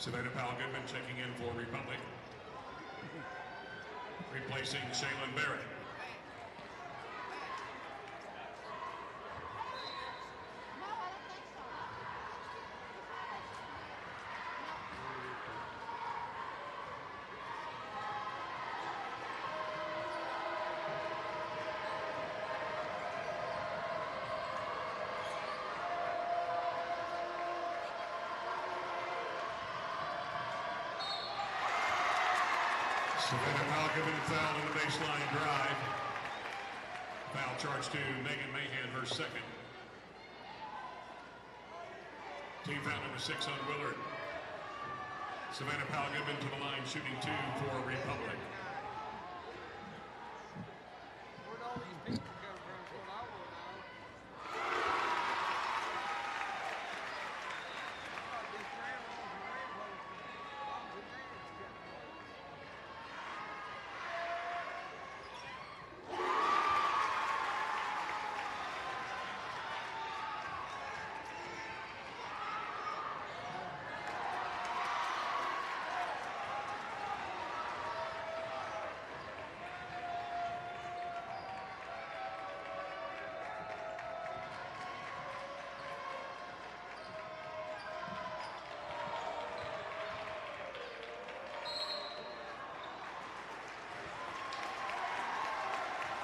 Savannah Powell-Goodman checking in for Republic, replacing Shaylin Barrett. Savannah Powell-Goodman fouled in the baseline drive. Foul charge to Megan Mahan, her second. Team foul number 6 on Willard. Savannah Powell-Goodman to the line, shooting 2 for Republic. Where'd all these people come from? That's what I want to know. These grandmas and grandpas, moms and dads got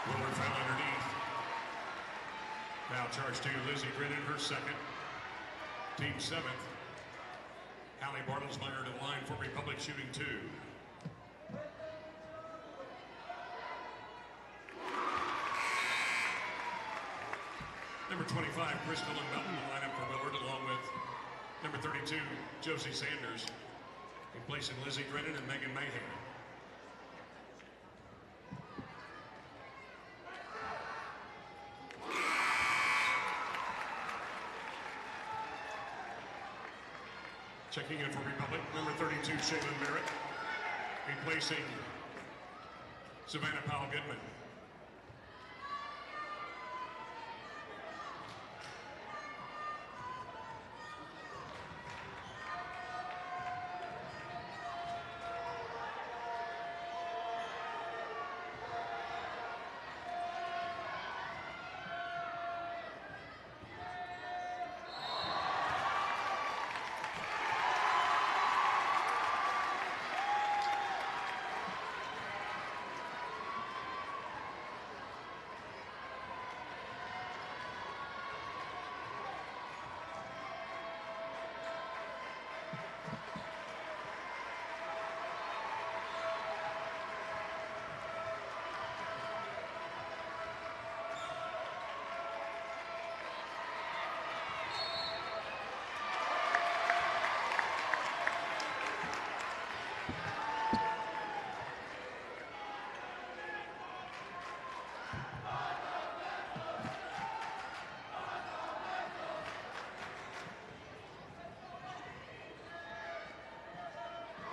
Willard foul underneath. Foul charge to Lizzie Brennan, her second. Team 7th. Allie Bartlesmeyer to the line for Republic, shooting 2. Number 25, Crystal and Melton will line up for Willard, along with number 32, Josie Sanders, replacing Lizzie Brennan and Megan Mahan. Checking in for Republic, number 32, Shaylin Barrett, replacing Savannah Powell-Goodman.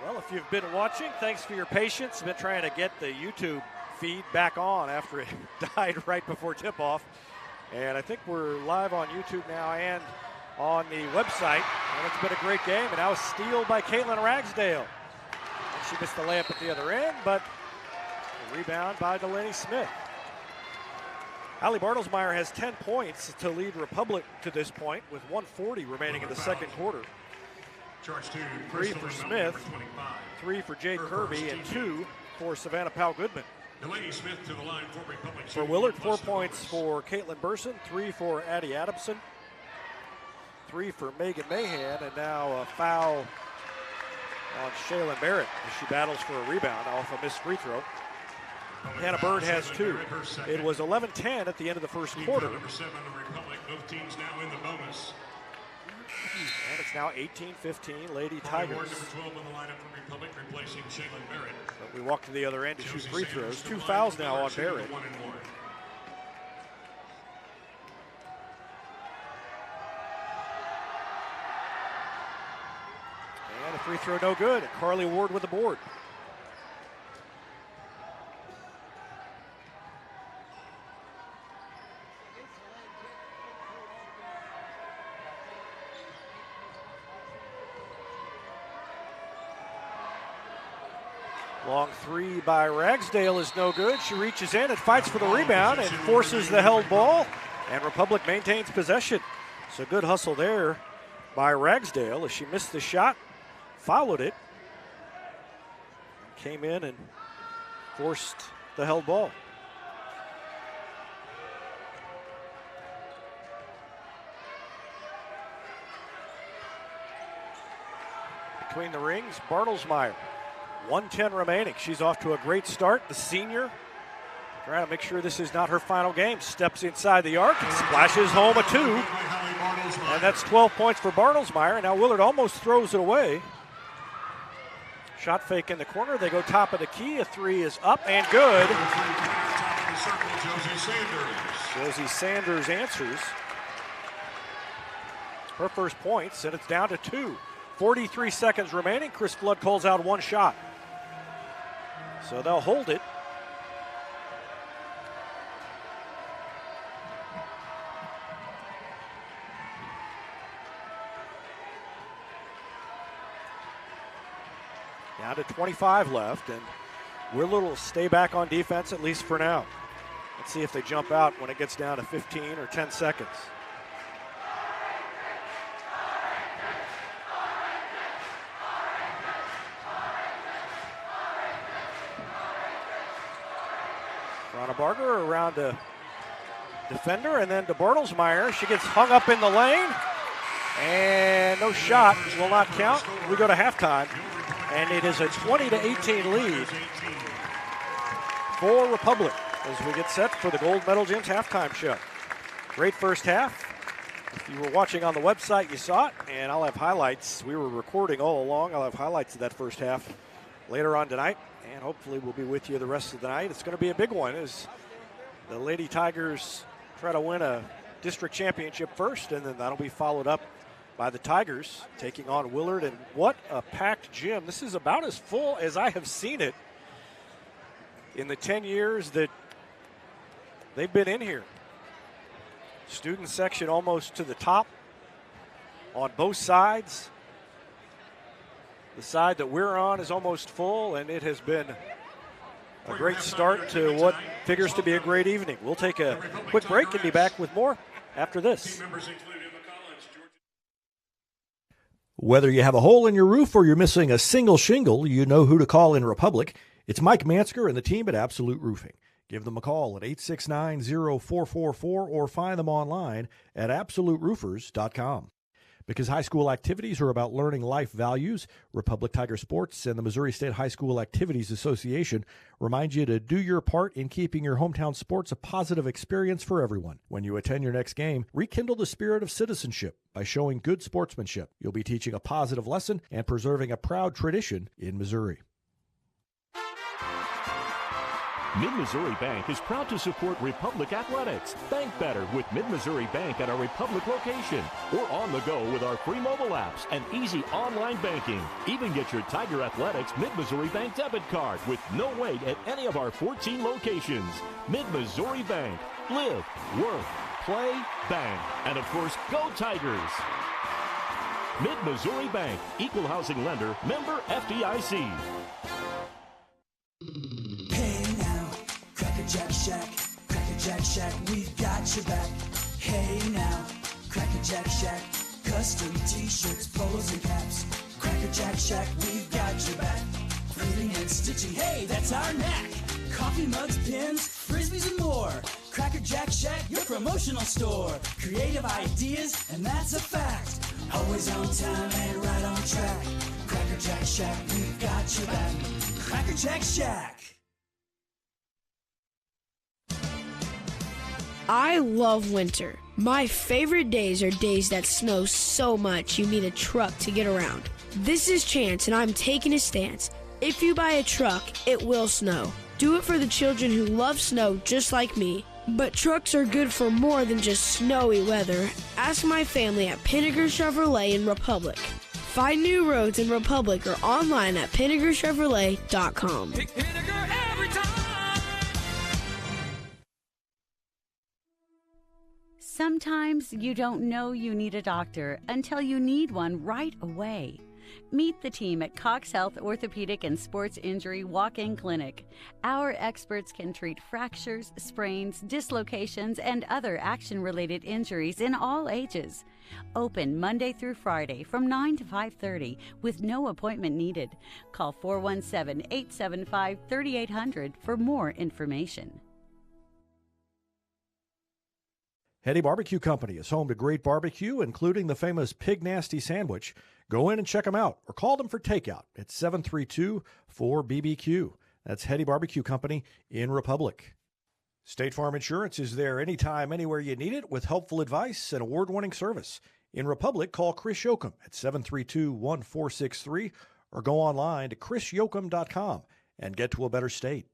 Well, if you've been watching, thanks for your patience. Been trying to get the YouTube feed back on after it died right before tip-off. And I think we're live on YouTube now and on the website. And it's been a great game. And now a steal by Caitlin Ragsdale. And she missed the layup at the other end, but a rebound by Delaney Smith. Allie Bartlesmeyer has 10 points to lead Republic to this point with 1:40 remaining in the second quarter. Charge 2, 3 for Smith, 3 for Jade Kirby, and 2 for Savannah Powell-Goodman. Delaney Smith to the line for Republic. For Willard, 4 points for Caitlin Burson, 3 for Addie Adamson, 3 for Megan Mahan, and now a foul on Shaylin Barrett as she battles for a rebound off a missed free throw. Hannah Bird has 2. It was 11-10 at the end of the first quarter. Number 7 of Republic, both teams now in the bonus. And it's now 18-15, Lady Tigers. Number 12 on the lineup for Republic, replacing Shaylin Barrett. But we walk to the other end to shoot free throws. 2 fouls now on Barrett. 1 and 1. And a free throw no good. And Carly Ward with the board. Long three by Ragsdale is no good. She reaches in and fights for the rebound and forces the held ball, and Republic maintains possession. So good hustle there by Ragsdale as she missed the shot, followed it, came in and forced the held ball. Between the rings, Bartlesmeyer. 1:10 remaining. She's off to a great start. The senior trying to make sure this is not her final game. Steps inside the arc and splashes home a 2. And that's 12 points for Bartlesmeyer. Now Willard almost throws it away. Shot fake in the corner. They go top of the key. A 3 is up and good. Josie Sanders answers her first points, and it's down to 2. 43 seconds remaining. Chris Flood calls out one shot. So they'll hold it. Down to 25 left, and Willard will stay back on defense at least for now. Let's see if they jump out when it gets down to 15 or 10 seconds. Barger around a defender, and then to Bartlesmeyer. She gets hung up in the lane, and no shot will not count. We go to halftime, and it is a 20-18 lead for Republic as we get set for the Gold Medal Gyms halftime show. Great first half. If you were watching on the website, you saw it, and I'll have highlights. We were recording all along. I'll have highlights of that first half later on tonight. And hopefully we'll be with you the rest of the night. It's going to be a big one as the Lady Tigers try to win a district championship first, and then that'll be followed up by the Tigers taking on Willard. And what a packed gym. This is about as full as I have seen it in the 10 years that they've been in here. Student section almost to the top on both sides. The side that we're on is almost full, and it has been a great start to what figures to be a great evening. We'll take a quick break and be back with more after this. Whether you have a hole in your roof or you're missing a single shingle, you know who to call in Republic. It's Mike Mansker and the team at Absolute Roofing. Give them a call at 869-0444 or find them online at absoluteroofers.com. Because high school activities are about learning life values, Republic Tiger Sports and the Missouri State High School Activities Association remind you to do your part in keeping your hometown sports a positive experience for everyone. When you attend your next game, rekindle the spirit of citizenship by showing good sportsmanship. You'll be teaching a positive lesson and preserving a proud tradition in Missouri. Mid-Missouri Bank is proud to support Republic Athletics. Bank better with Mid-Missouri Bank at our Republic location or on the go with our free mobile apps and easy online banking. Even get your Tiger Athletics Mid-Missouri Bank debit card with no wait at any of our 14 locations. Mid-Missouri Bank. Live, work, play, bank. And of course, go Tigers! Mid-Missouri Bank. Equal housing lender. Member FDIC. Jack Shack, Cracker Jack Shack, we've got your back. Hey now, Cracker Jack Shack, custom t-shirts, polos and caps. Cracker Jack Shack, we've got your back. Printing and stitching, hey, that's our knack. Coffee mugs, pins, frisbees and more. Cracker Jack Shack, your promotional store. Creative ideas, and that's a fact. Always on time and right on track. Cracker Jack Shack, we've got your back. Cracker Jack Shack. I love winter. My favorite days are days that snow so much you need a truck to get around. This is Chance, and I'm taking a stance. If you buy a truck, it will snow. Do it for the children who love snow just like me. But trucks are good for more than just snowy weather. Ask my family at Pinnaker Chevrolet in Republic. Find new roads in Republic or online at PinnakerChevrolet.com. Pick Pinnaker every time. Sometimes you don't know you need a doctor until you need one right away. Meet the team at Cox Health Orthopedic and Sports Injury Walk-In Clinic. Our experts can treat fractures, sprains, dislocations, and other action-related injuries in all ages. Open Monday through Friday from 9 to 5:30 with no appointment needed. Call 417-875-3800 for more information. Hetty Barbecue Company is home to great barbecue, including the famous Pig Nasty Sandwich. Go in and check them out or call them for takeout at 732-4BBQ. That's Hetty Barbecue Company in Republic. State Farm Insurance is there anytime, anywhere you need it with helpful advice and award-winning service. In Republic, call Chris Yoakum at 732-1463 or go online to chrisyoakum.com and get to a better state.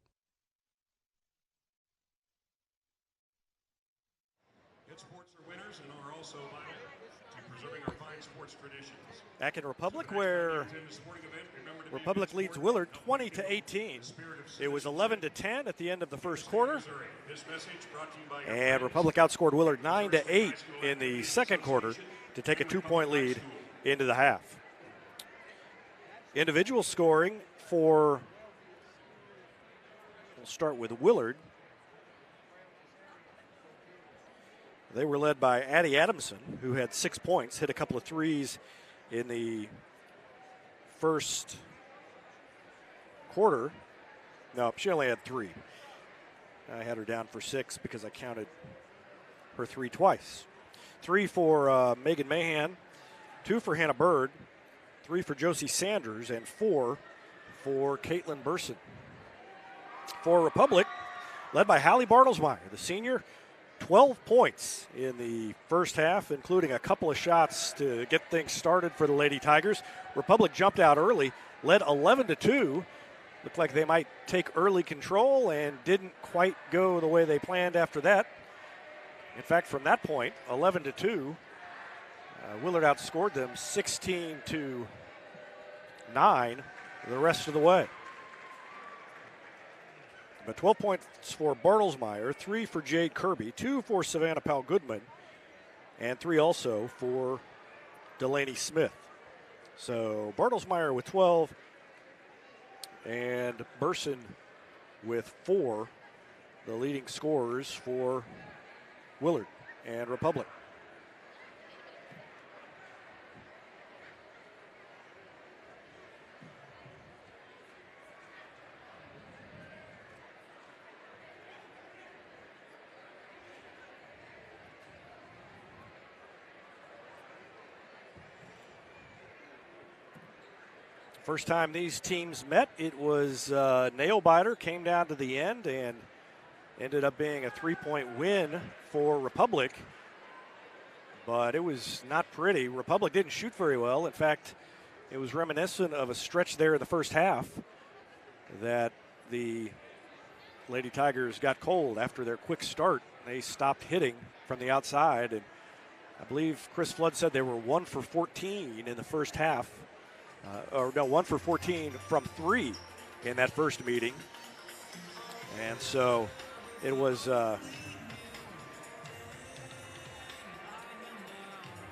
Back in Republic, where Republic leads Willard 20-18. It was 11-10 at the end of the first quarter, and Republic outscored Willard 9-8 in the second quarter to take a 2-point lead into the half. Individual scoring for, we'll start with Willard. They were led by Addie Adamson, who had 6 points, hit a couple of threes in the first quarter. No, she only had 3. I had her down for 6 because I counted her 3 twice. 3 for Megan Mahan, 2 for Hannah Bird, 3 for Josie Sanders, and 4 for Caitlin Burson. For Republic, led by Hallie Bartlesmeyer, the senior, 12 points in the first half, including a couple of shots to get things started for the Lady Tigers. Republic jumped out early, led 11-2. Looked like they might take early control and didn't quite go the way they planned after that. In fact, from that point, 11-2, Willard outscored them 16-9 the rest of the way. But 12 points for Bartlesmeyer, 3 for Jade Kirby, 2 for Savannah Powell-Goodman, and 3 also for Delaney Smith. So Bartlesmeyer with 12 and Burson with 4, the leading scorers for Willard and Republic. First time these teams met, it was nail biter, came down to the end and ended up being a 3-point win for Republic. But it was not pretty. Republic didn't shoot very well. In fact, it was reminiscent of a stretch there in the first half that the Lady Tigers got cold after their quick start. They stopped hitting from the outside, and I believe Chris Flood said they were 1 for 14 in the first half. 1 for 14 from 3 in that first meeting. And so it was not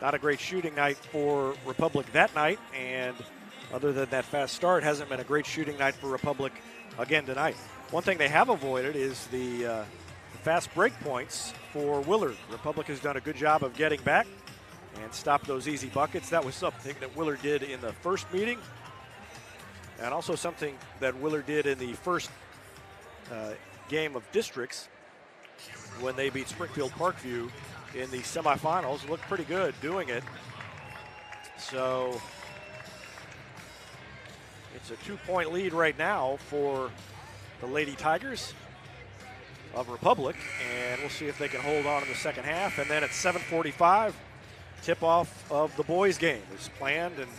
a great shooting night for Republic that night. And other than that fast start, hasn't been a great shooting night for Republic again tonight. One thing they have avoided is the fast break points for Willard. Republic has done a good job of getting back and stop those easy buckets. That was something that Willard did in the first meeting, and also something that Willard did in the first game of districts when they beat Springfield Parkview in the semifinals. Looked pretty good doing it. So it's a 2-point lead right now for the Lady Tigers of Republic, and we'll see if they can hold on in the second half. And then at 7:45, tip-off of the boys' game is planned, and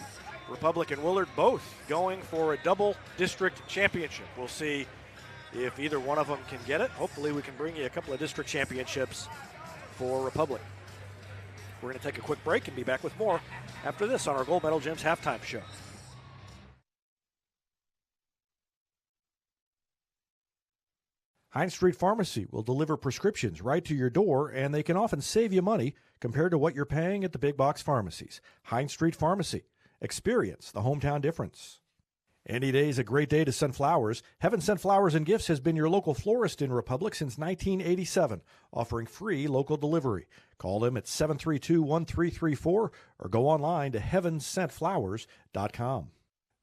Republic and Willard both going for a double district championship. We'll see if either one of them can get it. Hopefully we can bring you a couple of district championships for Republic. We're going to take a quick break and be back with more after this on our Gold Medal Gyms halftime show. Hines Street Pharmacy will deliver prescriptions right to your door, and they can often save you money compared to what you're paying at the big box pharmacies. Hines Street Pharmacy Experience the hometown difference. Any day is a great day to send flowers. Heaven Sent Flowers and Gifts has been your local florist in Republic since 1987, offering free local delivery. Call them at 732-1334 or go online to heavensentflowers.com.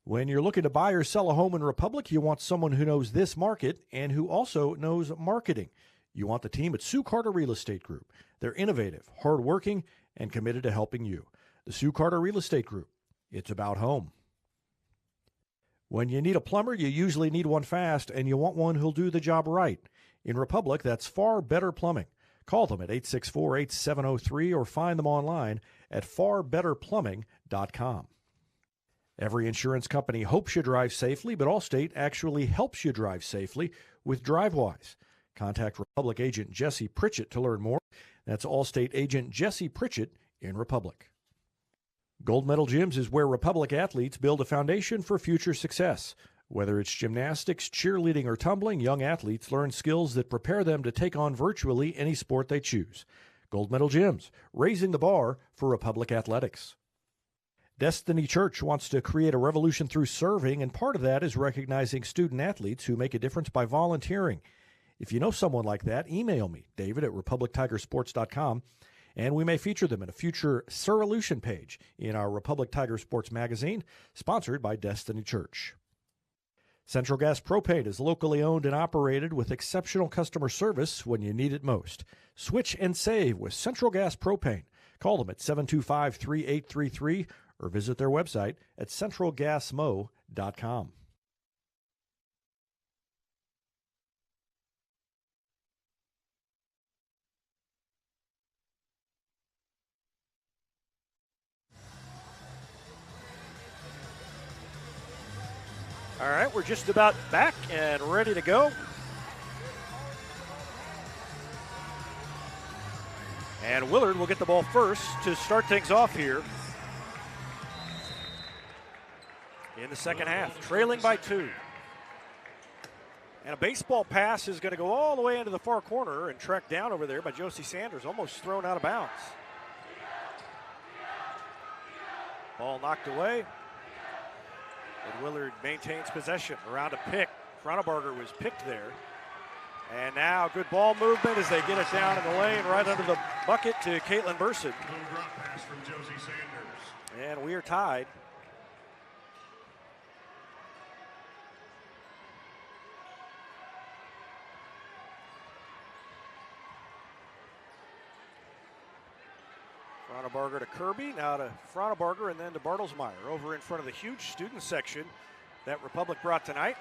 When you're looking to buy or sell a home in Republic, you want someone who knows this market and who also knows marketing. You want the team at Sue Carter Real Estate Group. They're innovative, hardworking, and committed to helping you. The Sue Carter Real Estate Group. It's about home. When you need a plumber, you usually need one fast, and you want one who'll do the job right. In Republic, that's Far Better Plumbing. Call them at 864-8703 or find them online at farbetterplumbing.com. Every insurance company hopes you drive safely, but Allstate actually helps you drive safely with DriveWise. Contact Republic agent Jesse Pritchett to learn more. That's Allstate agent Jesse Pritchett in Republic. Gold Medal Gyms is where Republic athletes build a foundation for future success. Whether it's gymnastics, cheerleading, or tumbling, young athletes learn skills that prepare them to take on virtually any sport they choose. Gold Medal Gyms, raising the bar for Republic athletics. Destiny Church wants to create a revolution through serving, and part of that is recognizing student athletes who make a difference by volunteering. If you know someone like that, email me, David@RepublicTigerSports.com, and we may feature them in a future Solution page in our Republic Tiger Sports magazine, sponsored by Destiny Church. Central Gas Propane is locally owned and operated with exceptional customer service when you need it most. Switch and save with Central Gas Propane. Call them at 725-3833 or visit their website at centralgasmo.com. All right, we're just about back and ready to go. And Willard will get the ball first to start things off here in the second half, trailing by 2. And a baseball pass is going to go all the way into the far corner and tracked down over there by Josie Sanders, almost thrown out of bounds. Ball knocked away. And Willard maintains possession around a pick. Fronabarger was picked there. And now good ball movement as they get it down in the lane right under the bucket to Caitlin Burson. Drop pass from Josie Sanders. And we are tied. Fronabarger to Kirby, now to Fronabarger, and then to Bartlesmeyer over in front of the huge student section that Republic brought tonight.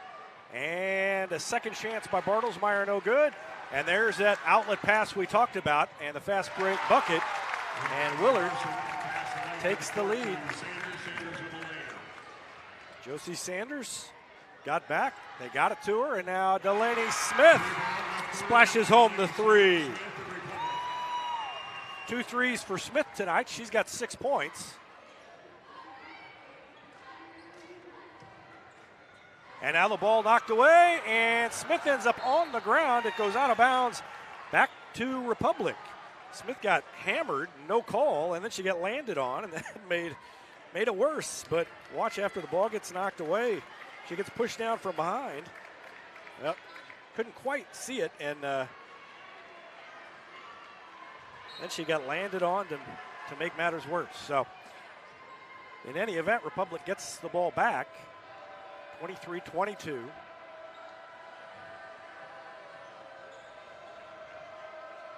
And a second chance by Bartlesmeyer, no good. And there's that outlet pass we talked about and the fast break bucket. And Willard takes the lead. Josie Sanders got back. They got it to her, and now Delaney Smith splashes home the 3. 2 threes for Smith tonight. She's got 6 points. And now the ball knocked away, and Smith ends up on the ground. It goes out of bounds back to Republic. Smith got hammered, no call, and then she got landed on, and that made it worse. But watch after the ball gets knocked away. She gets pushed down from behind. Well, couldn't quite see it, and then she got landed on to make matters worse. So in any event, Republic gets the ball back, 23-22.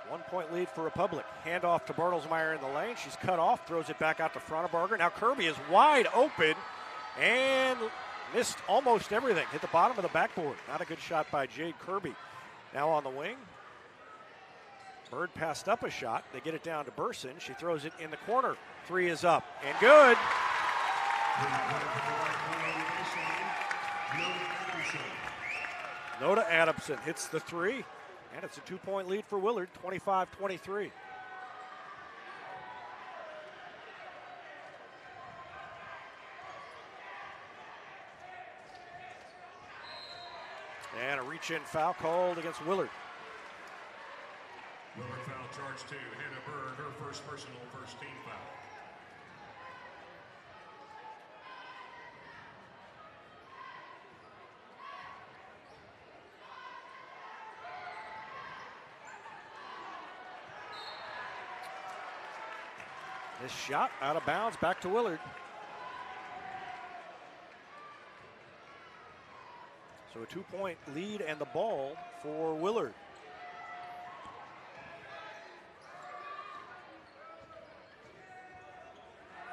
One-point lead for Republic. Handoff to Bartlesmeyer in the lane. She's cut off, throws it back out to Fronabarger. Now Kirby is wide open and missed almost everything. Hit the bottom of the backboard. Not a good shot by Jade Kirby. Now on the wing. Bird passed up a shot. They get it down to Burson. She throws it in the corner. 3 is up and good. Noda Adamson hits the 3, and it's a 2-point lead for Willard, 25-23. And a reach-in foul called against Willard. Willard foul charge 2. Hannah Bird, her first personal, first team foul. This shot out of bounds, back to Willard. So a 2-point lead and the ball for Willard.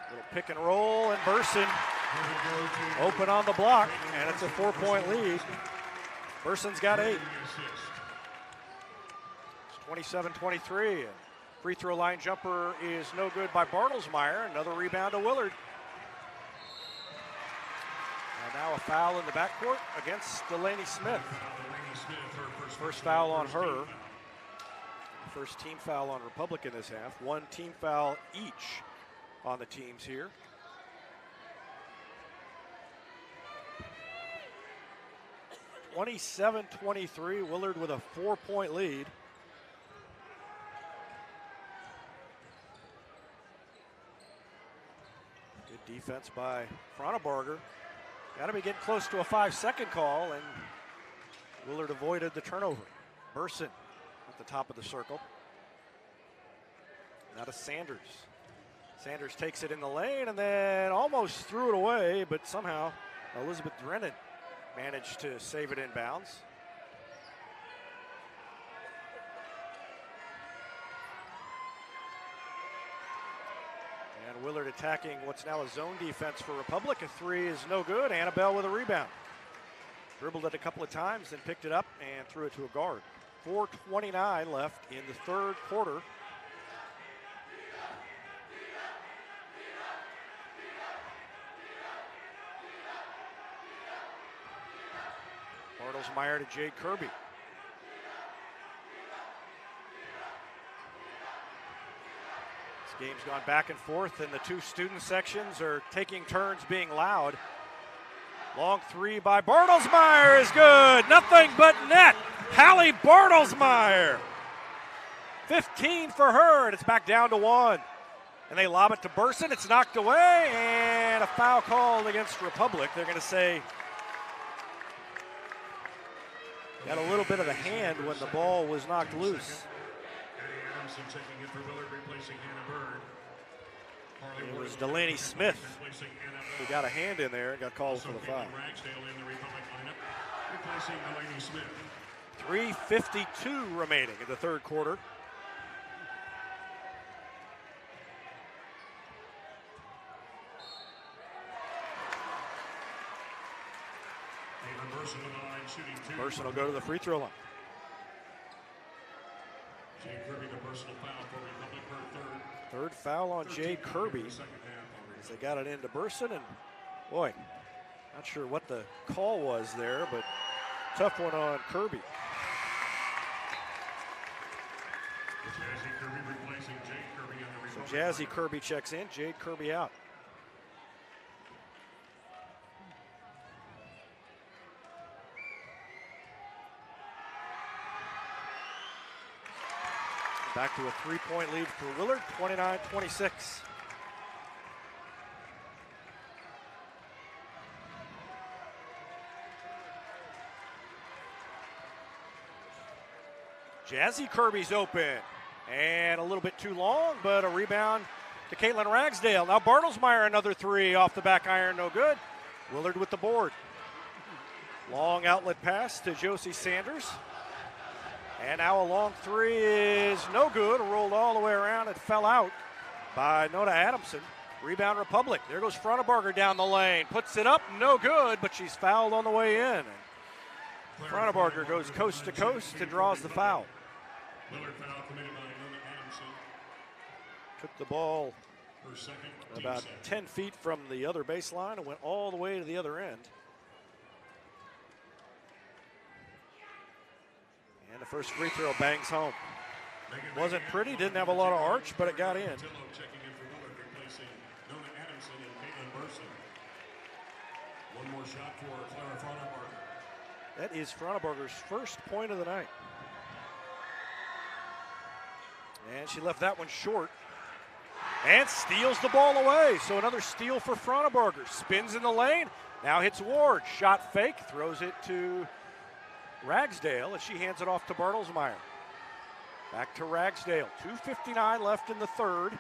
Little pick and roll, and Burson open on the block, and it's a 4-point lead. Burson's got 8. It's 27-23. Free throw line jumper is no good by Bartlesmeyer. Another rebound to Willard. And now a foul in the backcourt against Delaney Smith. First foul on her. First team foul on Republic in this half. 1 team foul each on the teams here. (27-23). Willard with a 4-point lead. Good defense by Fronabarger. Got to be getting close to a 5-second call, and Willard avoided the turnover. Burson at the top of the circle. Now to Sanders. Sanders takes it in the lane and then almost threw it away, but somehow Elizabeth Drennan managed to save it in bounds. And Willard attacking what's now a zone defense for Republic. A 3 is no good. Annabelle with a rebound. Dribbled it a couple of times, then picked it up and threw it to a guard. 4:29 left in the third quarter. Bartlesmeyer to Jade Kirby. This game's gone back and forth, and the 2 student sections are taking turns being loud. Long 3 by Bartlesmeyer is good. Nothing but net. Hallie Bartlesmeyer. 15 for her, and it's back down to 1. And they lob it to Burson. It's knocked away, and a foul called against Republic. They're going to say got a little bit of the hand when the ball was knocked loose. It was Delaney Smith who got a hand in there and got called for the foul. 3:52 remaining in the third quarter. Burson will go to the free throw line. Third foul on Jade Kirby as they got it into Burson, and boy, not sure what the call was there, but tough one on Kirby. So Jazzy Kirby checks in, Jade Kirby out. Back to a 3-point lead for Willard, 29-26. Jazzy Kirby's open, and a little bit too long, but a rebound to Caitlin Ragsdale. Now Bartlesmeyer, another 3 off the back iron, no good. Willard with the board. Long outlet pass to Josie Sanders. And now a long 3 is no good. Rolled all the way around. It fell out by Nona Adamson. Rebound Republic. There goes Fronabarger down the lane. Puts it up, no good, but she's fouled on the way in. And Fronabarger goes coast to coast and draws the foul. Took the ball about 10 feet from the other baseline and went all the way to the other end. And the first free throw bangs home. Wasn't pretty, didn't have a lot of arch, but it got in. One more shot for Clara Fronabarger. That is Fronabarger's first point of the night. And she left that one short. And steals the ball away. So another steal for Fronabarger. Spins in the lane. Now hits Ward. Shot fake. Throws it to Ragsdale, and she hands it off to Bartlesmeyer. Back to Ragsdale. 2:59 left in the third.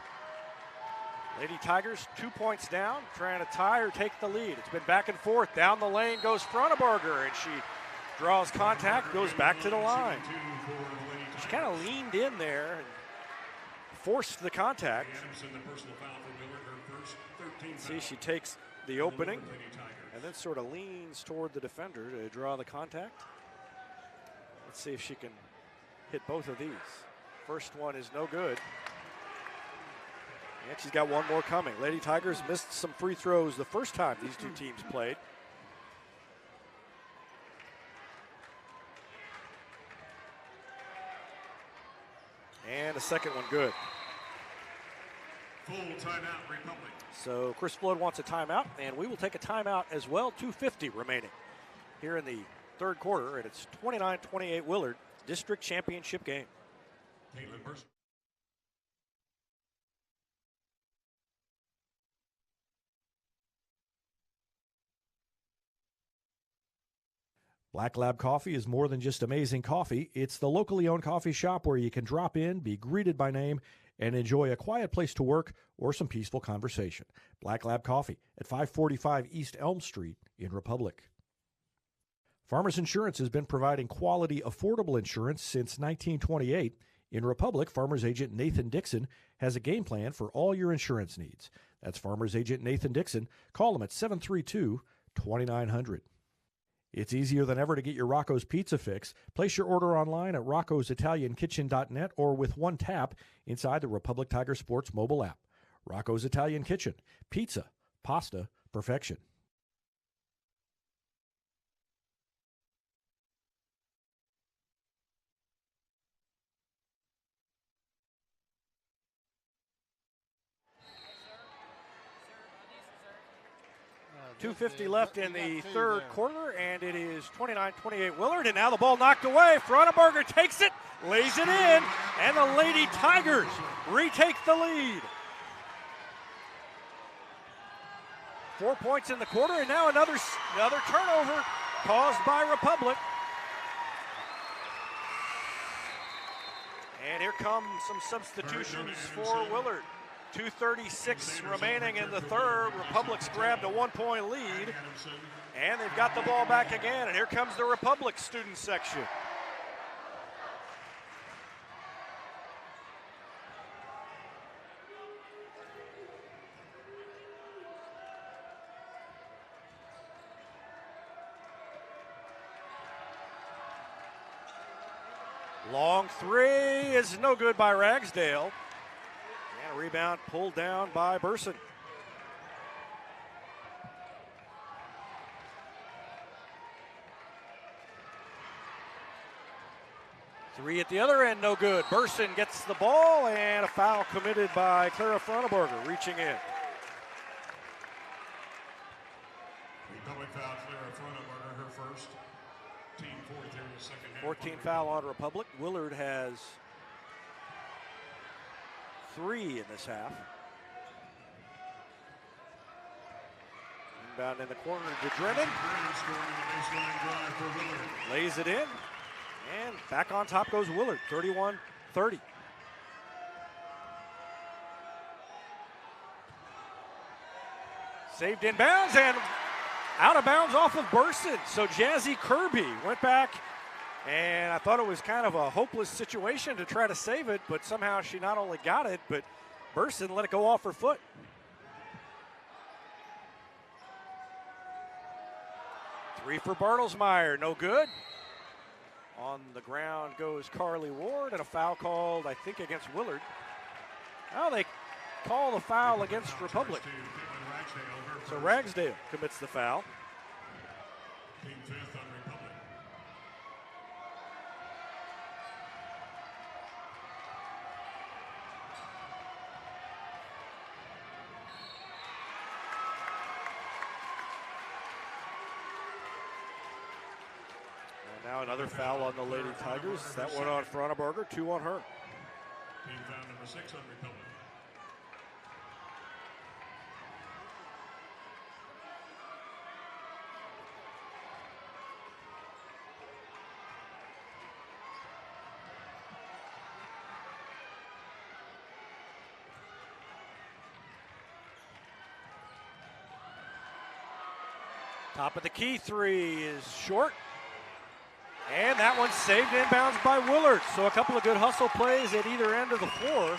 Lady Tigers 2 points down, trying to tie or take the lead. It's been back and forth. Down the lane goes Fronneberger, and she draws contact, goes back to the line. She kind of leaned in there and forced the contact. See, she takes the opening and then sort of leans toward the defender to draw the contact. Let's see if she can hit both of these. First one is no good. And she's got one more coming. Lady Tigers missed some free throws the first time these two teams played. And a second one good. Full timeout, Republic. So Chris Flood wants a timeout, and we will take a timeout as well. 2:50 remaining here in the third quarter, and it's 29-28 Willard, district championship game. Caitlin Burson. Black Lab Coffee is more than just amazing coffee. It's the locally owned coffee shop where you can drop in, be greeted by name, and enjoy a quiet place to work or some peaceful conversation. Black Lab Coffee at 545 East Elm Street in Republic. Farmers Insurance has been providing quality, affordable insurance since 1928. In Republic, Farmers Agent Nathan Dixon has a game plan for all your insurance needs. That's Farmers Agent Nathan Dixon. Call him at 732-2900. It's easier than ever to get your Rocco's Pizza fix. Place your order online at roccositaliankitchen.net or with one tap inside the Republic Tiger Sports mobile app. Rocco's Italian Kitchen. Pizza, pasta, perfection. .250 left in the third quarter, and it is 29-28 Willard, and now the ball knocked away. Fronneberger takes it, lays it in, and the Lady Tigers retake the lead. 4 points in the quarter, and now another turnover caused by Republic. And here come some substitutions for Willard. 2:36 remaining in the third. Republic's grabbed a 1 point lead, and they've got the ball back again, and here comes the Republic student section. Long three is no good by Ragsdale. And a rebound pulled down by Burson. Three at the other end, no good. Burson gets the ball, and a foul committed by Clara Fronneberger, reaching in. Republic foul, Clara Fronneberger, her first. Team fourth here in the second half. 14 foul on Republic. Willard has 3 in this half. Inbound in the corner to Drennan. Lays it in. And back on top goes Willard, 31-30. Saved inbounds and out of bounds off of Burson. So Jazzy Kirby went back, and I thought it was kind of a hopeless situation to try to save it, but somehow she not only got it, but Burson let it go off her foot. Three for Bartlesmeyer, no good. On the ground goes Carly Ward, and a foul called, I think, against Willard. Now they call the foul against Republic. So Ragsdale commits the foul. Team fifth on Republic. And now another foul on the Lady Tigers. That one on Fronneberger, 2 on her. Team foul number 6 on Republic. Top of the key three is short. And that one's saved inbounds by Willard. So a couple of good hustle plays at either end of the floor.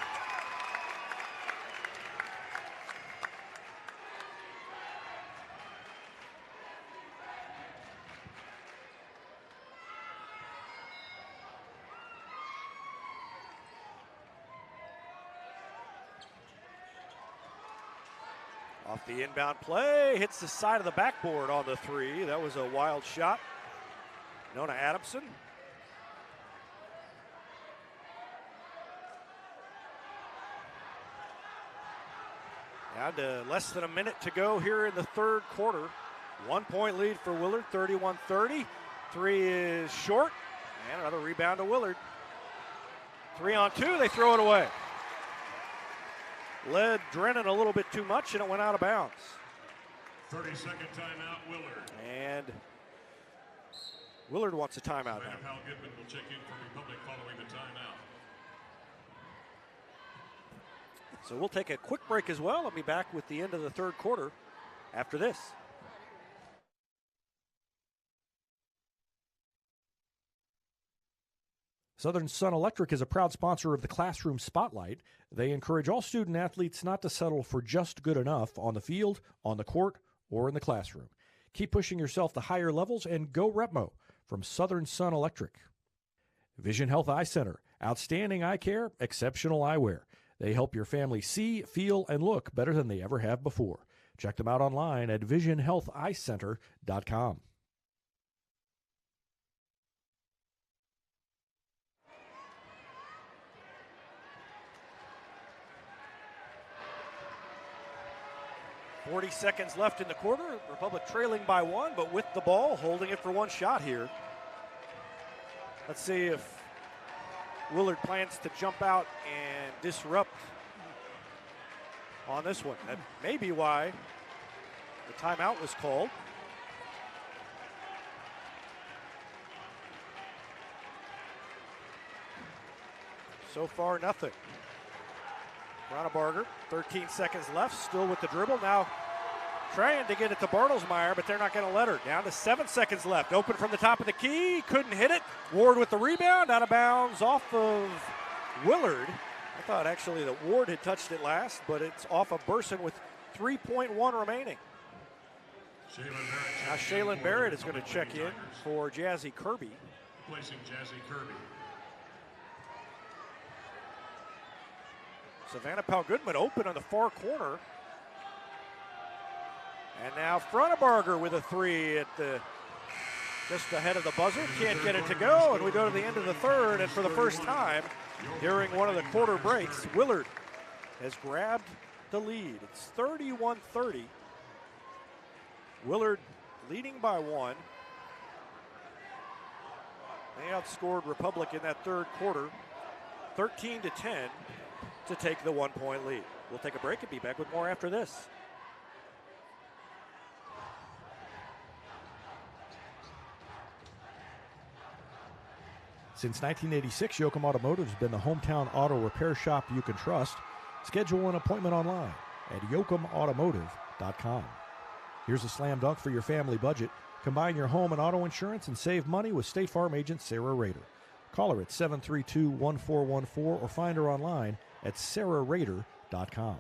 Off the inbound play, hits the side of the backboard on the three. That was a wild shot. Nona Adamson. Down to less than a minute to go here in the third quarter. 1 point lead for Willard, 31-30. Three is short, and another rebound to Willard. 3 on 2, they throw it away. Led Drennan a little bit too much, and it went out of bounds. 30-second timeout, Willard. And Willard wants a timeout now. Hal Goodman will check in for Republic following the timeout. So we'll take a quick break as well. I'll be back with the end of the third quarter after this. Southern Sun Electric is a proud sponsor of the Classroom Spotlight. They encourage all student athletes not to settle for just good enough on the field, on the court, or in the classroom. Keep pushing yourself to higher levels and go Repmo from Southern Sun Electric. Vision Health Eye Center. Outstanding eye care, exceptional eyewear. They help your family see, feel, and look better than they ever have before. Check them out online at visionhealtheyecenter.com. .40 seconds left in the quarter. Republic trailing by 1, but with the ball, holding it for one shot here. Let's see if Willard plans to jump out and disrupt on this one. That may be why the timeout was called. So far, nothing. Ronnebarger, 13 seconds left, still with the dribble. Now trying to get it to Bartlesmeyer, but they're not going to let her. Down to 7 seconds left. Open from the top of the key, couldn't hit it. Ward with the rebound, out of bounds off of Willard. I thought actually that Ward had touched it last, but it's off of Burson with 3.1 remaining. Now Shaylin Barrett is going to check in for Jazzy Kirby. Placing Jazzy Kirby. Savannah Powell-Goodman open on the far corner. And now Ronnebarger with a three at the just ahead of the buzzer. Can't get it to go, and we go to the end of the third, and for the first time during one of the quarter breaks, Willard has grabbed the lead. It's 31-30. Willard leading by 1. They outscored Republic in that third quarter, 13-10. To take the 1 point lead. We'll take a break and be back with more after this. Since 1986, Yoakum Automotive has been the hometown auto repair shop you can trust. Schedule an appointment online at yoakumautomotive.com. Here's a slam dunk for your family budget. Combine your home and auto insurance and save money with State Farm agent Sarah Rader. Call her at 732-1414 or find her online at sarahrader.com.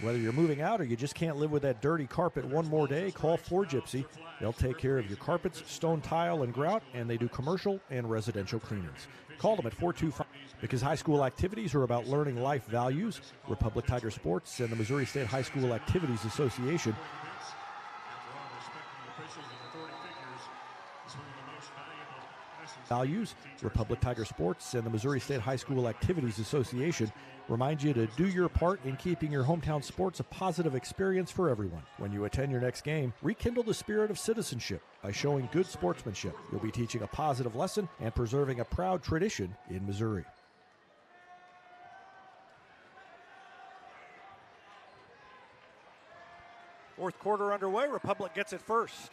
Whether you're moving out or you just can't live with that dirty carpet one more day, call 4Gypsy. They'll take care of your carpets, stone tile, and grout, and they do commercial and residential cleanings. Call them at 425. Because high school activities are about learning life values, Republic Tiger Sports and the Missouri State High School Activities Association Republic Tiger Sports and the Missouri State High School Activities Association remind you to do your part in keeping your hometown sports a positive experience for everyone. When you attend your next game, rekindle the spirit of citizenship by showing good sportsmanship. You'll be teaching a positive lesson and preserving a proud tradition in Missouri. Fourth quarter underway. Republic gets it first.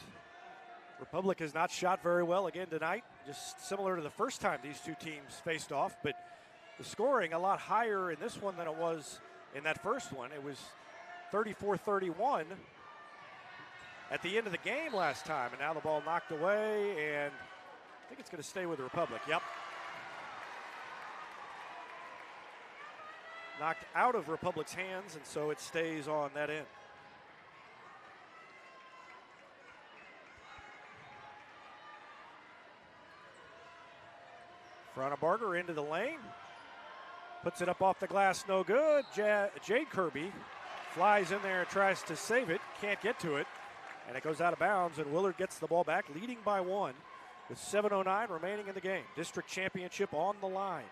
Republic has not shot very well again tonight, just similar to the first time these two teams faced off, but the scoring a lot higher in this one than it was in that first one. It was 34-31. at the end of the game last time, and now the ball knocked away, and I think it's going to stay with the Republic. Yep. Knocked out of Republic's hands, and so it stays on that end. Barger into the lane. Puts it up off the glass, no good. Jade Kirby flies in there and tries to save it. Can't get to it. And it goes out of bounds, and Willard gets the ball back, leading by 1 with 7:09 remaining in the game. District championship on the line.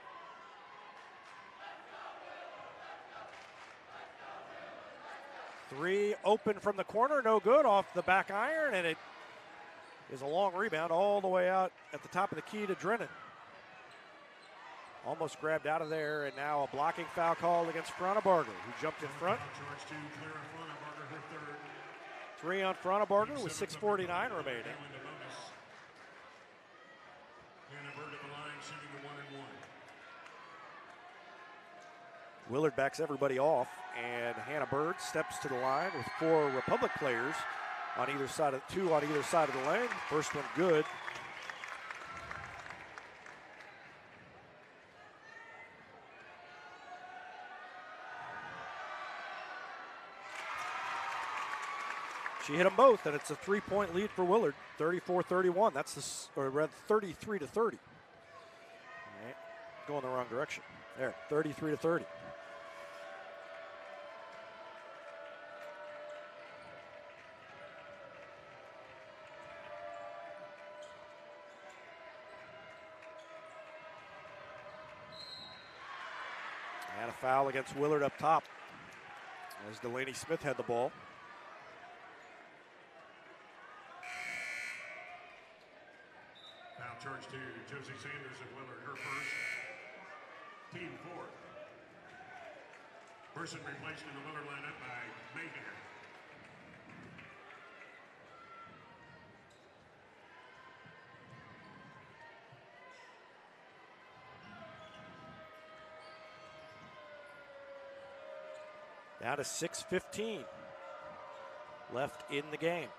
Three open from the corner, no good, off the back iron, and it is a long rebound all the way out at the top of the key to Drennan. Almost grabbed out of there, and now a blocking foul called against Barger, who jumped in front. 3 on Barger with 6:49 remaining. Willard backs everybody off, and Hannah Bird steps to the line with 4 Republic players on either side of 2 on either side of the lane. First one good. She hit them both, and it's a 3-point lead for Willard, 34-31. That's or rather 33-30. Right. Going the wrong direction. There, 33-30. And a foul against Willard up top as Delaney Smith had the ball. Foul charge to Josie Sanders of Willard, her first, team 4th. Person replaced in the Willard lineup by Mayhem. Down to 6:15 left in the game.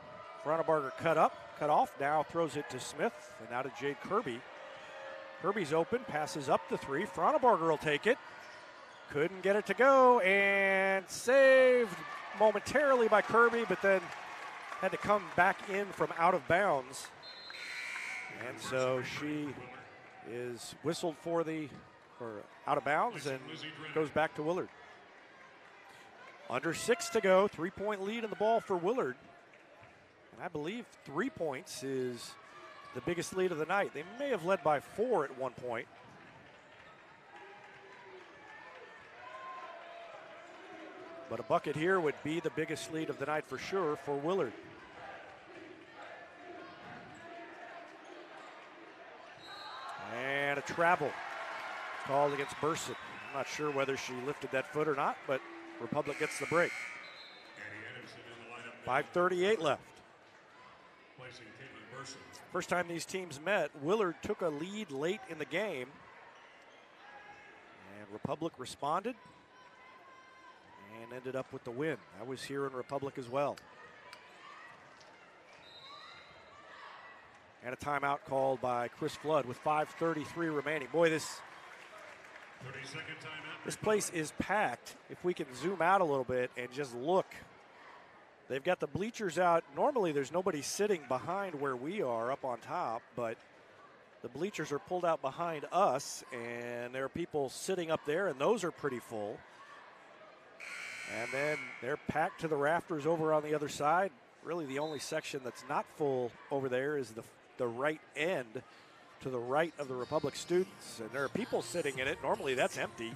Barger cut off, now throws it to Smith, and now to Jade Kirby. Kirby's open, passes up the 3. Barger will take it. Couldn't get it to go, and saved momentarily by Kirby, but then had to come back in from out of bounds. And so she is whistled for out of bounds and goes back to Willard. Under 6 to go, 3-point lead in the ball for Willard. And I believe 3 points is the biggest lead of the night. They may have led by 4 at one point. But a bucket here would be the biggest lead of the night for sure for Willard. And a travel called against Burson. I'm not sure whether she lifted that foot or not, but Republic gets the break. 5:38 left. First time these teams met, Willard took a lead late in the game. And Republic responded and ended up with the win. I was here in Republic as well. And a timeout called by Chris Flood with 5:33 remaining. Boy, this place is packed. If we can zoom out a little bit and just look. They've got the bleachers out. Normally there's nobody sitting behind where we are up on top, but the bleachers are pulled out behind us, and there are people sitting up there, and those are pretty full. And then they're packed to the rafters over on the other side. Really the only section that's not full over there is the right end to the right of the Republic students. And there are people sitting in it. Normally that's empty.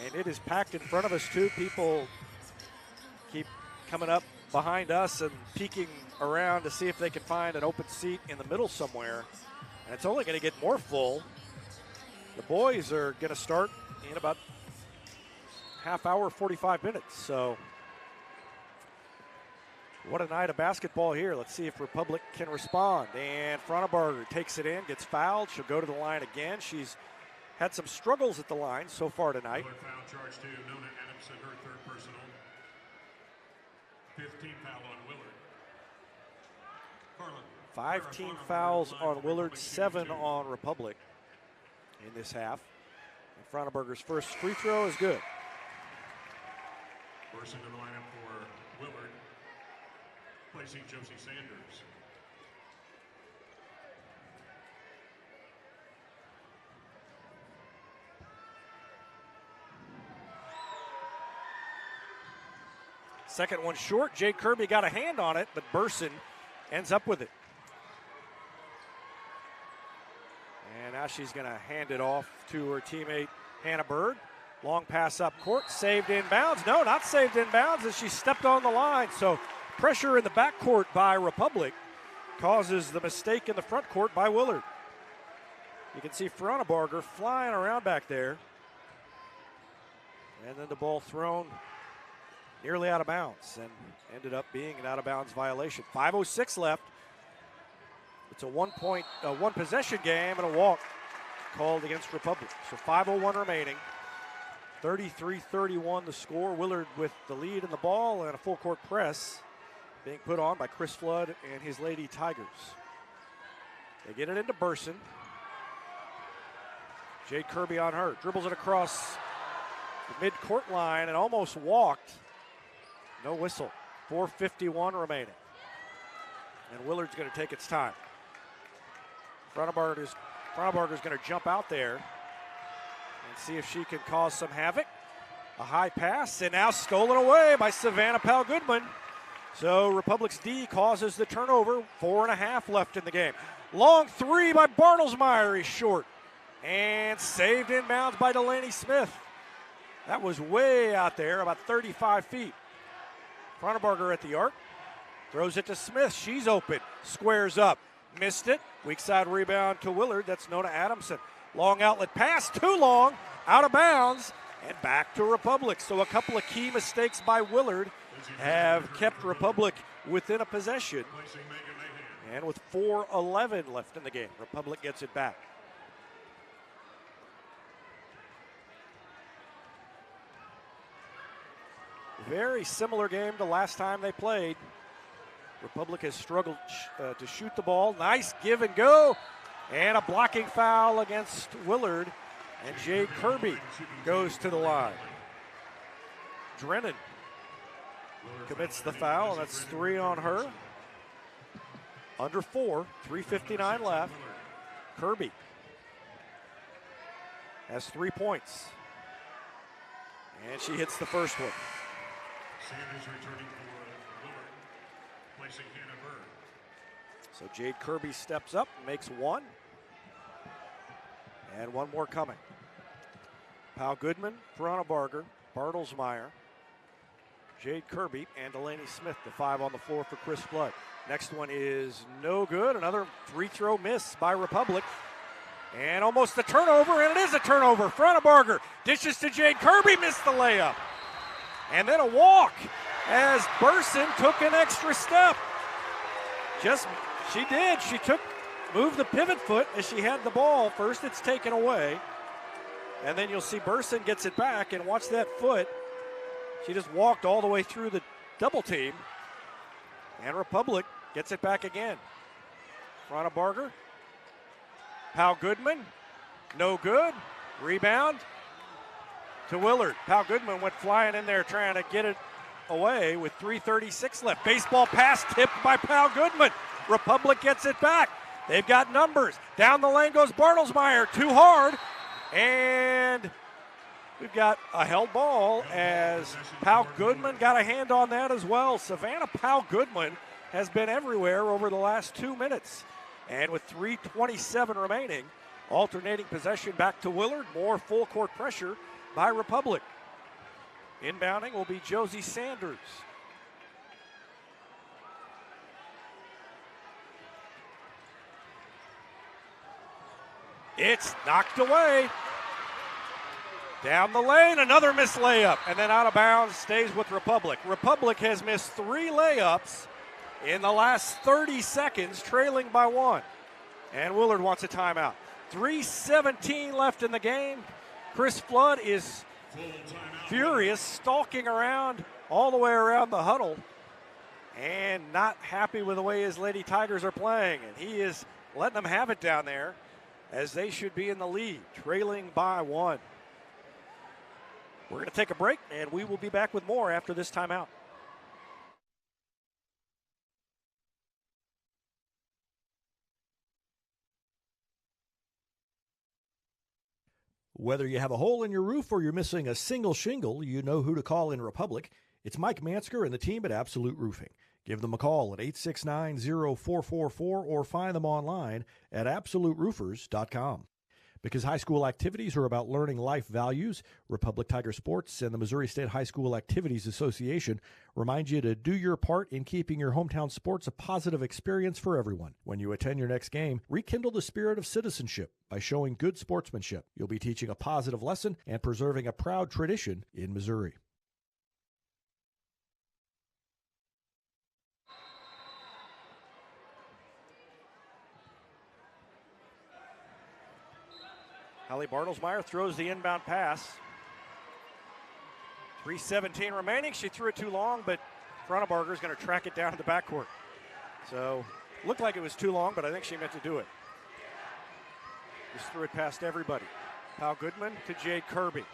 And it is packed in front of us too. People keep coming up behind us and peeking around to see if they can find an open seat in the middle somewhere. And it's only going to get more full. The boys are going to start in about half hour, 45 minutes. So what a night of basketball here. Let's see if Republic can respond. And Barger takes it in, gets fouled. She'll go to the line again. She's had some struggles at the line so far tonight. Foul charge to Nona Adamson, her third personal. Fifth team foul on Willard. Carlin. 5 team fouls on Willard, 7 on Republic in this half. And Frauenberger's first free throw is good. First into the lineup for Willard, placing Josie Sanders. Second one short. Jade Kirby got a hand on it, but Burson ends up with it. And now she's going to hand it off to her teammate, Hannah Bird. Long pass up court, saved in bounds. No, not saved in bounds as she stepped on the line. So pressure in the backcourt by Republic causes the mistake in the front court by Willard. You can see Frauenberger flying around back there. And then the ball thrown nearly out of bounds and ended up being an out-of-bounds violation. 5:06 left. It's a one possession game and a walk called against Republic. So 5:01 remaining. 33-31 the score. Willard with the lead in the ball and a full court press being put on by Chris Flood and his Lady Tigers. They get it into Burson. Jade Kirby on her. Dribbles it across the mid-court line and almost walked. No whistle. 4:51 remaining. And Willard's going to take its time. Frauenberger's going to jump out there and see if she can cause some havoc. A high pass, and now stolen away by Savannah Powell-Goodman. So Republic's D causes the turnover. 4.5 left in the game. Long three by Bartlesmeyer is short. And saved in bounds by Delaney Smith. That was way out there, about 35 feet. Frauenberger at the arc. Throws it to Smith. She's open. Squares up. Missed it. Weak side rebound to Willard. That's Nona Adamson. Long outlet pass. Too long. Out of bounds. And back to Republic. So a couple of key mistakes by Willard have kept Republic within a possession. And with 4:11 left in the game, Republic gets it back. Very similar game to last time they played. Republic has struggled to shoot the ball. Nice give and go. And a blocking foul against Willard. And Jade Kirby goes to the line. Drennan commits the foul, and that's 3 on her. Under 4, 3:59 left. Kirby has 3 points. And she hits the first one. Sanders returning for Willard, placing Hannah Bird. So Jade Kirby steps up, makes 1. And 1 more coming. Powell-Goodman, Frauenberger, Bartlesmeyer, Jade Kirby, and Delaney Smith, the 5 on the floor for Chris Flood. Next one is no good. Another free throw miss by Republic. And almost a turnover, and it is a turnover. Frauenberger dishes to Jade Kirby, missed the layup. And then a walk as Burson took an extra step. She did. She moved the pivot foot as she had the ball. First it's taken away. And then you'll see Burson gets it back, and watch that foot. She just walked all the way through the double team. And Republic gets it back again. Frauenberger. Powell-Goodman. No good. Rebound to Willard. Powell-Goodman went flying in there trying to get it away with 3:36 left. Baseball pass tipped by Powell-Goodman. Republic gets it back. They've got numbers. Down the lane goes Bartlesmeyer. Too hard. And we've got a held ball as Powell-Goodman got a hand on that as well. Savannah Powell-Goodman has been everywhere over the last 2 minutes. And with 3:27 remaining, alternating possession back to Willard. More full court pressure by Republic. Inbounding will be Josie Sanders. It's knocked away. Down the lane, another missed layup, and then out of bounds, stays with Republic. Republic has missed 3 layups in the last 30 seconds, trailing by 1. And Willard wants a timeout. 3:17 left in the game. Chris Flood is furious, stalking around all the way around the huddle. and not happy with the way his Lady Tigers are playing. And he is letting them have it down there as they should be in the lead, trailing by 1. We're going to take a break, and we will be back with more after this timeout. Whether you have a hole in your roof or you're missing a single shingle, you know who to call in Republic. It's Mike Mansker and the team at Absolute Roofing. Give them a call at 869-0444 or find them online at absoluteroofers.com. Because high school activities are about learning life values, Republic Tiger Sports and the Missouri State High School Activities Association remind you to do your part in keeping your hometown sports a positive experience for everyone. When you attend your next game, rekindle the spirit of citizenship by showing good sportsmanship. You'll be teaching a positive lesson and preserving a proud tradition in Missouri. Hallie Bartlesmeyer throws the inbound pass. 3:17 remaining. She threw it too long, but Fronnebarger is going to track it down to the backcourt. So, looked like it was too long, but I think she meant to do it. Just threw it past everybody. Pal Goodman to Jade Kirby.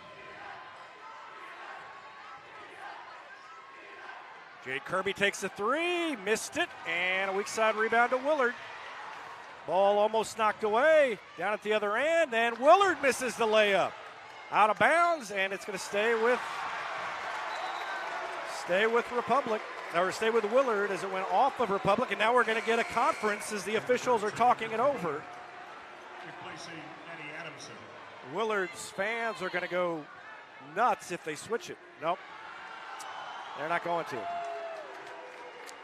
Jade Kirby takes the three, missed it, and a weak side rebound to Willard. Ball almost knocked away, down at the other end, and Willard misses the layup. Out of bounds, and it's going to stay with Republic, or stay with Willard as it went off of Republic, and now we're going to get a conference as the officials are talking it over. Replacing Eddie Adamson. Willard's fans are going to go nuts if they switch it. Nope, they're not going to.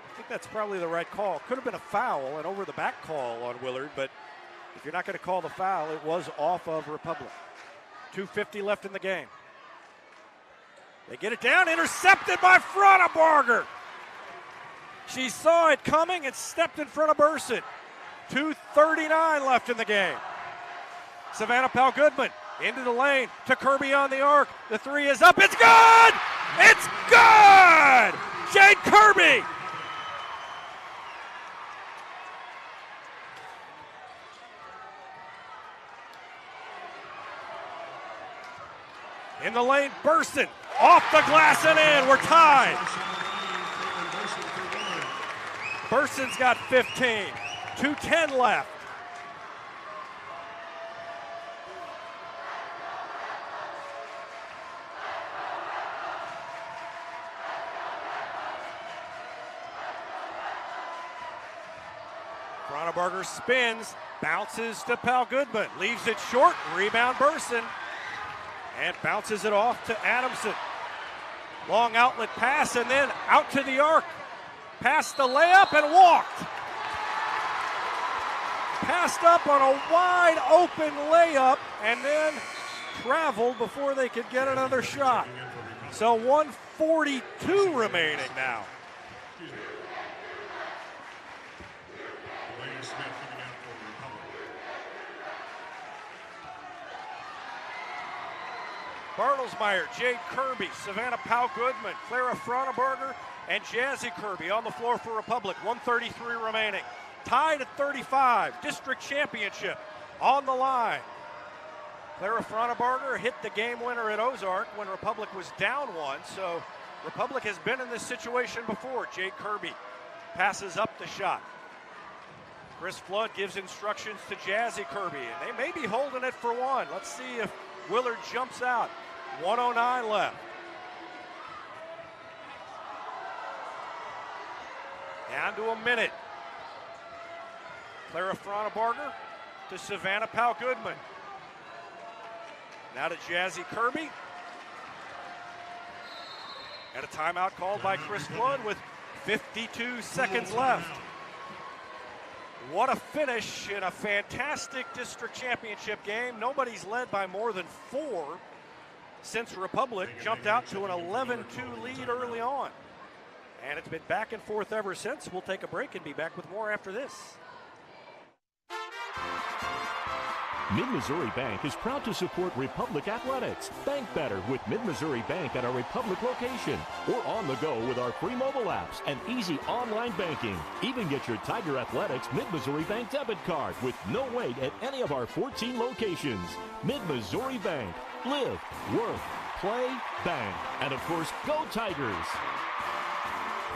I think that's probably the right call. Could have been a foul, an over-the-back call on Willard, but if you're not going to call the foul, it was off of Republic. 2:50 left in the game. They get it down, intercepted by Fronnebarger. She saw it coming and stepped in front of Burson. 2:39 left in the game. Savannah Pal Goodman into the lane to Kirby on the arc. The three is up. It's good! It's good! Jade Kirby! In the lane, Burson, off the glass and in. We're tied. Burson's got 15. 2:10 left. Fronnebarger spins, bounces to Pal Goodman, leaves it short, rebound Burson. And bounces it off to Adamson. Long outlet pass and then out to the arc. Past the layup and walked. Passed up on a wide open layup and then traveled before they could get another shot. So 1:42 remaining now. Bartlesmeyer, Jade Kirby, Savannah Pal Goodman, Clara Fronnebarger, and Jazzy Kirby on the floor for Republic. 1:33 remaining. Tied at 35. District championship on the line. Clara Fronnebarger hit the game winner at Ozark when Republic was down 1. So Republic has been in this situation before. Jade Kirby passes up the shot. Chris Flood gives instructions to Jazzy Kirby, and they may be holding it for one. Let's see if Willard jumps out. 1:09 left. Down to a minute. Clara Fronnebarger to Savannah Pal Goodman. Now to Jazzy Kirby. And a timeout called by Chris Flood with 52 seconds left. What a finish in a fantastic district championship game. Nobody's led by more than 4 since Republic jumped out to an 11-2 lead early on. And it's been back and forth ever since. We'll take a break and be back with more after this. Mid-Missouri Bank is proud to support Republic Athletics. Bank better with Mid-Missouri Bank at our Republic location or on the go with our free mobile apps and easy online banking. Even get your Tiger Athletics Mid-Missouri Bank debit card with no wait at any of our 14 locations. Mid-Missouri Bank. Live, work, play, bank. And of course, go Tigers.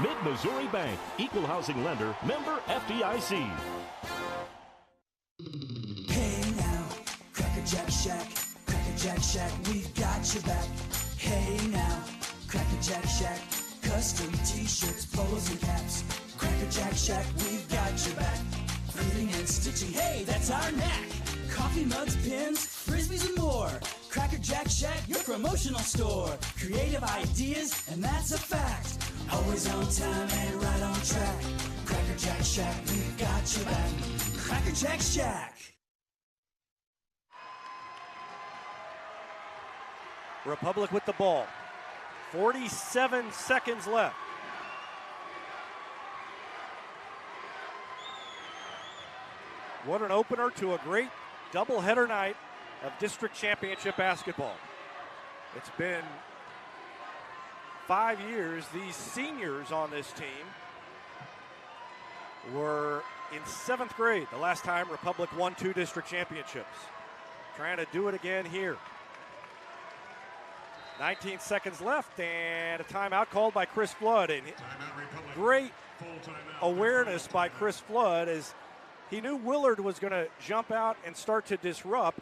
Mid-Missouri Bank. Equal housing lender. Member FDIC. Hey now, Cracker Jack Shack, Cracker Jack Shack, we've got your back. Hey now, Cracker Jack Shack, custom t-shirts, polos and caps. Cracker Jack Shack, we've got your back. Fitting and stitching, hey, that's our knack. Coffee mugs, pins, frisbees and more. Cracker Jack Shack, your promotional store. Creative ideas, and that's a fact. Always on time and right on track. Cracker Jack Shack, we've got your back. Cracker Jack Shack. Republic with the ball. 47 seconds left. What an opener to a great doubleheader night of district championship basketball. It's been 5 years. These seniors on this team were in 7th grade the last time Republic won 2 district championships. Trying to do it again here. 19 seconds left and a timeout called by Chris Flood. And great awareness by Chris Flood as he knew Willard was going to jump out and start to disrupt.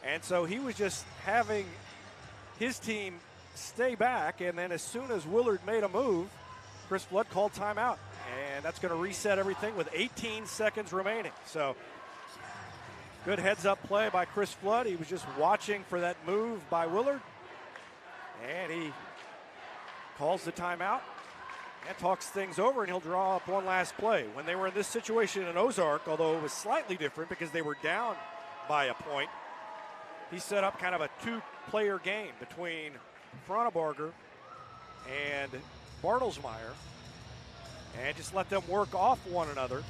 And so he was just having his team stay back. And then as soon as Willard made a move, Chris Flood called timeout. And that's going to reset everything with 18 seconds remaining. So good heads-up play by Chris Flood. He was just watching for that move by Willard. And he calls the timeout and talks things over, and he'll draw up one last play. When they were in this situation in Ozark, although it was slightly different because they were down by a point, he set up kind of a 2-player game between Fronabarger and Bartlesmeyer and just let them work off one another.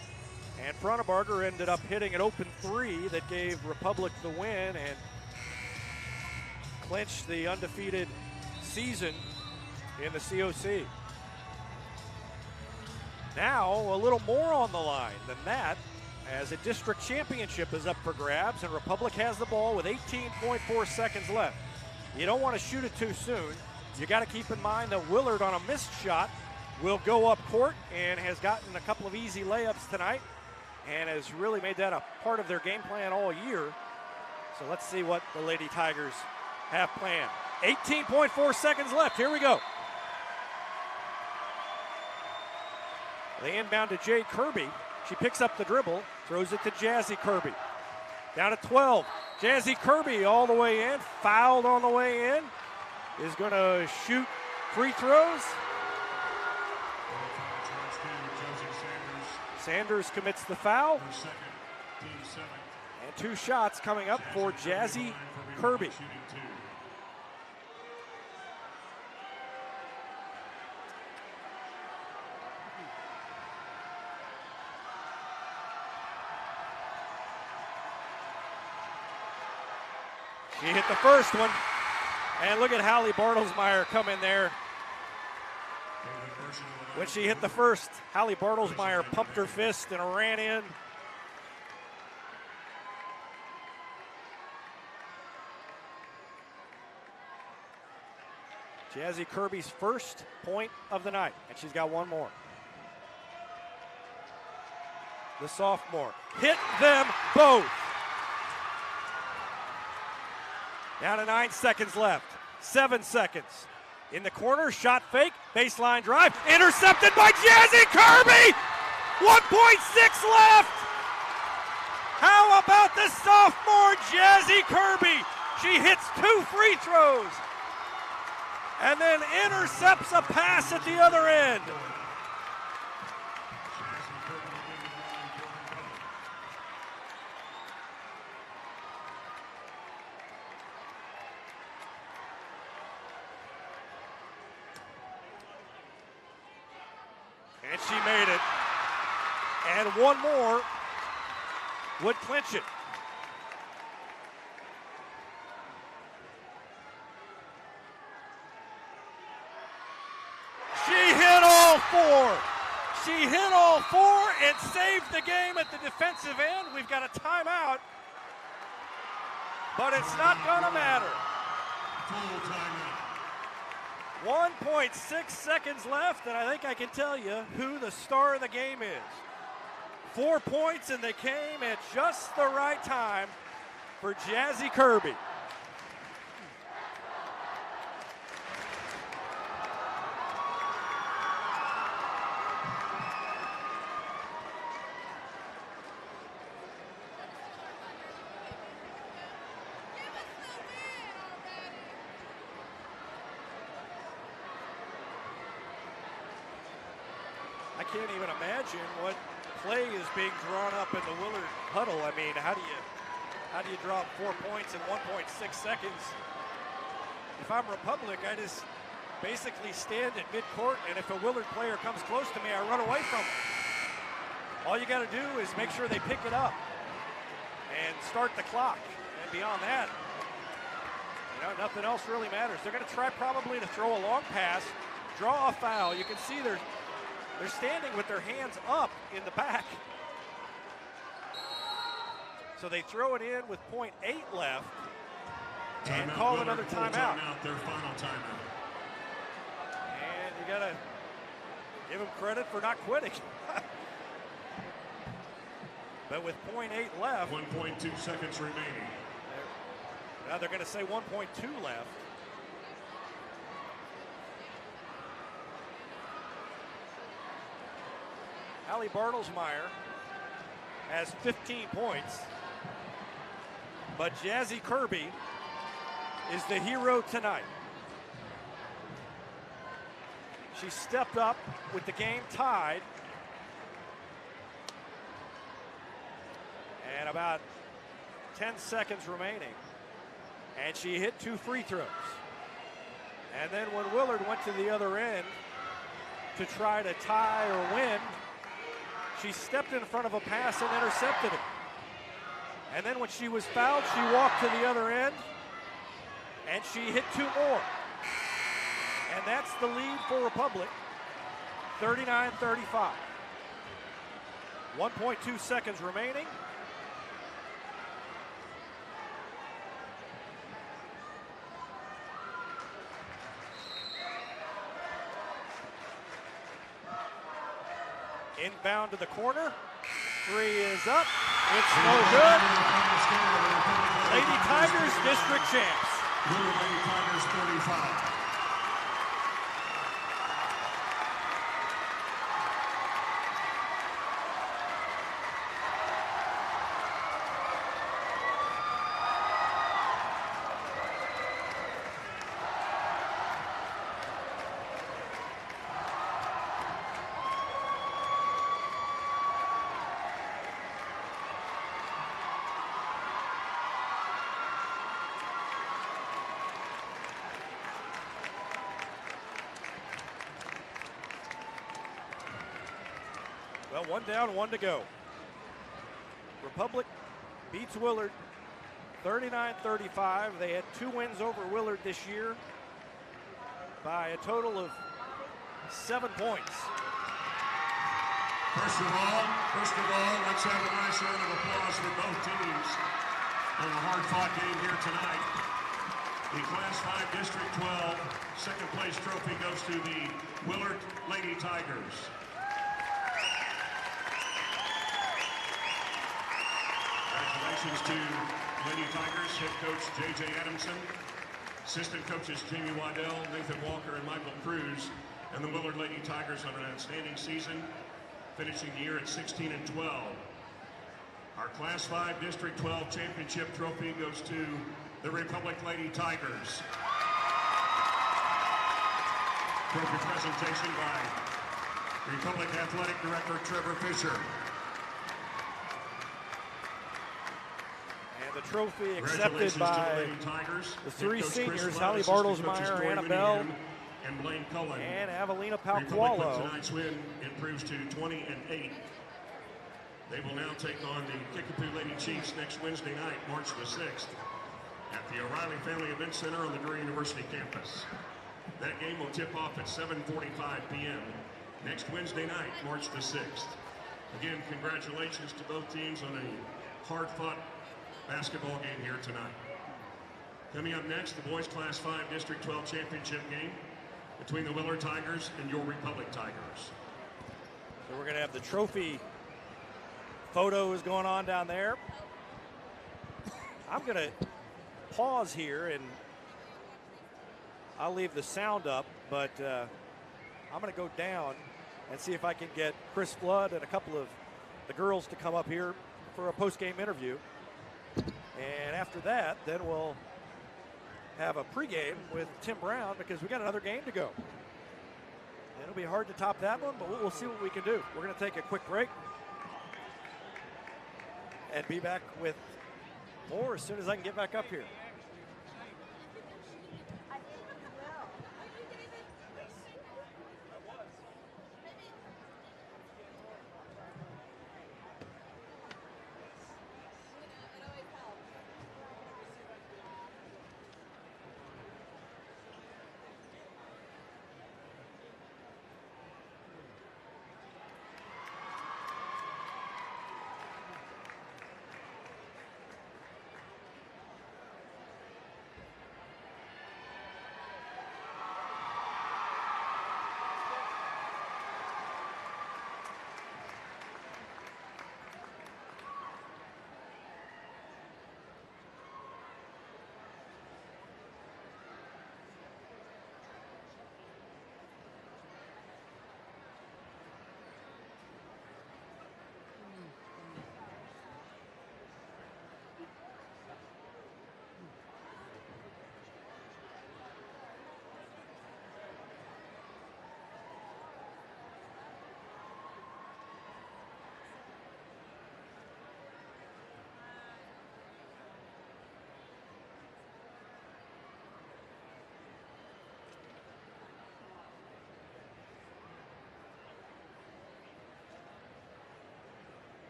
And Fronabarger ended up hitting an open 3 that gave Republic the win and clinched the undefeated season in the COC. Now a little more on the line than that as a district championship is up for grabs and Republic has the ball with 18.4 seconds left. You don't want to shoot it too soon. You got to keep in mind that Willard on a missed shot will go up court and has gotten a couple of easy layups tonight and has really made that a part of their game plan all year. So let's see what the Lady Tigers have planned. 18.4 seconds left. Here we go. They inbound to Jade Kirby. She picks up the dribble, throws it to Jazzy Kirby. Down to 12. Jazzy Kirby all the way in, fouled on the way in, is going to shoot free throws. Sanders commits the foul. And 2 shots coming up for Jazzy Kirby. She hit the first one, and look at Hallie Bartlesmeyer come in there. When she hit the first, Hallie Bartlesmeyer pumped her fist and ran in. Jazzy Kirby's first point of the night, and she's got one more. The sophomore hit them both. Down to 9 seconds left. 7 seconds. In the corner, shot fake, baseline drive, intercepted by Jazzy Kirby! 1.6 left! How about the sophomore Jazzy Kirby? She hits 2 free throws and then intercepts a pass at the other end. And she made it. And one more would clinch it. 4. She hit all 4 and saved the game at the defensive end. We've got a timeout, but it's not going to matter. Full timeout. 1.6 seconds left, and I think I can tell you who the star of the game is. 4 points, and they came at just the right time for Jazzy Kirby. I can't even imagine what play is being drawn up in the Willard huddle. I mean, how do you drop 4 points in 1.6 seconds? If I'm Republic, I just basically stand at midcourt, and if a Willard player comes close to me, I run away from them. All you got to do is make sure they pick it up and start the clock. And beyond that, nothing else really matters. They're going to try probably to throw a long pass, draw a foul. You can see they're standing with their hands up in the back. So they throw it in with .8 left and call another timeout. Their final timeout. And you got to give them credit for not quitting. But with .8 left. 1.2 seconds remaining. Now they're going to say 1.2 left. Allie Bartlesmeyer has 15 points, but Jazzy Kirby is the hero tonight. She stepped up with the game tied, and about 10 seconds remaining, and she hit 2 free throws. And then when Willard went to the other end to try to tie or win, she stepped in front of a pass and intercepted it. And then when she was fouled, she walked to the other end and she hit 2 more. And that's the lead for Republic, 39-35. 1.2 seconds remaining. Inbound to the corner. 3 is up. It's no good. Lady Tigers district champs. Lady Tigers 35. Well, 1 down, 1 to go. Republic beats Willard 39-35. They had 2 wins over Willard this year by a total of 7 points. First of all, let's have a nice round of applause for both teams on a hard-fought game here tonight. The Class 5 District 12 second place trophy goes to the Willard Lady Tigers. Congratulations to Lady Tigers head coach J.J. Adamson, assistant coaches Jamie Waddell, Nathan Walker, and Michael Cruz, and the Willard Lady Tigers on an outstanding season, finishing the year at 16-12. Our Class 5 District 12 championship trophy goes to the Republic Lady Tigers. Trophy presentation by Republic Athletic Director Trevor Fisher. And the trophy accepted by the 3 seniors, Holly Bartlesmeyer, Annabelle, and Blaine Cullen. And Avelina Republic Palqualo. Tonight's win improves to 20-8. They will now take on the Kickapoo Lady Chiefs next Wednesday night, March the 6th, at the O'Reilly Family Event Center on the Drury University campus. That game will tip off at 7:45 p.m. next Wednesday night, March the 6th. Again, congratulations to both teams on a hard-fought basketball game here tonight. Coming up next, the boys Class 5 District 12 championship game between the Willard Tigers and your Republic Tigers. So we're going to have the trophy photos going on down there. I'm going to pause here and I'll leave the sound up, but I'm going to go down and see if I can get Chris Flood and a couple of the girls to come up here for a post-game interview. And after that, then we'll have a pregame with Tim Brown because we got another game to go. It'll be hard to top that one, but we'll see what we can do. We're going to take a quick break and be back with more as soon as I can get back up here.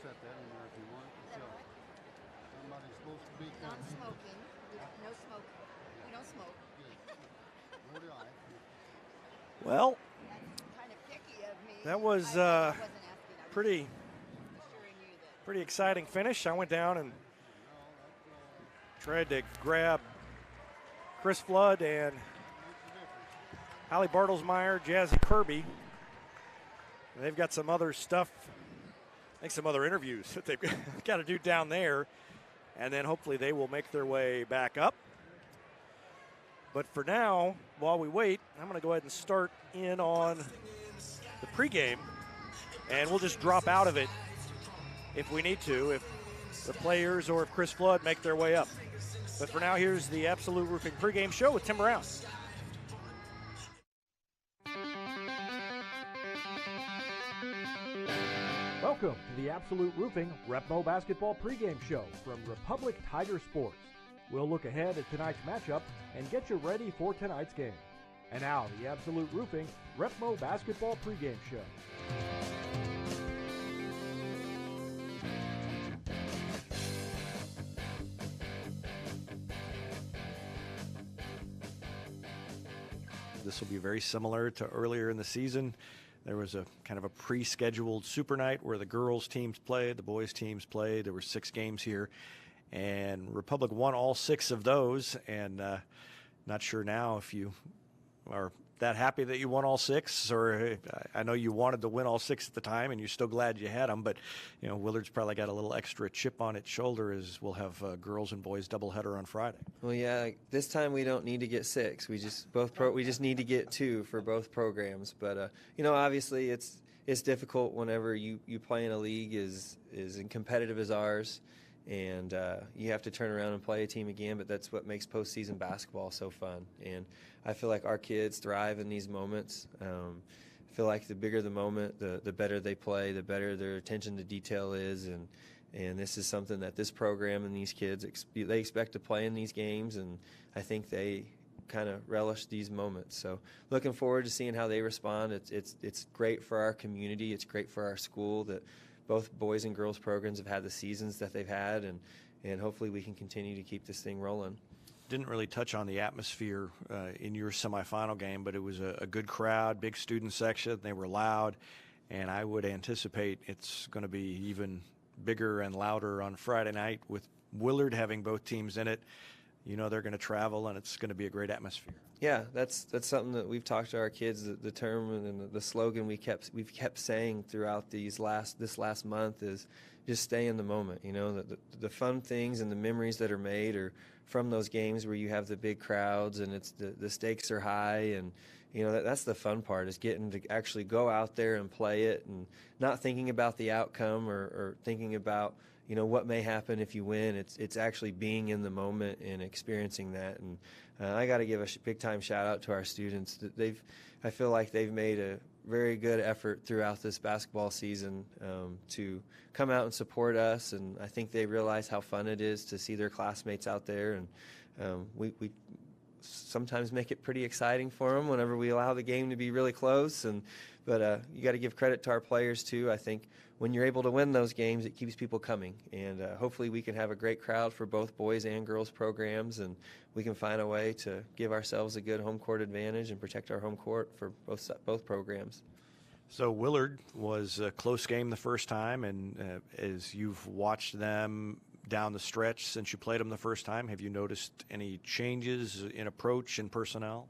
Set that in there if you want. So somebody's supposed to be Not coming. smoking. No smoking. We don't smoke. Nor do I. Well, That's kind of picky of me. that was I wasn't asking. I was pretty assuring you that. Pretty exciting finish. I went down and tried to grab Chris Flood and Hallie Bartlesmeyer, Jazzy Kirby. And they've got some other stuff, I think some other interviews that they've got to do down there. And then hopefully they will make their way back up. But for now, while we wait, I'm going to go ahead and start in on the pregame. And we'll just drop out of it if we need to, if the players or if Chris Flood make their way up. But for now, here's the Absolute Roofing pregame show with Tim Brown. Welcome to the Absolute Roofing Repmo Basketball pregame show from Republic Tiger Sports. We'll look ahead at tonight's matchup and get you ready for tonight's game. And now, the Absolute Roofing Repmo Basketball pregame show. This will be very similar to earlier in the season. There was a kind of a pre-scheduled super night where the girls' teams played, the boys' teams played. There were 6 games here, and Republic won all 6 of those. And not sure now if you are that happy that you won all 6, or I know you wanted to win all 6 at the time, and you're still glad you had them. But you know, Willard's probably got a little extra chip on its shoulder as we'll have girls and boys doubleheader on Friday. Well, yeah, this time we don't need to get 6. We just we just need to get 2 for both programs. But you know, obviously it's difficult whenever you play in a league as competitive as ours, and you have to turn around and play a team again. But that's what makes postseason basketball so fun. And I feel like our kids thrive in these moments. I feel like the bigger the moment, the better they play, the better their attention to detail is, and this is something that this program and these kids they expect to play in these games, and I think they kind of relish these moments. So looking forward to seeing how they respond. It's great for our community. It's great for our school that both boys and girls programs have had the seasons that they've had, and hopefully we can continue to keep this thing rolling. Didn't really touch on the atmosphere in your semifinal game, but it was a good crowd, big student section. They were loud, and I would anticipate it's going to be even bigger and louder on Friday night with Willard having both teams in it. You know they're going to travel, and it's going to be a great atmosphere. Yeah, that's something that we've talked to our kids. The term and the slogan we've kept saying throughout this last month is just stay in the moment. You know, the fun things and the memories that are made are from those games where you have the big crowds and it's the stakes are high, and you know that's the fun part, is getting to actually go out there and play it and not thinking about the outcome or thinking about what may happen if you win. It's actually being in the moment and experiencing that. And I got to give a big time shout out to our students. I feel like they've made a very good effort throughout this basketball season to come out and support us, and I think they realize how fun it is to see their classmates out there, and we sometimes make it pretty exciting for them whenever we allow the game to be really close. But you got to give credit to our players too. I think when you're able to win those games, it keeps people coming, and hopefully we can have a great crowd for both boys and girls programs, and we can find a way to give ourselves a good home court advantage and protect our home court for both programs. So Willard was a close game the first time, and as you've watched them down the stretch since you played them the first time, have you noticed any changes in approach and personnel?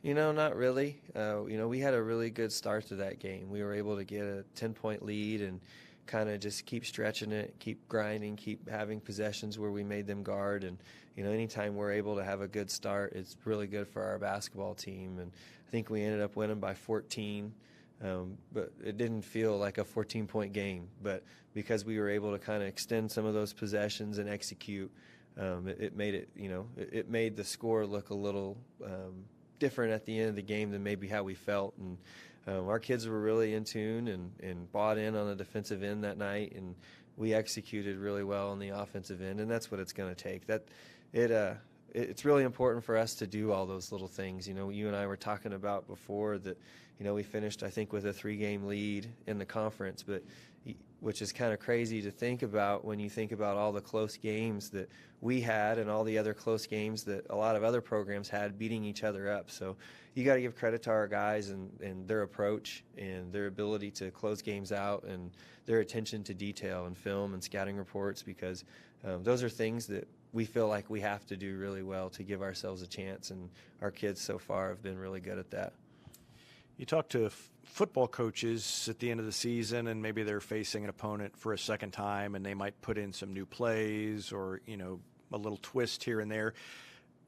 Not really. We had a really good start to that game. We were able to get a 10-point lead and kind of just keep stretching it, keep grinding, keep having possessions where we made them guard. And, anytime we're able to have a good start, it's really good for our basketball team. And I think we ended up winning by 14. But it didn't feel like a 14-point game. But because we were able to kind of extend some of those possessions and execute, it made it, it made the score look a little different at the end of the game than maybe how we felt. And our kids were really in tune and bought in on the defensive end that night, and we executed really well on the offensive end, and that's what it's going to take. It's really important for us to do all those little things. You and I were talking about before that, we finished, I think, with a 3-game lead in the conference, which is kind of crazy to think about when you think about all the close games that we had and all the other close games that a lot of other programs had, beating each other up. So you got to give credit to our guys and their approach and their ability to close games out and their attention to detail and film and scouting reports, because those are things that we feel like we have to do really well to give ourselves a chance, and our kids so far have been really good at that. You talk to football coaches at the end of the season, and maybe they're facing an opponent for a second time, and they might put in some new plays or, a little twist here and there.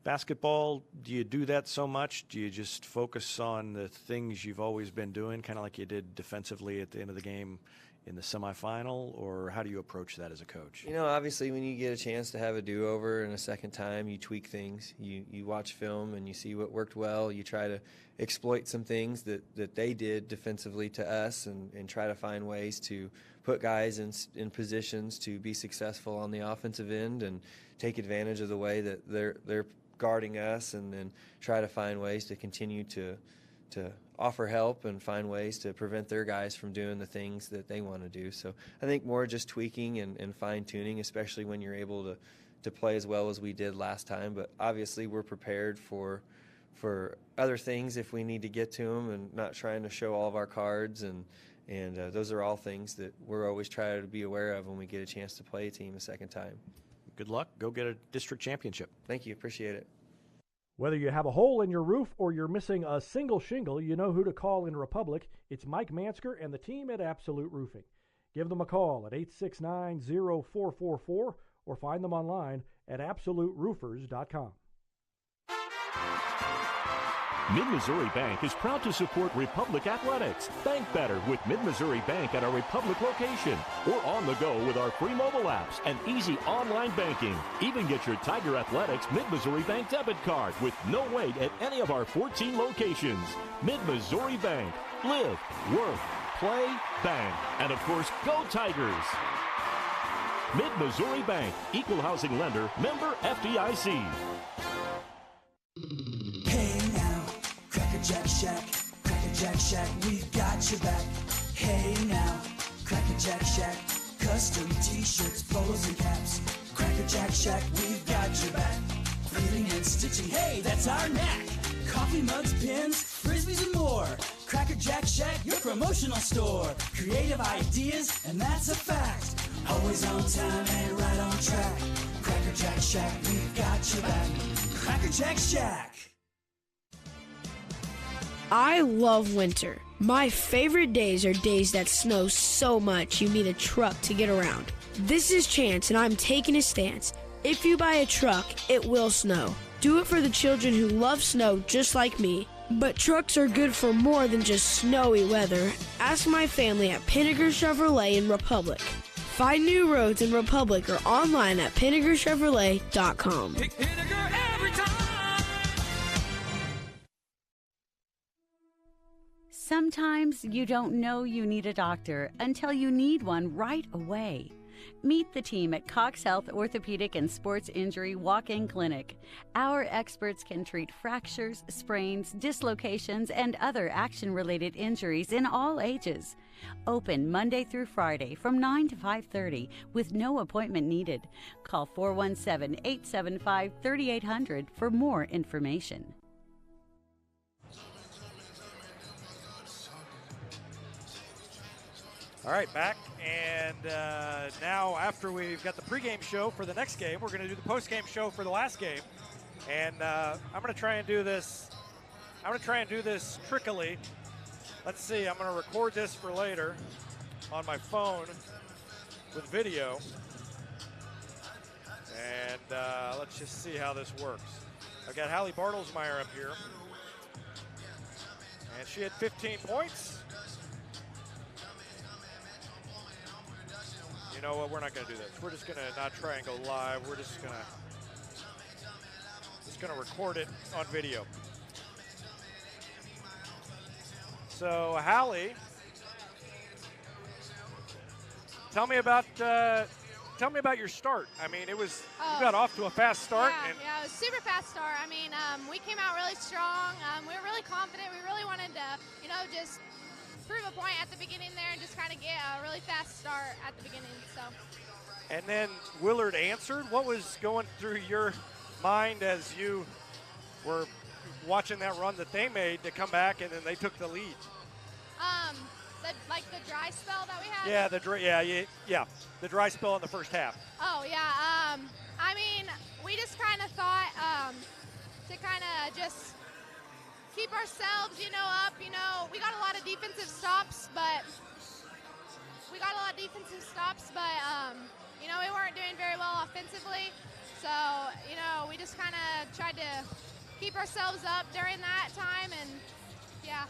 Basketball, do you do that so much? Do you just focus on the things you've always been doing, kind of like you did defensively at the end of the game in the semifinal, or how do you approach that as a coach? Obviously when you get a chance to have a do-over and a second time, you tweak things. You watch film and you see what worked well. You try to exploit some things that they did defensively to us and try to find ways to put guys in positions to be successful on the offensive end and take advantage of the way that they're guarding us, and then try to find ways to continue to offer help and find ways to prevent their guys from doing the things that they want to do. So I think more just tweaking and fine-tuning, especially when you're able to play as well as we did last time. But obviously we're prepared for other things if we need to get to them, and not trying to show all of our cards. And those are all things that we're always trying to be aware of when we get a chance to play a team a second time. Good luck. Go get a district championship. Thank you. Appreciate it. Whether you have a hole in your roof or you're missing a single shingle, you know who to call in Republic. It's Mike Mansker and the team at Absolute Roofing. Give them a call at 869-0444 or find them online at absoluteroofers.com. Mid-Missouri Bank is proud to support Republic Athletics. Bank better with Mid-Missouri Bank at our Republic location, or on the go with our free mobile apps and easy online banking. Even get your Tiger Athletics Mid-Missouri Bank debit card with no wait at any of our 14 locations. Mid-Missouri Bank. Live, work, play, bank. And of course, go Tigers! Mid-Missouri Bank. Equal housing lender. Member FDIC. Jack Shack, Cracker Jack Shack, we've got your back. Hey now, Cracker Jack Shack, Custom t-shirts, polos, and caps. Cracker Jack Shack, we've got your back. Pleating and stitching, hey, that's our knack. Coffee mugs, pins, frisbees, and more. Cracker Jack Shack, your promotional store. Creative ideas, and that's a fact. Always on time and right on track. Cracker Jack Shack, we've got your back. Cracker Jack Shack. I love winter. My favorite days are days that snow so much you need a truck to get around. This is Chance, and I'm taking a stance. If you buy a truck, it will snow. Do it for the children who love snow just like me. But trucks are good for more than just snowy weather. Ask my family at Pinnaker Chevrolet in Republic. Find new roads in Republic or online at PinnakerChevrolet.com. Pick Pinnaker every time. Sometimes you don't know you need a doctor until you need one right away. Meet the team at Cox Health Orthopedic and Sports Injury Walk-In Clinic. Our experts can treat fractures, sprains, dislocations, and other action-related injuries in all ages. Open Monday through Friday from 9 to 5:30 with no appointment needed. Call 417-875-3800 for more information. All right, back, and now after we've got the pregame show for the next game, we're going to do the postgame show for the last game, and I'm going to try and do this. I'm going to try and do this trickily. Let's see. I'm going to record this for later on my phone with video, and let's just see how this works. I've got Hallie Bartlesmeyer up here, and she had 15 points. You know what? We're not going to do this. We're just going to not try and go live. We're just going to record it on video. So, Hallie, tell me about your start. I mean, you got off to a fast start. Yeah, it was a super fast start. I mean, we came out really strong. We were really confident. We really wanted to, just prove a point at the beginning there and just kind of get a really fast start at the beginning. So. And then Willard answered. What was going through your mind as you were watching that run that they made to come back and then they took the lead? The dry spell that we had. Yeah, the dry spell in the first half. Oh yeah. I mean, we just kind of thought to kind of just keep ourselves, up. We got a lot of defensive stops, but we weren't doing very well offensively. So, we just kind of tried to keep ourselves up during that time, and yeah.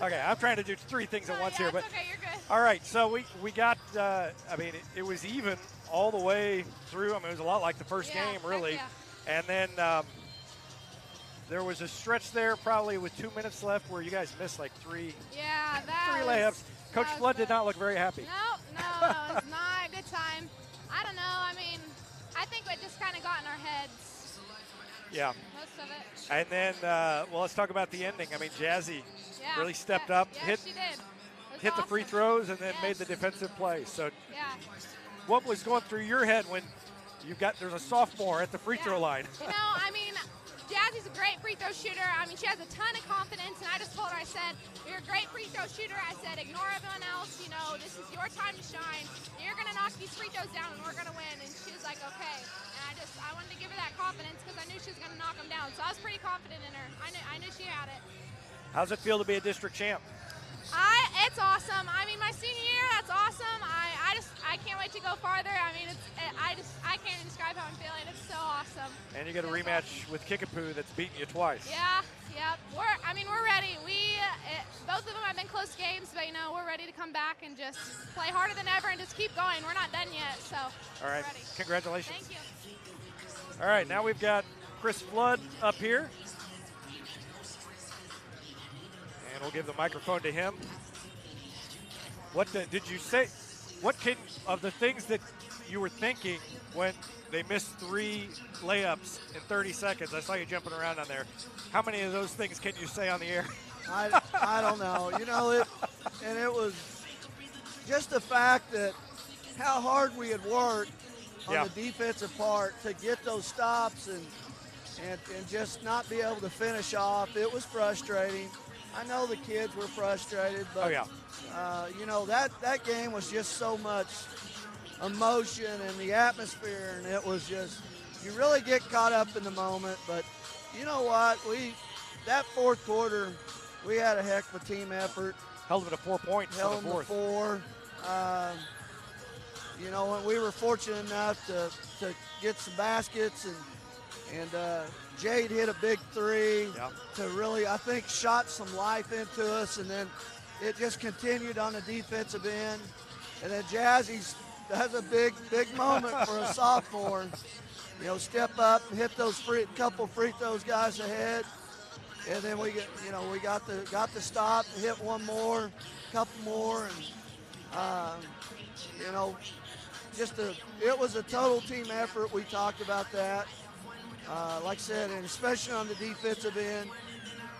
Okay, I'm trying to do three things at once here, but okay, you're good. All right, so we got. It was even all the way through. It was a lot like the first game, really, and then. There was a stretch there probably with 2 minutes left where you guys missed like three layups. Coach Flood did not look very happy. No, it was not a good time. I don't know. I mean, I think it just kind of got in our heads. Yeah. Most of it. And then, let's talk about the ending. I mean, Jazzy really stepped up, hit the free throws, and then made the defensive play. So what was going through your head when there's a sophomore at the free throw line? Jazzy's a great free throw shooter. I mean, she has a ton of confidence, and I just told her, I said, you're a great free throw shooter. I said, ignore everyone else. This is your time to shine. You're going to knock these free throws down, and we're going to win. And she was like, okay. And I wanted to give her that confidence because I knew she was going to knock them down. So I was pretty confident in her. I knew she had it. How's it feel to be a district champ? It's awesome. I mean, my senior year, that's awesome. I can't wait to go farther. I mean, I can't even describe how I'm feeling. It's so awesome. And you get a rematch with Kickapoo that's beaten you twice. Yeah. We're ready. Both of them have been close games, but we're ready to come back and just play harder than ever and just keep going. We're not done yet, so. All right. Ready. Congratulations. Thank you. All right, now we've got Chris Flood up here. And we'll give the microphone to him. Did you say? Of the things that you were thinking when they missed 3 layups in 30 seconds? I saw you jumping around on there. How many of those things can you say on the air? I don't know. It was just the fact that how hard we had worked on Yeah. the defensive part to get those stops and just not be able to finish off. It was frustrating. I know the kids were frustrated, but Oh, yeah. you know, that game was just so much emotion and the atmosphere, and it was just, you really get caught up in the moment. But you know what, that fourth quarter, we had a heck of a team effort. Held them to 4 points. Held in the them to fourth. 4. You know, and we were fortunate enough to get some baskets, and Jade hit a big 3 to really, I think, shot some life into us, and then it just continued on the defensive end. And then Jazzy has a big moment for a sophomore. You know, step up and hit those couple free throws guys ahead. And then we got the stop, hit one more, couple more, and you know, it was a total team effort. We talked about that. Like I said, and especially on the defensive end,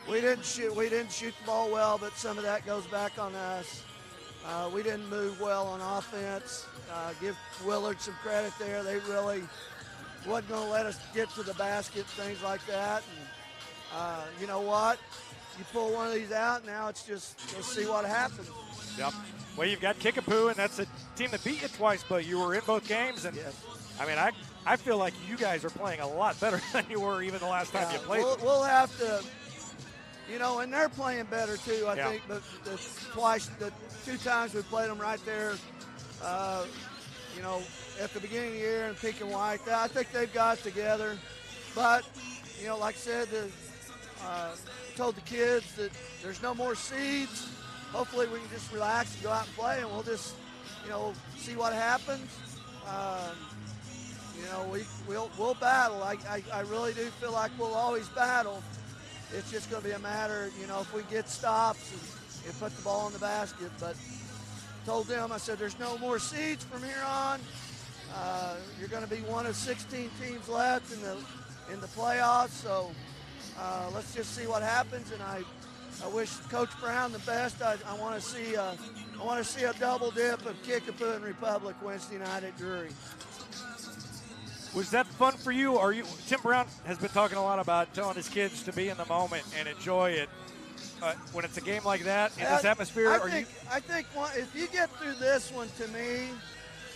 we didn't shoot the ball well, but some of that goes back on us. We didn't move well on offense. Give Willard some credit there. They really wasn't going to let us get to the basket, things like that. And you know what? You pull one of these out, now it's just, let's see what happens. Yep. Well, you've got Kickapoo, and that's a team that beat you twice, but you were in both games. And yes. I mean, I feel like you guys are playing a lot better than you were even the last time you played. We'll have to, you know, and they're playing better too, I think. But the 2 times we played them right there, you know, at the beginning of the year in pink and white, I think they've got it together. But, you know, like I said, told the kids that there's no more seeds. Hopefully we can just relax and go out and play, and we'll just, you know, see what happens. You know, we'll battle. I really do feel like we'll always battle. It's just going to be a matter, you know, if we get stops and put the ball in the basket. But told them, I said, there's no more seeds from here on. You're going to be one of 16 teams left in the playoffs. So let's just see what happens. And I wish Coach Brown the best. I want to see a double dip of Kickapoo and Republic Wednesday night at Drury. Was that fun for you? Tim Brown has been talking a lot about telling his kids to be in the moment and enjoy it. When it's a game like that, in this atmosphere, I think if you get through this one, to me,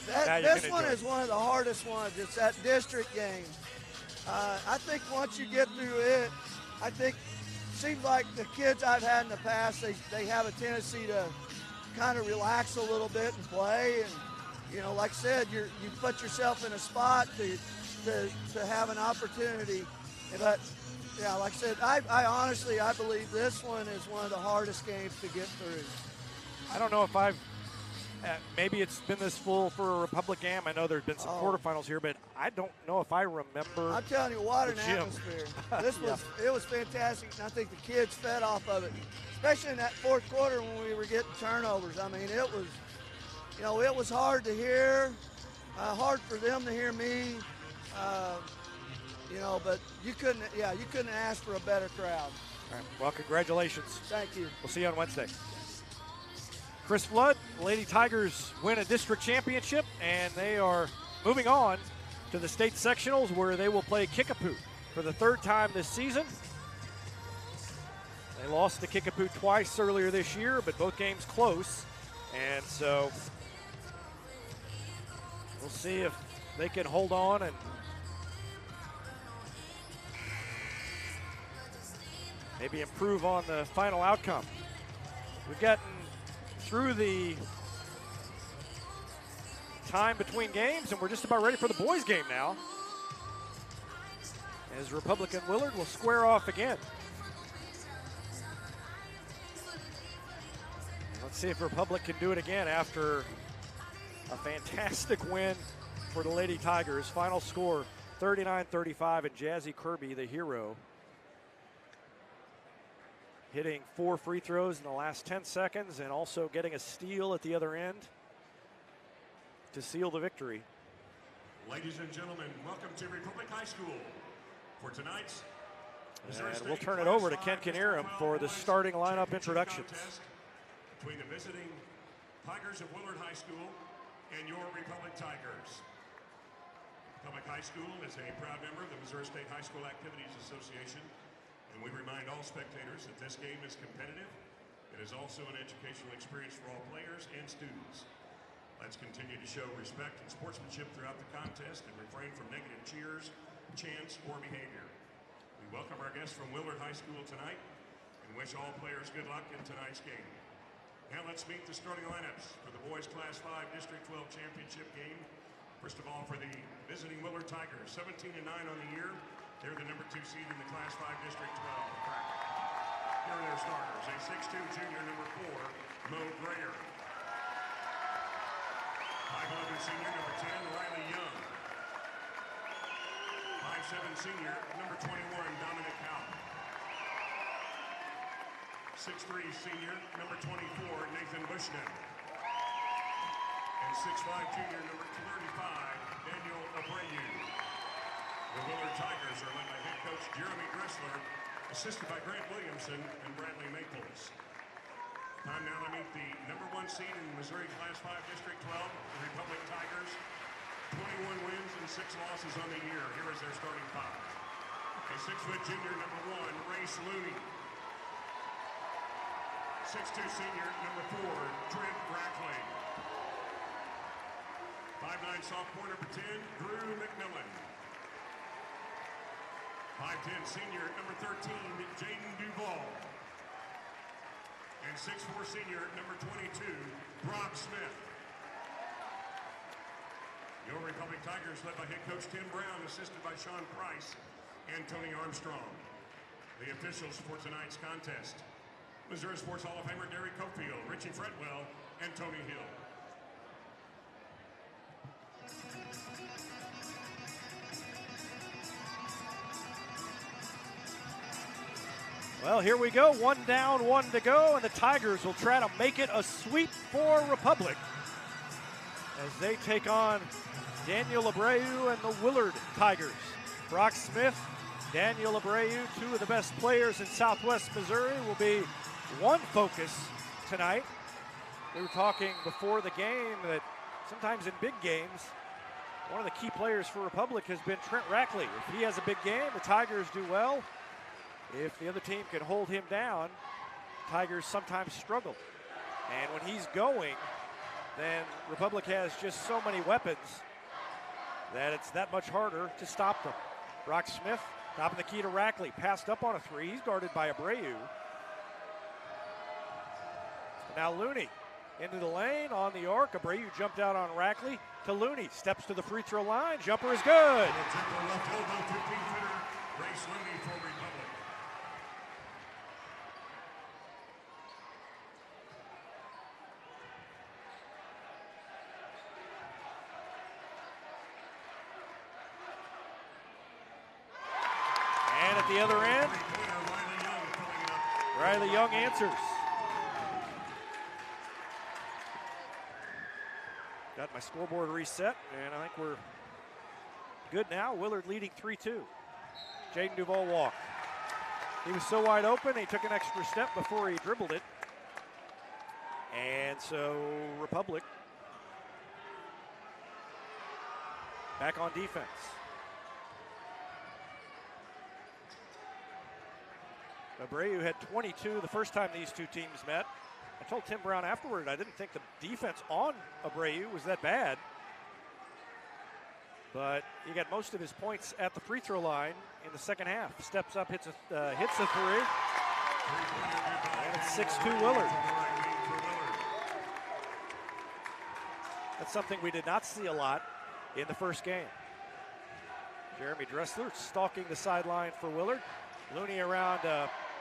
this one is one of the hardest ones. It's that district game. I think once you get through it, I think it seems like the kids I've had in the past, they have a tendency to kind of relax a little bit and play. And, you know, like I said, you put yourself in a spot to have an opportunity. But, yeah, like I said, I honestly believe this one is one of the hardest games to get through. I don't know if maybe it's been this full for a Republic game. I know there's been some quarterfinals here, but I don't know if I remember. I'm telling you, what an atmosphere. It was fantastic, and I think the kids fed off of it, especially in that fourth quarter when we were getting turnovers. I mean, it was, you know, it was hard to hear, hard for them to hear me, you know, but you couldn't ask for a better crowd. All right. Well, congratulations. Thank you. We'll see you on Wednesday. Chris Flood, Lady Tigers win a district championship, and they are moving on to the state sectionals where they will play Kickapoo for the 3rd time this season. They lost to Kickapoo twice earlier this year, but both games close. And so we'll see if they can hold on and maybe improve on the final outcome. We've gotten through the time between games, and we're just about ready for the boys' game now, as Republic and Willard will square off again. Let's see if Republic can do it again after a fantastic win for the Lady Tigers. Final score 39-35, and Jazzy Kirby, the hero, hitting 4 free throws in the last 10 seconds and also getting a steal at the other end to seal the victory. Ladies and gentlemen, welcome to Republic High School for tonight's And we'll turn it over to Ken Knierim for the starting lineup introductions. between the visiting Tigers of Willard High School and your Republic Tigers. Republic High School is a proud member of the Missouri State High School Activities Association, and we remind all spectators that this game is competitive. It is also an educational experience for all players and students. Let's continue to show respect and sportsmanship throughout the contest and refrain from negative cheers, chants, or behavior. We welcome our guests from Willard High School tonight and wish all players good luck in tonight's game. Now let's meet the starting lineups for the boys Class 5 District 12 Championship game. First of all, for the visiting Willard Tigers, 17-9 on the year. They're the number 2 seed in the Class 5 District 12. Here are their starters. A 6'2 junior, number 4, Mo Grayer. 5'11 senior, number 10, Riley Young. 5'7 senior, number 21, Dominic Howe. 6'3 senior, number 24, Nathan Bushnell. And 6'5 junior, number 35, Daniel Abreu. The Willard Tigers are led by head coach Jeremy Dressler, assisted by Grant Williamson and Bradley Maples. Time now to meet the number 1 seed in Missouri Class 5 District 12, the Republic Tigers. 21 wins and 6 losses on the year. Here is their starting 5. A 6-foot junior, number 1, Race Looney. 6'2 senior, number 4, Trent Rackley. 5'9 sophomore, number 10, Drew McMillan. 5'10 senior, number 13, Jaden Duvall. And 6'4 senior, number 22, Brock Smith. Your Republic Tigers led by head coach Tim Brown, assisted by Sean Price and Tony Armstrong. The officials for tonight's contest: Missouri Sports Hall of Famer Derek Cofield, Richie Fretwell, and Tony Hill. Well, here we go. 1 down, 1 to go, and the Tigers will try to make it a sweep for Republic as they take on Daniel Abreu and the Willard Tigers. Brock Smith, Daniel Abreu, 2 of the best players in Southwest Missouri, will be one focus tonight. We were talking before the game that sometimes in big games, one of the key players for Republic has been Trent Rackley. If he has a big game, the Tigers do well. If the other team can hold him down, Tigers sometimes struggle. And when he's going, then Republic has just so many weapons that it's that much harder to stop them. Brock Smith, top of the key to Rackley, passed up on a 3. He's guarded by Abreu. Now Looney into the lane on the arc. Abreu jumped out on Rackley to Looney. Steps to the free throw line. Jumper is good. Left elbow, 15-footer, Grace Looney for Republic. And at the other end, Riley Young answers. Got my scoreboard reset, and I think we're good now. Willard leading 3-2. Jaden Duvall walk. He was so wide open, he took an extra step before he dribbled it. And so Republic back on defense. Abreu had 22 the first time these two teams met. I told Tim Brown afterward I didn't think the defense on Abreu was that bad. But he got most of his points at the free throw line in the second half. Steps up, hits a 3. And it's 6-2 Willard. That's something we did not see a lot in the first game. Jeremy Dressler stalking the sideline for Willard. Looney around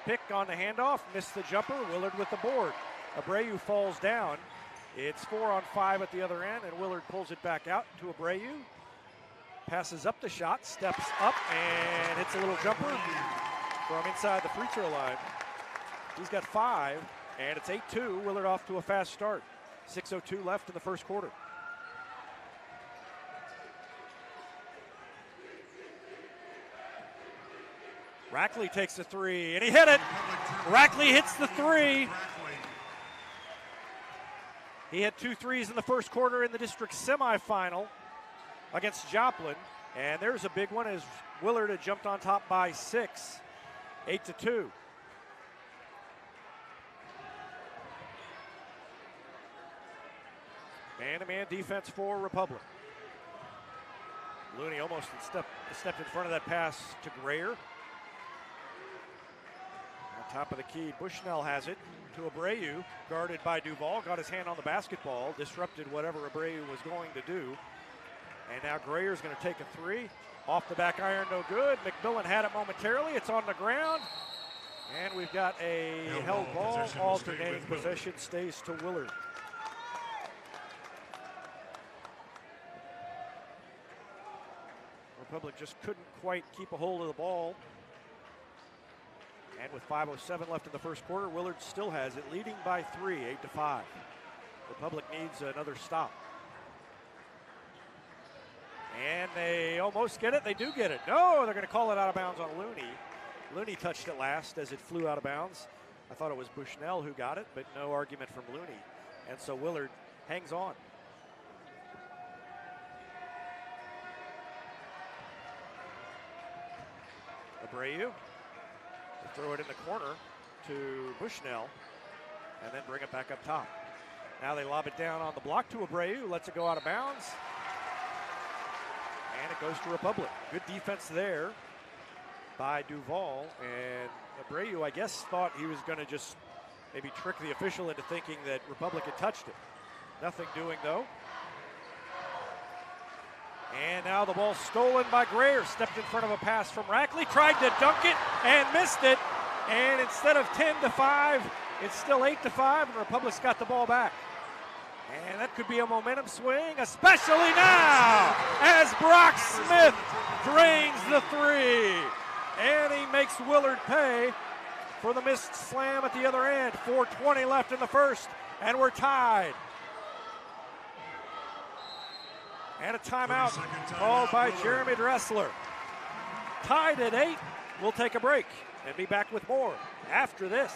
pick on the handoff, missed the jumper. Willard with the board. Abreu falls down. It's 4 on 5 at the other end, and Willard pulls it back out to Abreu. Passes up the shot, steps up, and hits a little jumper from inside the free throw line. He's got 5, and it's 8-2. Willard off to a fast start. 6:02 left in the first quarter. Rackley takes the 3, and he hit it. Rackley hits the 3. He had 2 threes in the first quarter in the district semifinal against Joplin. And there's a big one as Willard had jumped on top by 6, 8-2. Man-to-man defense for Republic. Looney almost stepped in front of that pass to Grayer. On top of the key, Bushnell has it to Abreu, guarded by Duval, got his hand on the basketball, disrupted whatever Abreu was going to do. And now Grayer's going to take a 3. Off the back iron, no good. McMillan had it momentarily. It's on the ground. And we've got a held ball. Alternating possession stays to Willard. Republic just couldn't quite keep a hold of the ball. And with 5:07 left in the first quarter, Willard still has it, leading by 3, 8-5. Republic needs another stop. And they almost get it. They do get it. No, they're going to call it out of bounds on Looney. Looney touched it last as it flew out of bounds. I thought it was Bushnell who got it, but no argument from Looney. And so Willard hangs on. Abreu. They throw it in the corner to Bushnell and then bring it back up top. Now they lob it down on the block to Abreu, lets it go out of bounds. And it goes to Republic. Good defense there by Duval. And Abreu, I guess, thought he was going to just maybe trick the official into thinking that Republic had touched it. Nothing doing, though. And now the ball stolen by Grayer. Stepped in front of a pass from Rackley. Tried to dunk it and missed it. And instead of 10-5, it's still 8-5, and Republic's got the ball back. And that could be a momentum swing, especially now, as Brock Smith drains the 3. And he makes Willard pay for the missed slam at the other end. 4:20 left in the first, and we're tied. And a timeout called by Jeremy Dressler. Tied at 8. We'll take a break and be back with more after this.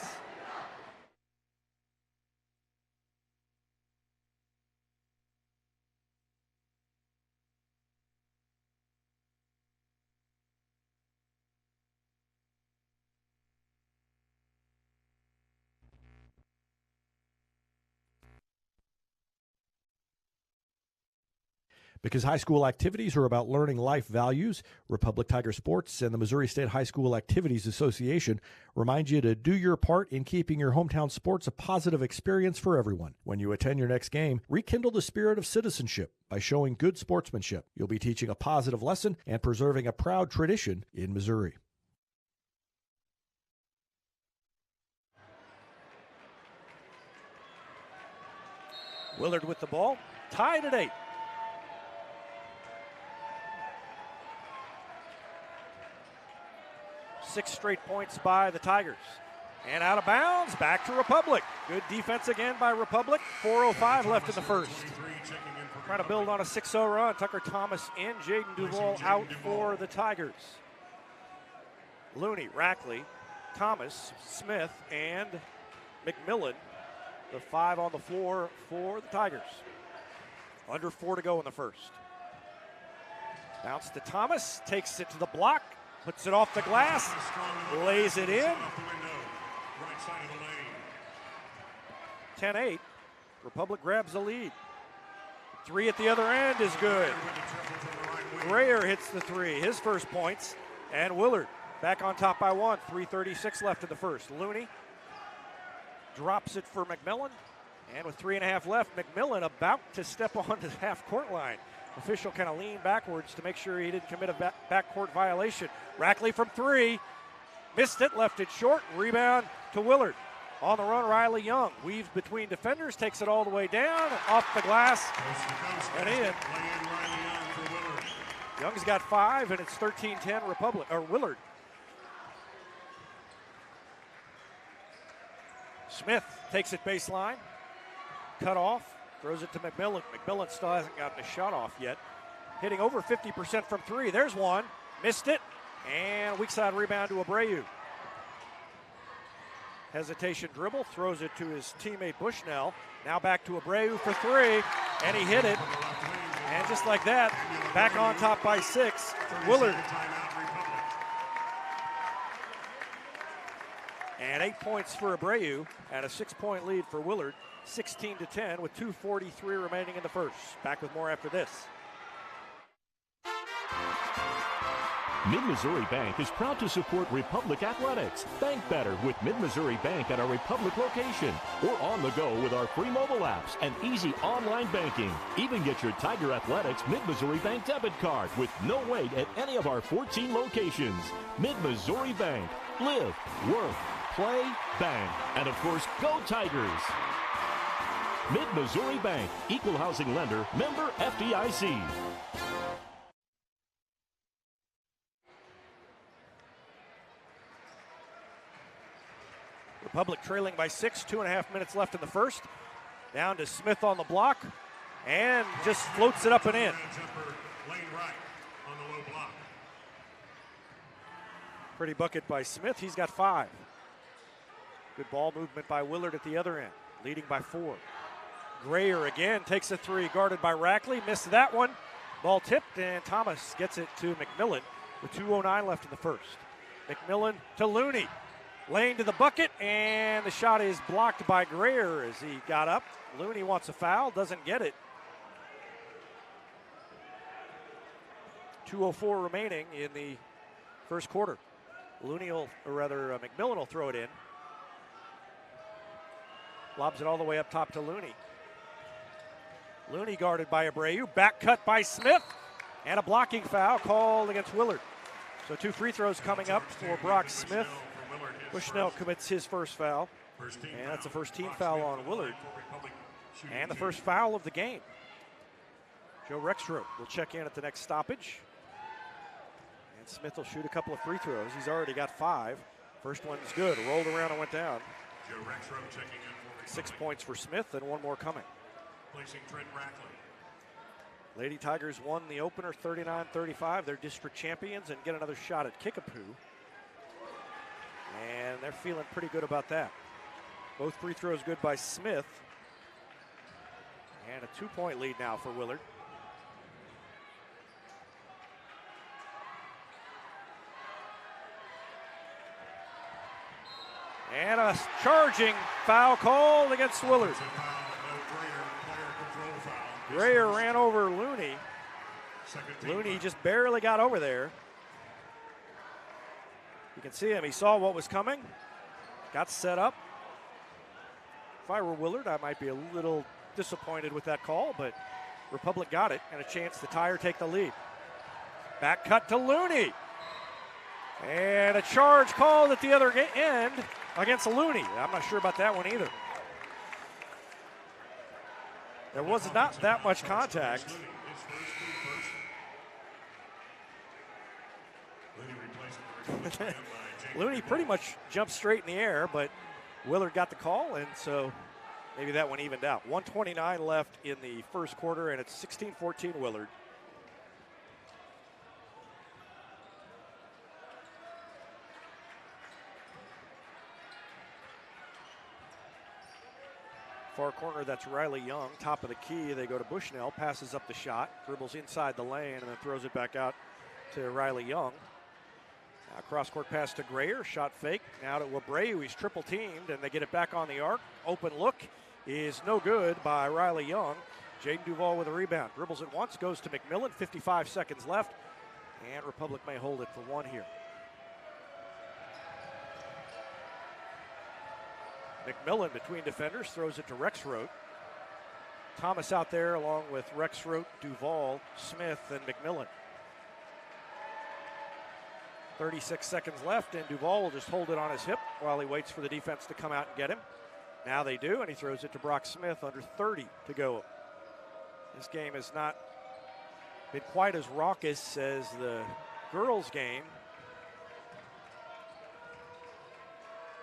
Because high school activities are about learning life values, Republic Tiger Sports and the Missouri State High School Activities Association remind you to do your part in keeping your hometown sports a positive experience for everyone. When you attend your next game, rekindle the spirit of citizenship by showing good sportsmanship. You'll be teaching a positive lesson and preserving a proud tradition in Missouri. Willard with the ball, tied at 8. Six straight points by the Tigers. And out of bounds, back to Republic. Good defense again by Republic. 4:05 left in the first. Trying to build on a 6-0 run. Tucker Thomas and Jaden Duval out for the Tigers. Looney, Rackley, Thomas, Smith, and McMillan. The 5 on the floor for the Tigers. Under 4 to go in the first. Bounce to Thomas, takes it to the block. Puts it off the glass, lays it in. 10-8, Republic grabs the lead. 3 at the other end is good. Grayer hits the 3, his first points. And Willard back on top by 1, 3:36 left in the first. Looney drops it for McMillan. And with 3.5 left, McMillan about to step onto the half-court line. Official kind of leaned backwards to make sure he didn't commit a backcourt violation. Rackley from 3. Missed it, left it short. Rebound to Willard. On the run, Riley Young weaves between defenders, takes it all the way down, off the glass, and in. Young's got 5, and it's 13-10 Republic, or Willard. Smith takes it baseline. Cut off. Throws it to McMillan. McMillan still hasn't gotten a shot off yet. Hitting over 50% from 3. There's one. Missed it. And weak side rebound to Abreu. Hesitation dribble, throws it to his teammate Bushnell. Now back to Abreu for three, and he hit it. And just like that, back on top by 6. Willard. And 8 points for Abreu, and a 6-point lead for Willard, 16-10 with 2:43 remaining in the first. Back with more after this. Mid-Missouri Bank is proud to support Republic Athletics. Bank better with Mid-Missouri Bank at our Republic location or on the go with our free mobile apps and easy online banking. Even get your Tiger Athletics Mid-Missouri Bank debit card with no wait at any of our 14 locations. Mid-Missouri Bank. Live, work, play, bank. And of course, go Tigers. Mid-Missouri Bank. Equal housing lender. Member FDIC. Republic trailing by 6, 2.5 minutes left in the first. Down to Smith on the block, and just floats it up and in. Pretty bucket by Smith, he's got 5. Good ball movement by Willard at the other end, leading by 4. Grayer again takes a 3, guarded by Rackley, missed that one. Ball tipped, and Thomas gets it to McMillan with 2:09 left in the first. McMillan to Looney. Lane to the bucket, and the shot is blocked by Grayer as he got up. Looney wants a foul, doesn't get it. 2:04 remaining in the first quarter. McMillan will throw it in. Lobs it all the way up top to Looney. Looney guarded by Abreu, back cut by Smith, and a blocking foul called against Willard. So 2 free throws coming up for Brock Smith. Bushnell commits his first foul, and that's the first team foul on Willard, and the first foul of the game. Joe Rexroth will check in at the next stoppage, and Smith will shoot a couple of free throws. He's already got 5. First one's good, rolled around and went down. 6 points for Smith, and 1 more coming. Placing Trent Rackley. Lady Tigers won the opener 39-35. They're district champions and get another shot at Kickapoo. And they're feeling pretty good about that. Both free throws good by Smith. And a 2-point lead now for Willard. And a charging foul called against Willard. Grayer ran over Looney. Looney just barely got over there. You can see him, he saw what was coming, got set up. If I were Willard, I might be a little disappointed with that call, but Republic got it and a chance to tie or take the lead. Back cut to Looney. And a charge called at the other end against Looney. I'm not sure about that one either. There was not that much contact. Looney pretty much jumped straight in the air, but Willard got the call, and so maybe that one evened out. 1:29 left in the first quarter, and it's 16-14 Willard. Far corner, that's Riley Young. Top of the key, they go to Bushnell, passes up the shot, dribbles inside the lane, and then throws it back out to Riley Young. Now cross-court pass to Grayer, shot fake. Now to Abreu, he's triple teamed, and they get it back on the arc. Open look is no good by Riley Young. Jaden Duvall with a rebound. Dribbles it once, goes to McMillan, 55 seconds left, and Republic may hold it for 1 here. McMillan between defenders, throws it to Rexroth. Thomas out there along with Rexroth, Duvall, Smith, and McMillan. 36 seconds left, and Duvall will just hold it on his hip while he waits for the defense to come out and get him. Now they do, and he throws it to Brock Smith, under 30 to go. This game has not been quite as raucous as the girls' game.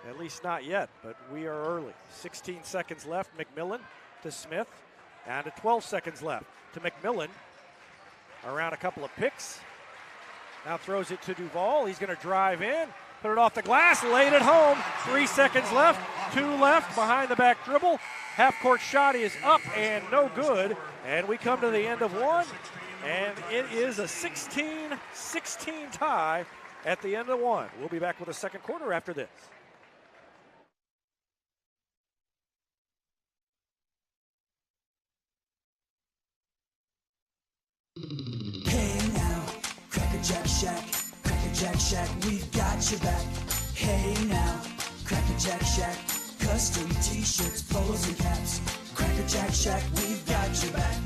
At least not yet, but we are early. 16 seconds left, McMillan to Smith, down to 12 seconds left to McMillan. Around a couple of picks. Now throws it to Duvall. He's going to drive in, Put it off the glass, laid it home. 3 seconds left, 2 left, behind the back dribble. Half-court shot is up and no good. And we come to the end of one, and it is a 16-16 tie at the end of one. We'll be back with the second quarter after this. Hey now, Cracker Jack Shack, Cracker Jack Shack, we've got your back. Hey now, Cracker Jack Shack, custom t-shirts, polos and caps. Cracker Jack Shack, we've got your back.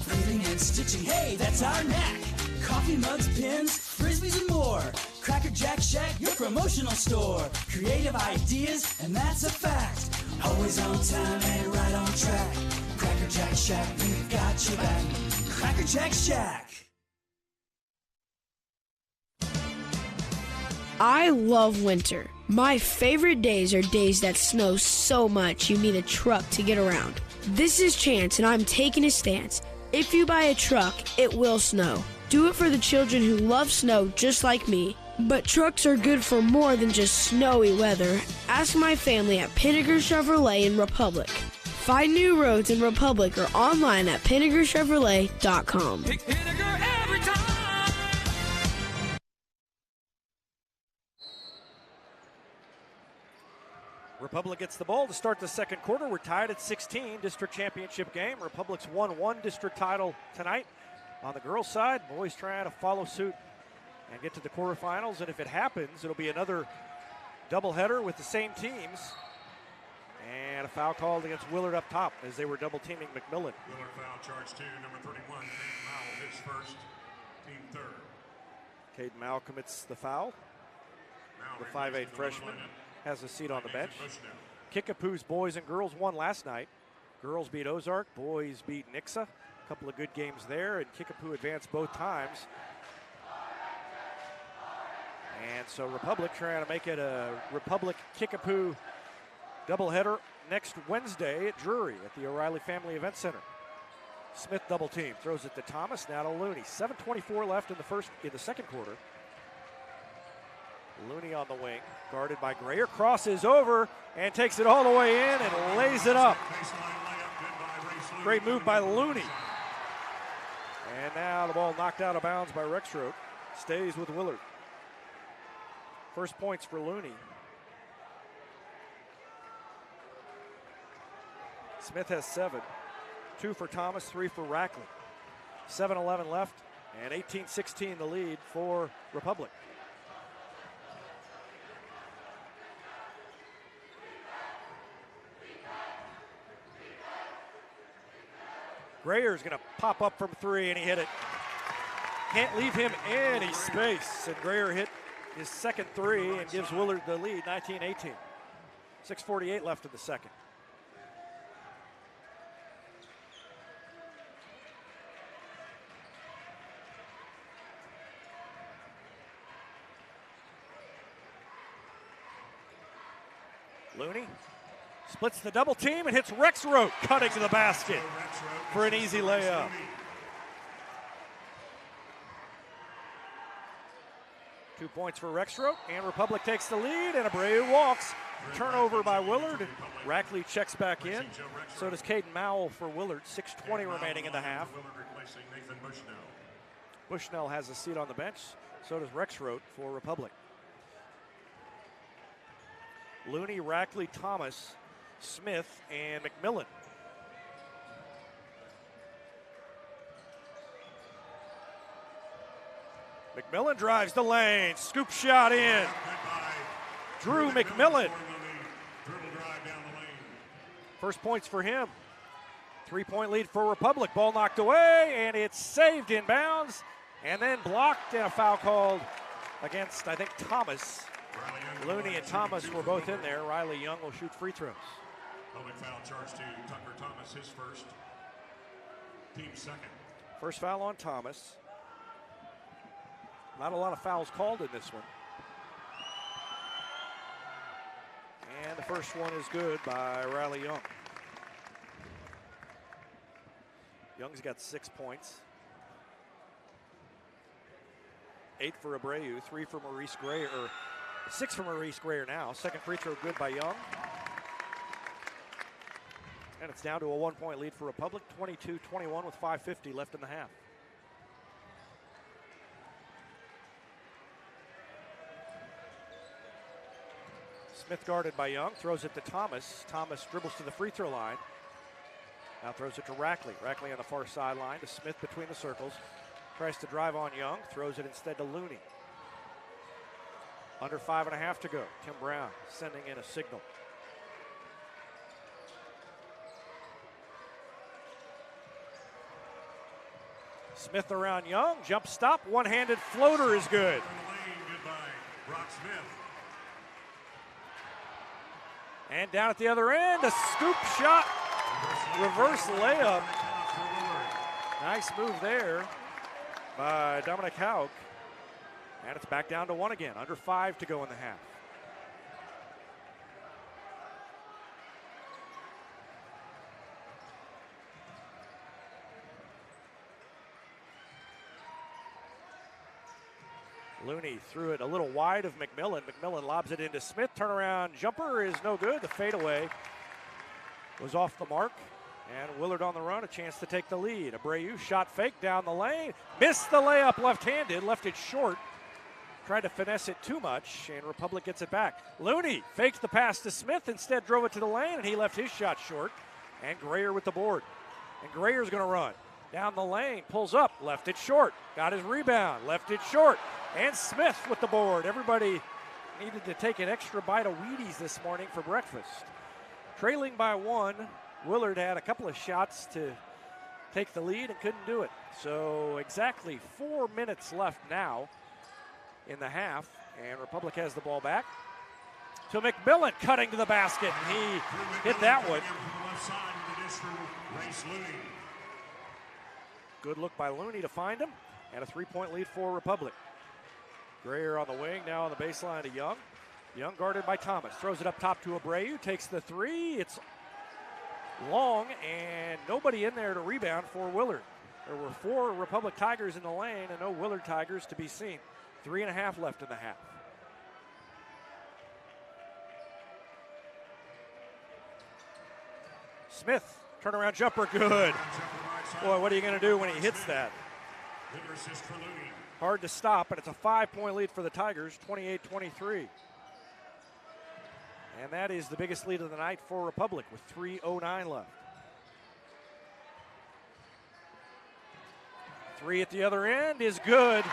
Printing and stitching, hey, that's our knack. Coffee mugs, pins, frisbees and more. Cracker Jack Shack, your promotional store. Creative ideas, and that's a fact. Always on time and right on track. Cracker Jack Shack, we've got your back. Cracker Jack Shack. I love winter. My favorite days are days that snow so much you need a truck to get around. This is Chance, and I'm taking a stance. If you buy a truck, it will snow. Do it for the children who love snow just like me. But trucks are good for more than just snowy weather. Ask my family at Pinnaker Chevrolet in Republic. Find new roads in Republic or online at PinnakerChevrolet.com. Pick Pinnaker every time. Republic gets the ball to start the second quarter. We're tied at 16, district championship game. Republic's won one district title tonight. On the girls' side, boys trying to follow suit and get to the quarterfinals. And if it happens, it'll be another doubleheader with the same teams. And a foul called against Willard up top as they were double-teaming McMillan. Willard foul charge 2, number 31, Caden Mowell, his first, team third. Caden Mowell commits the foul. The 5'8 freshman has a seat on the bench. Kickapoo's boys and girls won last night. Girls beat Ozark, boys beat Nixa. A couple of good games there, and Kickapoo advanced both times. And so Republic trying to make it a Republic-Kickapoo doubleheader next Wednesday at Drury at the O'Reilly Family Event Center. Smith double team, throws it to Thomas, now to Looney. 7:24 left in the second quarter. Looney on the wing, guarded by Grayer, crosses over and takes it all the way in and lays it up. Great move by Looney. And now the ball knocked out of bounds by Rexroth. Stays with Willard. First points for Looney. Smith has 7. 2 for Thomas, 3 for Rackley. 7:11 left, and 18-16 the lead for Republic. Grayer's going to pop up from 3, and he hit it. Can't leave him any space, and Grayer hit his second 3 and gives Willard the lead, 19-18. 6:48 left in the second. Looney splits the double team and hits Rexroth, cutting to the basket for an easy layup. Two points for Rexroth, and Republic takes the lead, and Abreu walks. Turnover by Willard. Rackley checks back in. So does Caden Mowell for Willard. 6:20 remaining in the half. Bushnell has a seat on the bench. So does Rexroth for Republic. Looney, Rackley, Thomas, Smith, and McMillan. McMillan drives the lane, scoop shot in. Drew McMillan. First points for him. 3-point lead for Republic. Ball knocked away, and it's saved in bounds, and then blocked, and a foul called against, I think, Thomas. Looney and Thomas were both in there. Riley Young will shoot free throws. Holding foul charge to Tucker Thomas, his first, team second. First foul on Thomas. Not a lot of fouls called in this one. And the first one is good by Riley Young. Young's got 6 points. 8 for Abreu, 3 for Maurice Grayer. 6 for Maurice Grayer now. Second free throw good by Young. And it's down to a 1-point lead for Republic, 22-21 with 5:50 left in the half. Smith guarded by Young, throws it to Thomas. Thomas dribbles to the free throw line. Now throws it to Rackley. Rackley on the far sideline to Smith between the circles. Tries to drive on Young, throws it instead to Looney. Under 5.5 to go. Tim Brown sending in a signal. Smith around Young, jump stop, one-handed floater is good. And down at the other end, a scoop shot, reverse layup. Nice move there by Dominic Haug. And it's back down to 1 again, under 5 to go in the half. Looney threw it a little wide of McMillan. McMillan lobs it into Smith. Turnaround jumper is no good. The fadeaway was off the mark. And Willard on the run, a chance to take the lead. Abreu shot fake down the lane. Missed the layup left-handed, left it short. Tried to finesse it too much, and Republic gets it back. Looney faked the pass to Smith, instead drove it to the lane, and he left his shot short. And Grayer with the board. And Grayer's going to run. Down the lane, pulls up, left it short. Got his rebound, left it short. And Smith with the board. Everybody needed to take an extra bite of Wheaties this morning for breakfast. Trailing by 1, Willard had a couple of shots to take the lead and couldn't do it. So exactly 4 minutes left now in the half, and Republic has the ball back. To McMillan, cutting to the basket, and he hit that one. Good look by Looney to find him, and a 3-point lead for Republic. Grayer on the wing, now on the baseline to Young. Young guarded by Thomas, throws it up top to Abreu, takes the 3. It's long, and nobody in there to rebound for Willard. There were 4 Republic Tigers in the lane and no Willard Tigers to be seen. 3.5 left in the half. Smith, turnaround jumper, good. Boy, what are you going to do when he hits that? Hard to stop, and it's a 5-point lead for the Tigers, 28-23. And that is the biggest lead of the night for Republic with 3:09 left. 3 at the other end is good.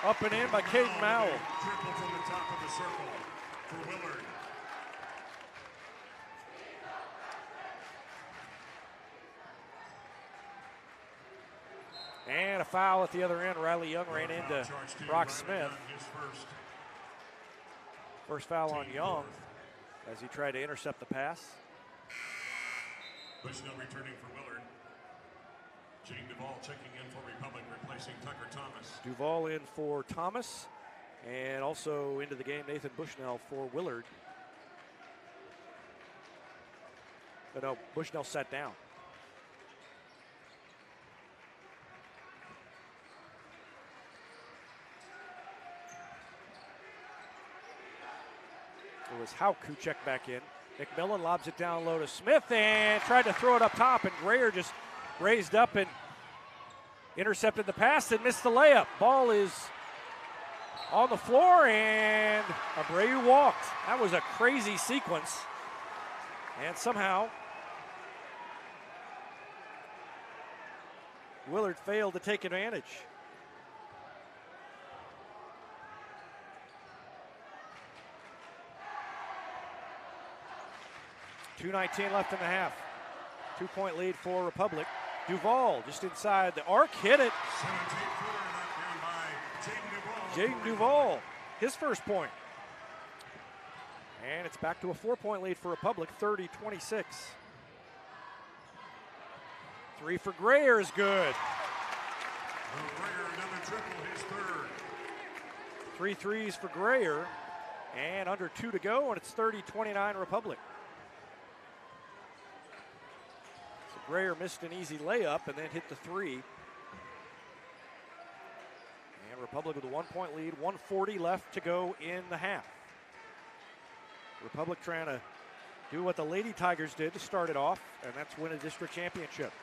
Up and in by Caden Mowell. Triple from the top of the circle for Willard. And a foul at the other end. Riley Young ran into Brock Smith. First foul on Young as he tried to intercept the pass. Bushnell returning for Willard. Jaden Duvall checking in for Republic, replacing Tucker Thomas. Duvall in for Thomas, and also into the game Nathan Bushnell for Willard. But no, Bushnell sat down. It was Hauk who checked back in. McMillan lobs it down low to Smith and tried to throw it up top, and Grayer just raised up and intercepted the pass and missed the layup. Ball is on the floor, and Abreu walked. That was a crazy sequence. And somehow Willard failed to take advantage. .219 left in the half. 2-point lead for Republic. Duvall just inside the arc, hit it. Jaden Duvall, his first point. And it's back to a 4-point lead for Republic, 30-26. 3 for Grayer is good. Grayer, another triple, his third. 3 threes for Grayer, and under 2 to go, and it's 30-29 Republic. Grayer missed an easy layup and then hit the 3. And Republic with a 1-point lead, 1:40 left to go in the half. Republic trying to do what the Lady Tigers did to start it off, and that's win a district championship.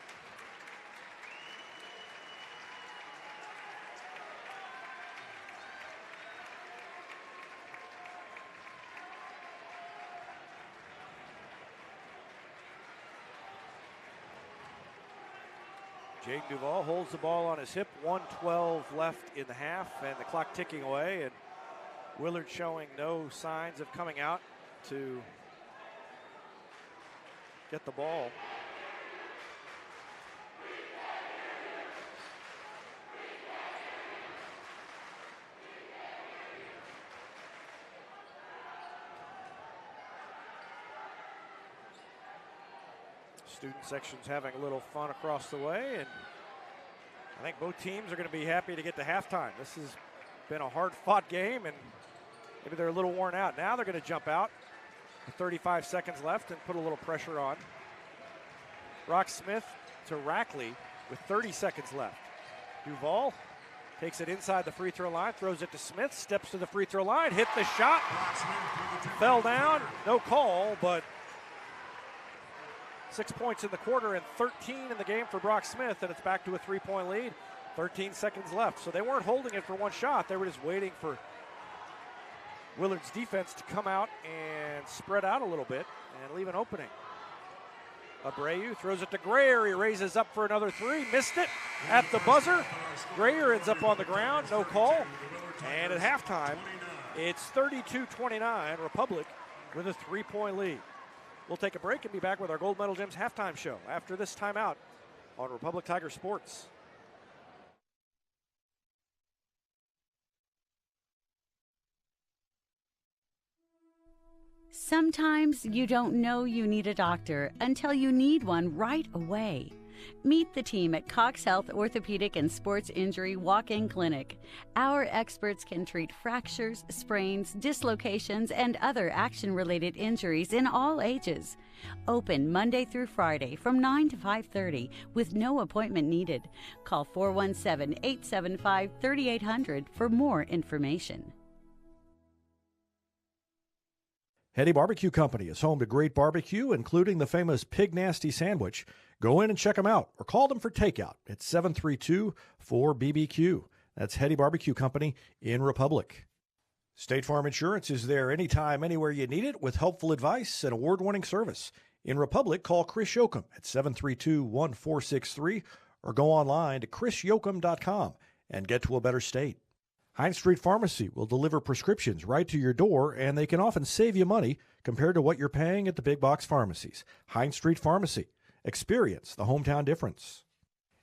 Jake Duvall holds the ball on his hip, 1:12 left in the half, and the clock ticking away, and Willard showing no signs of coming out to get the ball. Student section's having a little fun across the way, and I think both teams are going to be happy to get to halftime. This has been a hard-fought game, and maybe they're a little worn out. Now they're going to jump out with 35 seconds left and put a little pressure on. Brock Smith to Rackley with 30 seconds left. Duvall takes it inside the free throw line, throws it to Smith, steps to the free throw line, hit the shot, fell down, no call, but 6 points in the quarter and 13 in the game for Brock Smith, and it's back to a 3-point lead. 13 seconds left. So they weren't holding it for one shot. They were just waiting for Willard's defense to come out and spread out a little bit and leave an opening. Abreu throws it to Grayer. He raises up for another three. Missed it at the buzzer. Grayer ends up on the ground. No call. And at halftime, it's 32-29. Republic with a 3-point lead. We'll take a break and be back with our Gold Medal Gems halftime show after this timeout on Republic Tiger Sports. Sometimes you don't know you need a doctor until you need one right away. Meet the team at Cox Health Orthopedic and Sports Injury Walk-In Clinic. Our experts can treat fractures, sprains, dislocations, and other action-related injuries in all ages. Open Monday through Friday from 9 to 5:30 with no appointment needed. Call 417-875-3800 for more information. Hetty Barbecue Company is home to great barbecue, including the famous Pig Nasty Sandwich. Go in and check them out or call them for takeout at 732-4BBQ. That's Hetty Barbecue Company in Republic. State Farm Insurance is there anytime, anywhere you need it with helpful advice and award-winning service. In Republic, call Chris Yoakum at 732-1463 or go online to chrisyoakum.com and get to a better state. Hines Street Pharmacy will deliver prescriptions right to your door, and they can often save you money compared to what you're paying at the big box pharmacies. Hines Street Pharmacy. Experience the hometown difference.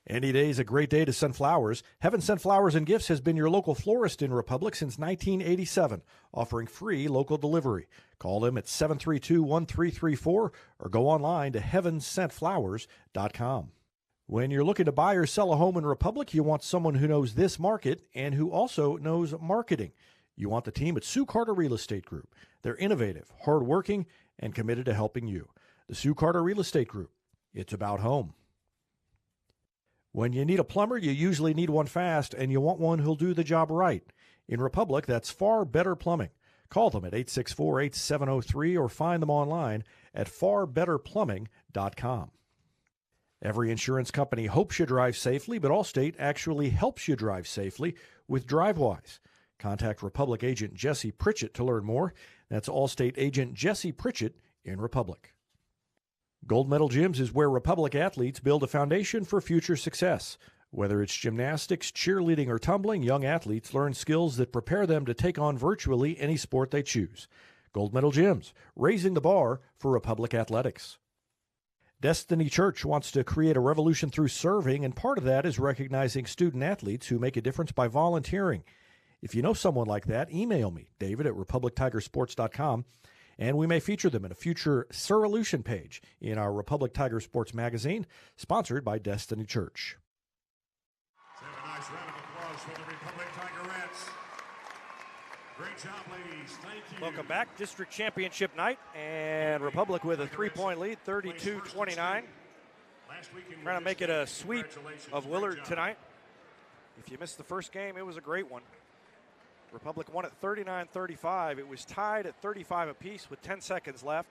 Any day is a great day to send flowers. Heaven Sent Flowers and Gifts has been your local florist in Republic since 1987, offering free local delivery. Call them at 732-1334 or go online to heavensentflowers.com. When you're looking to buy or sell a home in Republic, you want someone who knows this market and who also knows marketing. You want the team at Sue Carter Real Estate Group. They're innovative, hardworking, and committed to helping you. The Sue Carter Real Estate Group. It's about home. When you need a plumber, you usually need one fast, and you want one who'll do the job right. In Republic, that's Far Better Plumbing. Call them at 864-8703 or find them online at farbetterplumbing.com. Every insurance company hopes you drive safely, but Allstate actually helps you drive safely with DriveWise. Contact Republic agent Jesse Pritchett to learn more. That's Allstate agent Jesse Pritchett in Republic. Gold Medal Gyms is where Republic athletes build a foundation for future success. Whether it's gymnastics, cheerleading, or tumbling, young athletes learn skills that prepare them to take on virtually any sport they choose. Gold Medal Gyms, raising the bar for Republic athletics. Destiny Church wants to create a revolution through serving, and part of that is recognizing student athletes who make a difference by volunteering. If you know someone like that, email me, David at republictigersports.com, and we may feature them in a future Sirolution page in our Republic Tiger Sports magazine, sponsored by Destiny Church. Let's have a nice round of applause for the Republic Tigerettes. Great job, ladies. Thank you. Welcome back. District Championship night, and Republic with a 3-point lead, 32-29. Trying to make it a sweep of Willard tonight. If you missed the first game, it was a great one. Republic won at 39-35. It was tied at 35 apiece with 10 seconds left.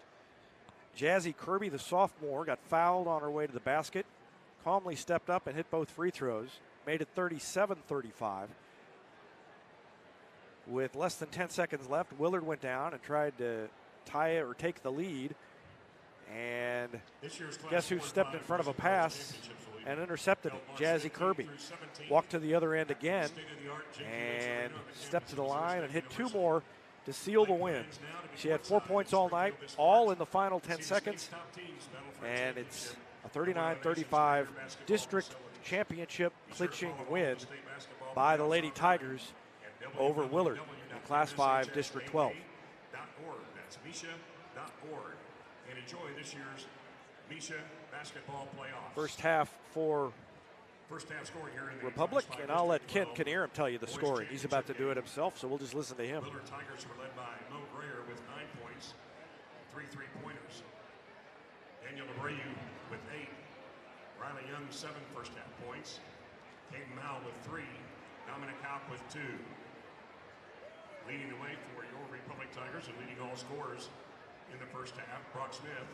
Jazzy Kirby, the sophomore, got fouled on her way to the basket. Calmly stepped up and hit both free throws. Made it 37-35. With less than 10 seconds left, Willard went down and tried to tie it or take the lead. And guess who stepped in front of a pass and intercepted it? Jazzy Kirby. Walked to the other end again and stepped to the line and hit two more to seal the win. She had 4 points all night, all in the final 10 seconds. And it's a 39-35 district championship clinching win by the Lady Tigers over Willard in Class 5, District 12. That's Misha.org. And enjoy this year's Misha basketball playoffs. First half for scoring here in the Republic, and I'll let Ken Knierim tell you the scoring. He's about to do it himself, so we'll just listen to him. Willard Tigers were led by Mo Grayer with 9 points, 3 3-pointers. Daniel Abreu with 8. Riley Young, 7 first-half points. Caden Mao with 3. Dominic Haupt with 2. Leading the way for your Republic Tigers and leading all scorers in the first half, Brock Smith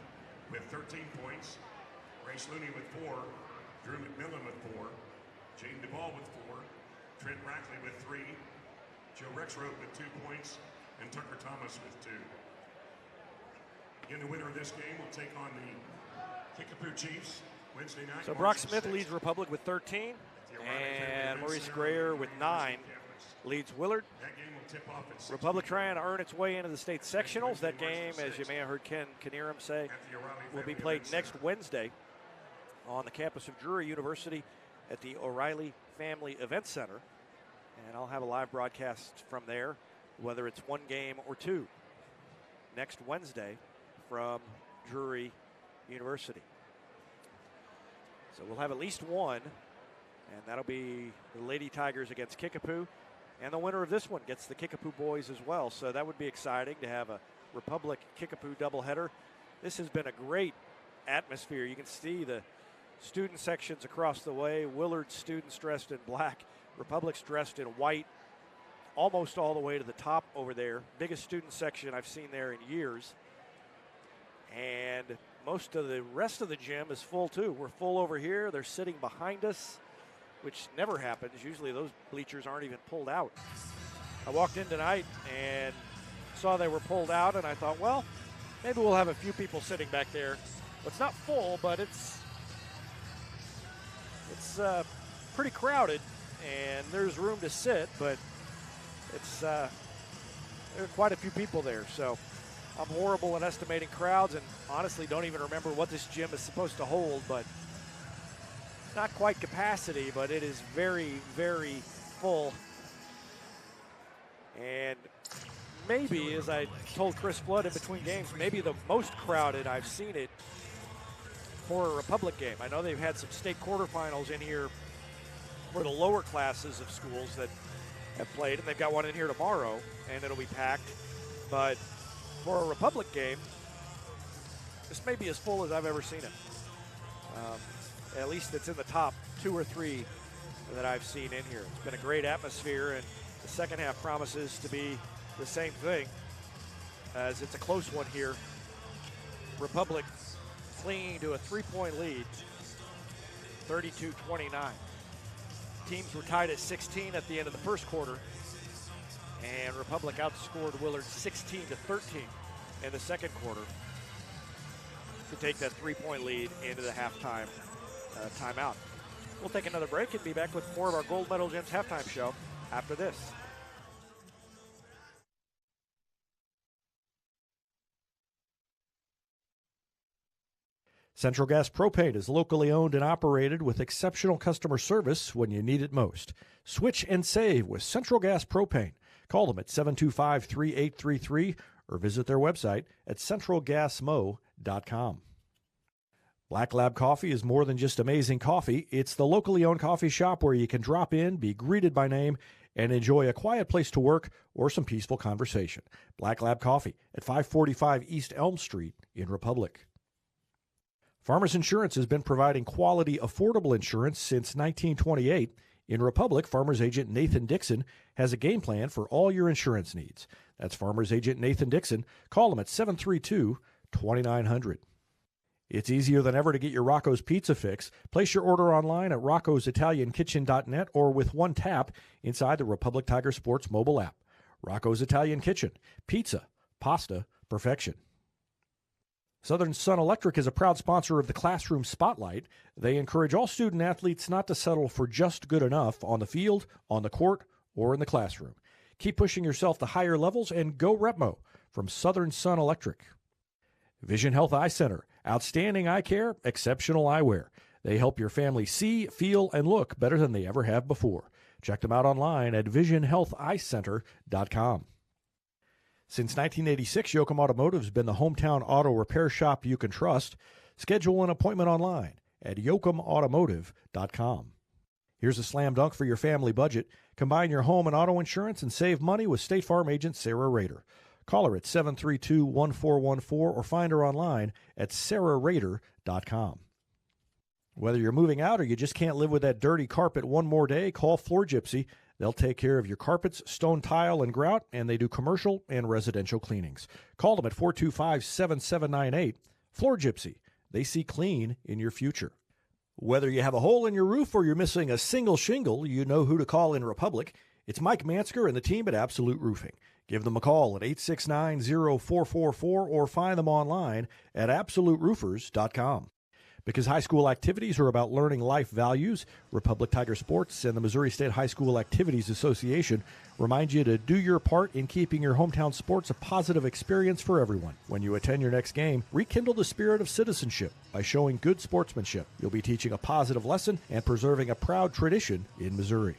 with 13 points. Grace Looney with 4. Drew McMillan with 4. Jaden Duvall with 4. Trent Rackley with 3. Joe Rexroth with 2 points. And Tucker Thomas with 2. Again, the winner of this game will take on the Kickapoo Chiefs Wednesday night. So Brock Smith leads Republic with 13, and Maurice Grayer with 9 leads Willard. Republic trying to earn its way into the state sectionals. That game, as you may have heard Ken Knierim say, will be played next Wednesday on the campus of Drury University at the O'Reilly Family Event Center. And I'll have a live broadcast from there, whether it's one game or two, next Wednesday from Drury University. So we'll have at least one, and that'll be the Lady Tigers against Kickapoo. And the winner of this one gets the Kickapoo boys as well. So that would be exciting to have a Republic Kickapoo doubleheader. This has been a great atmosphere. You can see the student sections across the way. Willard students dressed in black, Republic's dressed in white, almost all the way to the top over there. Biggest student section I've seen there in years. And most of the rest of the gym is full too. We're full over here. They're sitting behind us, which never happens. Usually those bleachers aren't even pulled out. I walked in tonight and saw they were pulled out, and I thought, well, maybe we'll have a few people sitting back there. It's not full, but it's pretty crowded, and there's room to sit, but there are quite a few people there. So I'm horrible at estimating crowds, and honestly don't even remember what this gym is supposed to hold, but not quite capacity, but it is very, very full. And maybe, as I told Chris Flood in between games, maybe the most crowded I've seen it for a Republic game. I know they've had some state quarterfinals in here for the lower classes of schools that have played, and they've got one in here tomorrow, and it'll be packed. But for a Republic game, this may be as full as I've ever seen it. At least it's in the top 2 or 3 that I've seen in here. It's been a great atmosphere, and the second half promises to be the same thing, as it's a close one here. Republic clinging to a 3-point lead, 32-29. Teams were tied at 16 at the end of the first quarter, and Republic outscored Willard 16-13 in the second quarter to take that 3-point lead into the halftime timeout. We'll take another break and be back with more of our Gold Medal Gems halftime show after this. Central Gas Propane is locally owned and operated with exceptional customer service when you need it most. Switch and save with Central Gas Propane. Call them at 725-3833 or visit their website at centralgasmo.com. Black Lab Coffee is more than just amazing coffee. It's the locally owned coffee shop where you can drop in, be greeted by name, and enjoy a quiet place to work or some peaceful conversation. Black Lab Coffee at 545 East Elm Street in Republic. Farmers Insurance has been providing quality, affordable insurance since 1928. In Republic, Farmers Agent Nathan Dixon has a game plan for all your insurance needs. That's Farmers Agent Nathan Dixon. Call him at 732-2900. It's easier than ever to get your Rocco's Pizza fix. Place your order online at roccositaliankitchen.net or with one tap inside the Republic Tiger Sports mobile app. Rocco's Italian Kitchen. Pizza. Pasta. Perfection. Southern Sun Electric is a proud sponsor of the Classroom Spotlight. They encourage all student athletes not to settle for just good enough on the field, on the court, or in the classroom. Keep pushing yourself to higher levels and go Repmo from Southern Sun Electric. Vision Health Eye Center. Outstanding eye care, exceptional eyewear. They help your family see, feel, and look better than they ever have before. Check them out online at visionhealtheyecenter.com. Since 1986, Yoakum Automotive has been the hometown auto repair shop you can trust. Schedule an appointment online at yoakumautomotive.com. Here's a slam dunk for your family budget. Combine your home and auto insurance and save money with State Farm agent Sarah Rader. Call her at 732-1414 or find her online at sarahrader.com. Whether you're moving out or you just can't live with that dirty carpet one more day, call Floor Gypsy. They'll take care of your carpets, stone tile, and grout, and they do commercial and residential cleanings. Call them at 425-7798. Floor Gypsy. They see clean in your future. Whether you have a hole in your roof or you're missing a single shingle, you know who to call in Republic. It's Mike Mansker and the team at Absolute Roofing. Give them a call at 869-0444 or find them online at absoluteroofers.com. Because high school activities are about learning life values, Republic Tiger Sports and the Missouri State High School Activities Association remind you to do your part in keeping your hometown sports a positive experience for everyone. When you attend your next game, rekindle the spirit of citizenship by showing good sportsmanship. You'll be teaching a positive lesson and preserving a proud tradition in Missouri.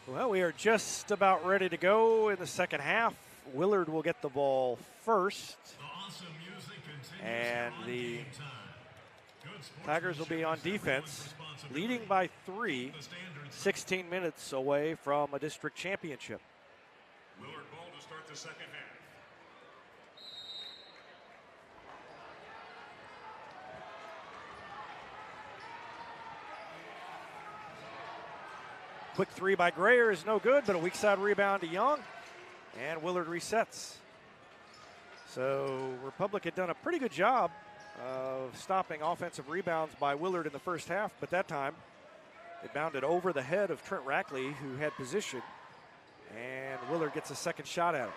Well, we are just about ready to go in the second half. Willard will get the ball first. And the Tigers will be on defense, leading by 3, 16 minutes away from a district championship. Willard ball to start the second half. Quick three by Grayer is no good, but a weak side rebound to Young. And Willard resets. So Republic had done a pretty good job of stopping offensive rebounds by Willard in the first half, but that time it bounded over the head of Trent Rackley, who had position, and Willard gets a second shot at it.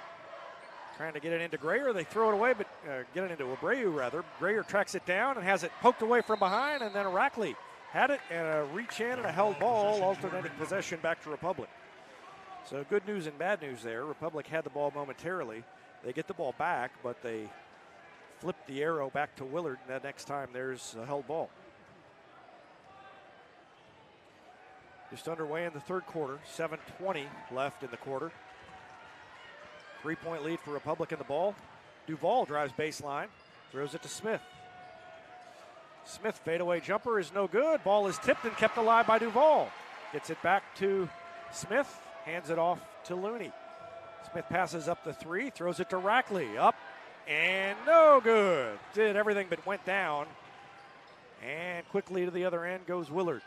Trying to get it into Grayer, they throw it away, but get it into Abreu rather. Grayer tracks it down and has it poked away from behind, and then Rackley had it and a reach in and a held ball, alternating possession back to Republic. So good news and bad news there. Republic had the ball momentarily. They get the ball back, but they flip the arrow back to Willard, and the next time there's a held ball. Just underway in the third quarter, 7:20 left in the quarter. 3-point lead for Republic in the ball. Duvall drives baseline, throws it to Smith. Smith fadeaway jumper is no good. Ball is tipped and kept alive by Duvall. Gets it back to Smith, hands it off to Looney. Smith passes up the three, throws it to Rackley. Up and no good. Did everything but went down. And quickly to the other end goes Willard.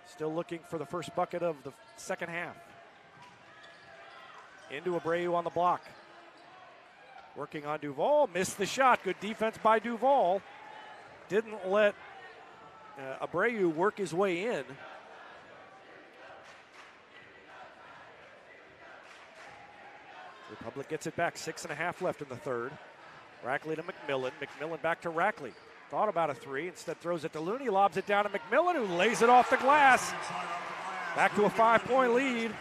Still looking for the first bucket of the second half. Into Abreu on the block. Working on Duvall, missed the shot. Good defense by Duvall. Didn't let Abreu work his way in. Republic gets it back, 6.5 left in the third. Rackley to McMillan. McMillan back to Rackley. Thought about a three, instead throws it to Looney, lobs it down to McMillan, who lays it off the glass. Back to a 5-point lead.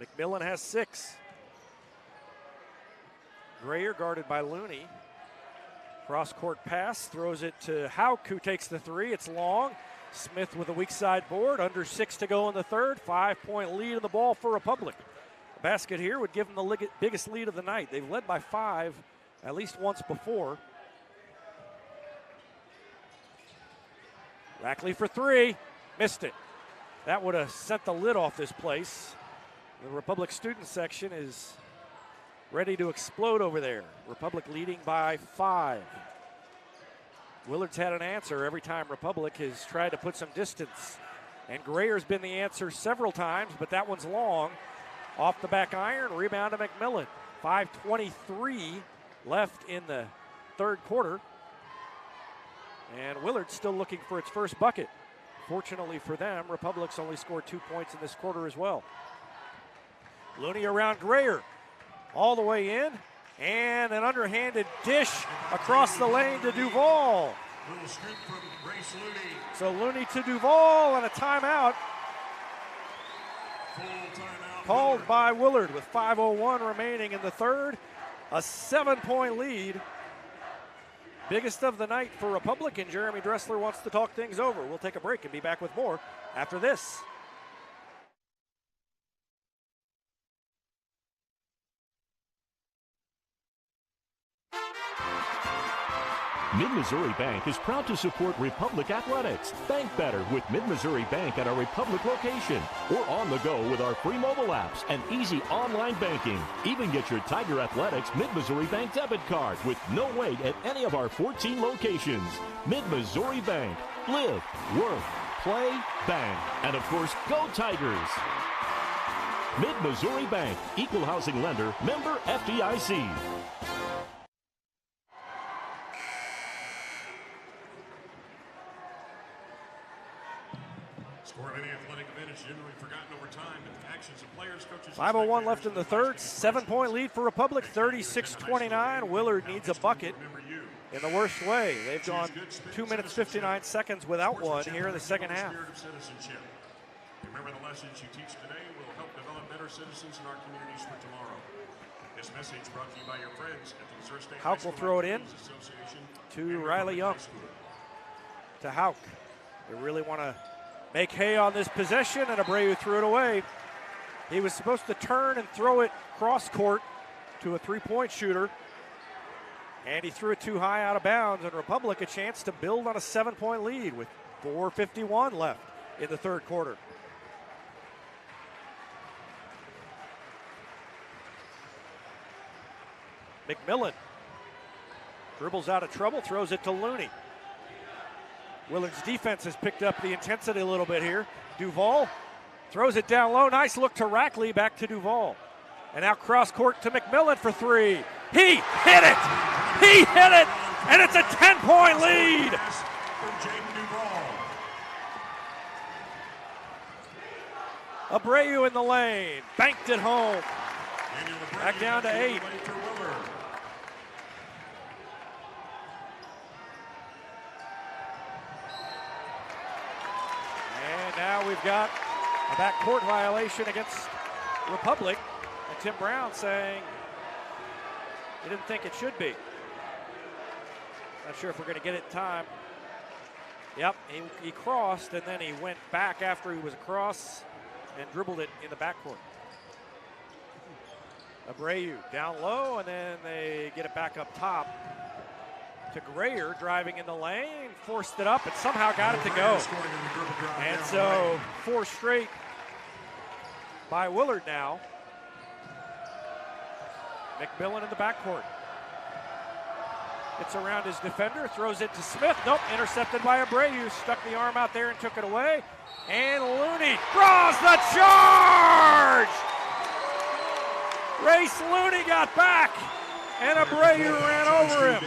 McMillan has 6. Grayer guarded by Looney. Cross-court pass, throws it to Hauk, who takes the three. It's long. Smith with a weak side board. Under 6 to go in the third. 5-point lead in the ball for Republic. A basket here would give them the biggest lead of the night. They've led by 5 at least once before. Rackley for 3. Missed it. That would have sent the lid off this place. The Republic student section is ready to explode over there. Republic leading by 5. Willard's had an answer every time Republic has tried to put some distance. And Grayer's been the answer several times, but that one's long. Off the back iron, rebound to McMillan. 5:23 left in the third quarter. And Willard's still looking for its first bucket. Fortunately for them, Republic's only scored 2 points in this quarter as well. Looney around Grayer. All the way in. And an underhanded dish across the lane to Duval. Little scoop from Grace Looney. So Looney to Duval and a timeout. Full timeout. Called by Willard with 5:01 remaining in the third. A 7-point lead. Biggest of the night for Republic, and Jeremy Dressler wants to talk things over. We'll take a break and be back with more after this. Mid-Missouri Bank is proud to support Republic Athletics. Bank better with Mid-Missouri Bank at our Republic location or on the go with our free mobile apps and easy online banking. Even get your Tiger Athletics Mid-Missouri Bank debit card with no wait at any of our 14 locations. Mid-Missouri Bank. Live, work, play, bank. And of course, go Tigers. Mid-Missouri Bank. Equal housing lender. Member FDIC. Score of any athletic event is generally forgotten over time, but the actions of players, coaches, 5:01 left in the third. 7-point lead for Republic, 36-29. Willard needs a bucket in the worst way. They've gone 2 minutes, 59 seconds without one here in the second half. Remember, the lessons you teach today will help develop better citizens in our communities for tomorrow. This message brought to you by your friends at the Missouri State Hauk will throw it in to Riley Young. To Hauk. They really want to make hay on this possession, and Abreu threw it away. He was supposed to turn and throw it cross court to a three-point shooter, and he threw it too high out of bounds, and Republic a chance to build on a 7-point lead with 4:51 left in the third quarter. McMillan dribbles out of trouble, throws it to Looney. Willard's defense has picked up the intensity a little bit here. Duval throws it down low. Nice look to Rackley, back to Duval. And now cross court to McMillan for three. He hit it! He hit it! And it's a 10-point lead! Abreu in the lane, banked it home. Back down to 8. And now we've got a backcourt violation against Republic. And Tim Brown saying he didn't think it should be. Not sure if we're going to get it in time. Yep, he crossed and then he went back after he was across and dribbled it in the backcourt. Abreu down low, and then they get it back up top to Grayer, driving in the lane, forced it up, and somehow got it to go. And so 4 straight by Willard now. McMillan in the backcourt. Gets around his defender, throws it to Smith. Nope, intercepted by Abreu. Stuck the arm out there and took it away. And Looney draws the charge! Race Looney got back, and Abreu ran over him.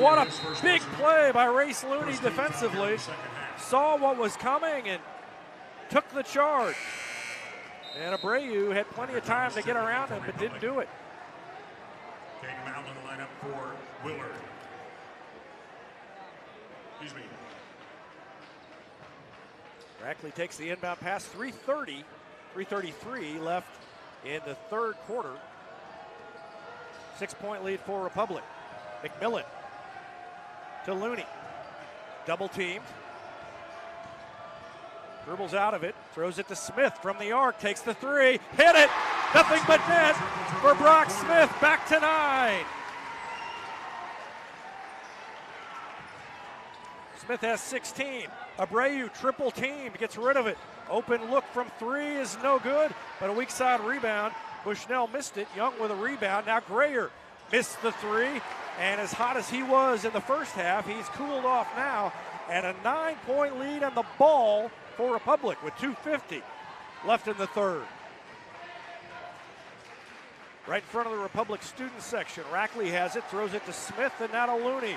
What a big play by Race Looney defensively. Saw what was coming and took the charge. And Abreu had plenty of time to get around him, but didn't do it. Caden Mound in the lineup for Willard. Excuse me. Rackley takes the inbound pass. 3:33 left in the third quarter. 6-point lead for Republic. McMillan to Looney. Double teamed. Dribbles out of it. Throws it to Smith from the arc. Takes the three. Hit it. Nothing but net for Brock Smith. Back to 9. Smith has 16. Abreu triple team, gets rid of it. Open look from three is no good, but a weak side rebound. Bushnell missed it. Young with a rebound. Now Grayer missed the three, and as hot as he was in the first half, he's cooled off now, and a 9-point lead on the ball for Republic with 2:50 left in the third. Right in front of the Republic student section. Rackley has it, throws it to Smith, and now to Looney.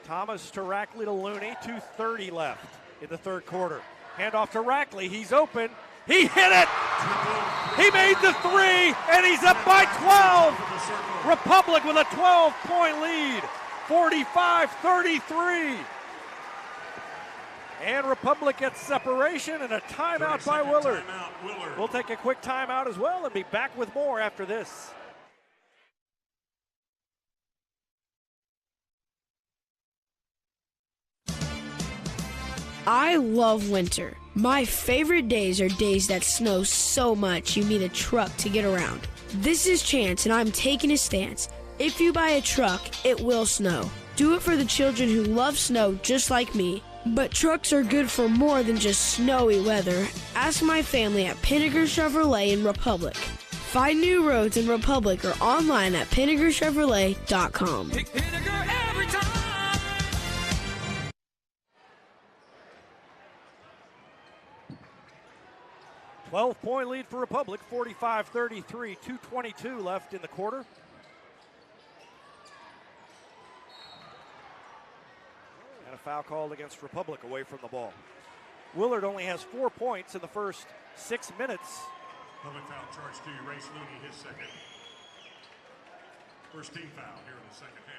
Thomas to Rackley to Looney, 2:30 left in the third quarter. Handoff to Rackley, he's open. He hit it! He made the three, and he's up by 12! Republic with a 12-point lead, 45-33. And Republic gets separation and a timeout by Willard. We'll take a quick timeout as well and be back with more after this. I love winter. My favorite days are days that snow so much you need a truck to get around. This is Chance, and I'm taking a stance. If you buy a truck, it will snow. Do it for the children who love snow just like me. But trucks are good for more than just snowy weather. Ask my family at Pinnaker Chevrolet in Republic. Find new roads in Republic or online at PinnakerChevrolet.com. 12-point lead for Republic, 45-33, 2:22 left in the quarter. And a foul called against Republic away from the ball. Willard only has 4 points in the first 6 minutes. Public foul charge to Race Looney, his second. First team foul here in the second half.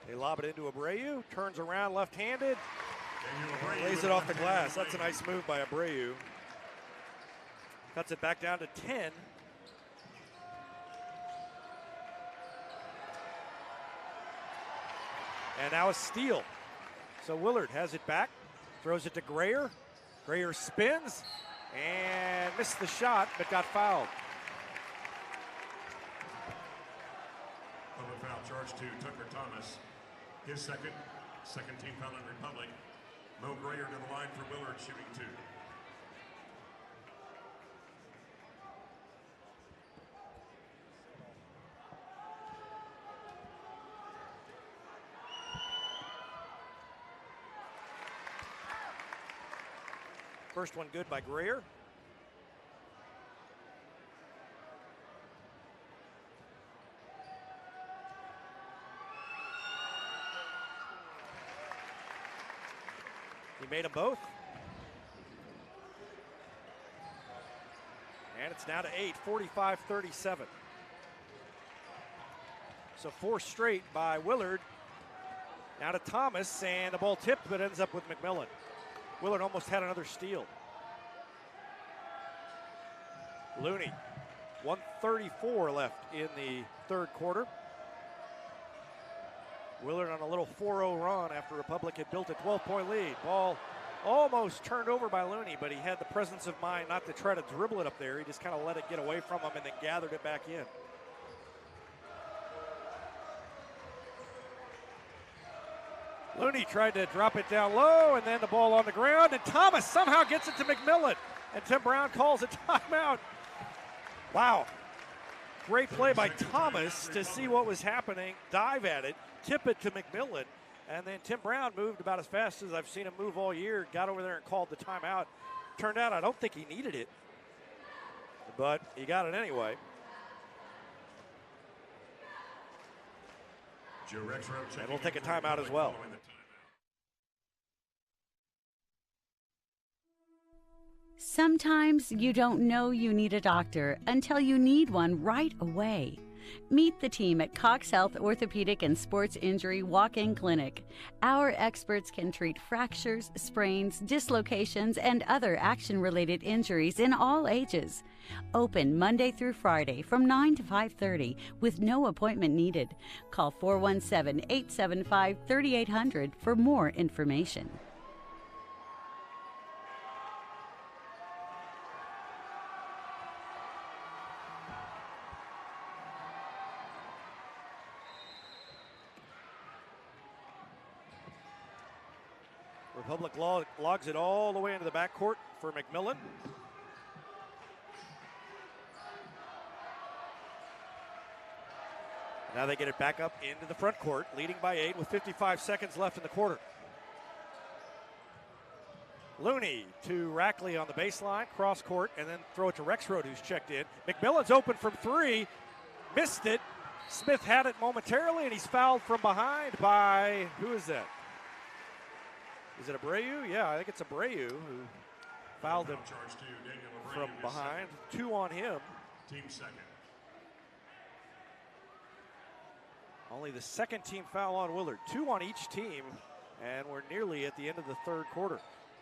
They lob it into Abreu, turns around left-handed, lays it off the glass. That's a nice move by Abreu. Cuts it back down to 10. And now a steal. So Willard has it back, throws it to Grayer. Grayer spins and missed the shot, but got fouled. Public foul charge to Tucker Thomas. His second team foul in Republic. Mo Grayer to the line for Willard, shooting two. First one good by Grayer. He made them both. And it's now to 8, 45-37. So 4 straight by Willard. Now to Thomas, and the ball tipped, but ends up with McMillan. Willard almost had another steal. Looney, 1:34 left in the third quarter. Willard on a little 4-0 run after Republic had built a 12-point lead. Ball almost turned over by Looney, but he had the presence of mind not to try to dribble it up there. He just kind of let it get away from him and then gathered it back in. Looney tried to drop it down low, and then the ball on the ground, and Thomas somehow gets it to McMillan, and Tim Brown calls a timeout. Wow. Great play by Thomas to see what was happening, dive at it, tip it to McMillan, and then Tim Brown moved about as fast as I've seen him move all year, got over there and called the timeout. Turned out I don't think he needed it, but he got it anyway. And we'll take a timeout as well. Sometimes you don't know you need a doctor until you need one right away. Meet the team at Cox Health Orthopedic and Sports Injury Walk-In Clinic. Our experts can treat fractures, sprains, dislocations, and other action-related injuries in all ages. Open Monday through Friday from 9 to 5:30 with no appointment needed. Call 417-875-3800 for more information. Republic logs it all the way into the backcourt for McMillan. Now they get it back up into the front court, leading by 8 with 55 seconds left in the quarter. Looney to Rackley on the baseline, cross court, and then throw it to Rexroad, who's checked in. McMillan's open from 3, missed it. Smith had it momentarily, and he's fouled from behind by, who is that? Is it Abreu? Yeah, I think it's Abreu who fouled him from behind. 2 on him. Team second. Only the second team foul on Willard. 2 on each team, and we're nearly at the end of the third quarter.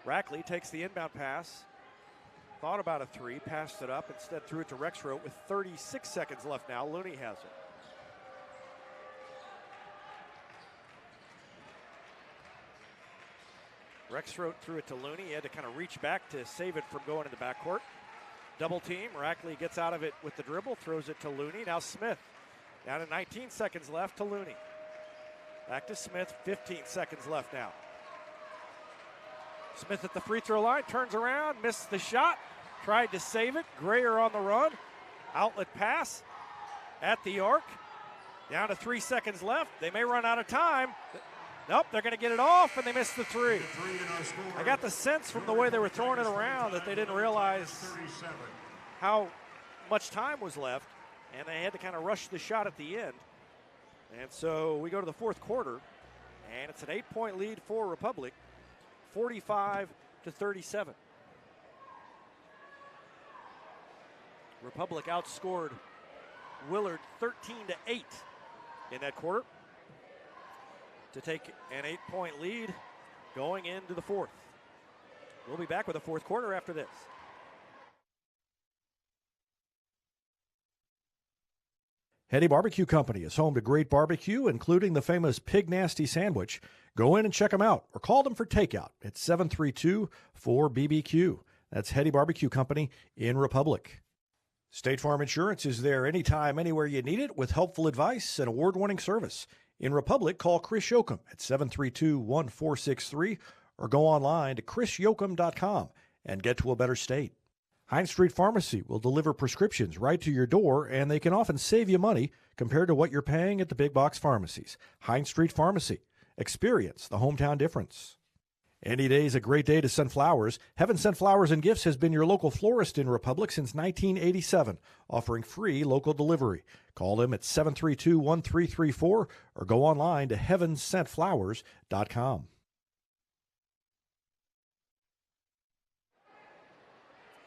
Rackley takes the inbound pass. Thought about a 3, passed it up, instead threw it to Rexroad with 36 seconds left now. Looney has it. Rexroad threw it to Looney. He had to kind of reach back to save it from going into backcourt. Double team. Rackley gets out of it with the dribble, throws it to Looney. Now Smith. Down to 19 seconds left to Looney. Back to Smith. 15 seconds left now. Smith at the free throw line. Turns around. Missed the shot. Tried to save it. Grayer on the run. Outlet pass at the arc. Down to 3 seconds left. They may run out of time. Nope, they're going to get it off, and they missed the 3. I got the sense from the way they were throwing it around that they didn't realize how much time was left, and they had to kind of rush the shot at the end. And so we go to the fourth quarter, and it's an 8-point lead for Republic, 45-37. Republic outscored Willard 13-8 in that quarter to take an 8-point lead going into the fourth. We'll be back with the fourth quarter after this. Hetty Barbecue Company is home to great barbecue, including the famous Pig Nasty Sandwich. Go in and check them out or call them for takeout at 732-4BBQ. That's Hetty Barbecue Company in Republic. State Farm Insurance is there anytime, anywhere you need it with helpful advice and award-winning service. In Republic, call Chris Yoakum at 732-1463 or go online to chrisyoakum.com and get to a better state. Hines Street Pharmacy will deliver prescriptions right to your door, and they can often save you money compared to what you're paying at the big box pharmacies. Hines Street Pharmacy. Experience the hometown difference. Any day is a great day to send flowers. Heaven Sent Flowers and Gifts has been your local florist in Republic since 1987, offering free local delivery. Call them at 732-1334 or go online to heavensentflowers.com.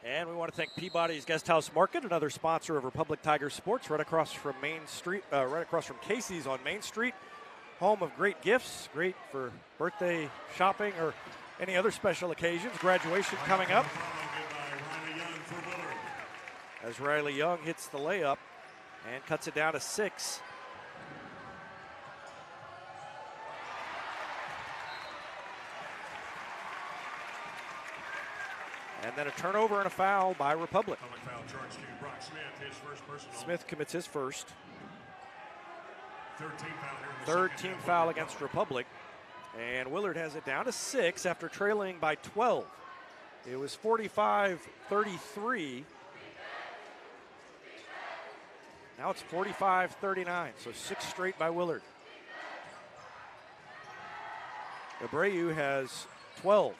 And we want to thank Peabody's Guest House Market, another sponsor of Republic Tiger Sports, right across from Main Street, right across from Casey's on Main Street. Home of great gifts, great for birthday shopping or any other special occasions. Graduation coming up. As Riley Young hits the layup and cuts it down to 6. And then a turnover and a foul by Republic. Foul charge to Brock Smith, his first personal. Smith commits his first. Third team foul against Republic. And Willard has it down to 6 after trailing by 12. It was 45-33. Now it's 45-39, so 6 straight by Willard. Abreu has 12.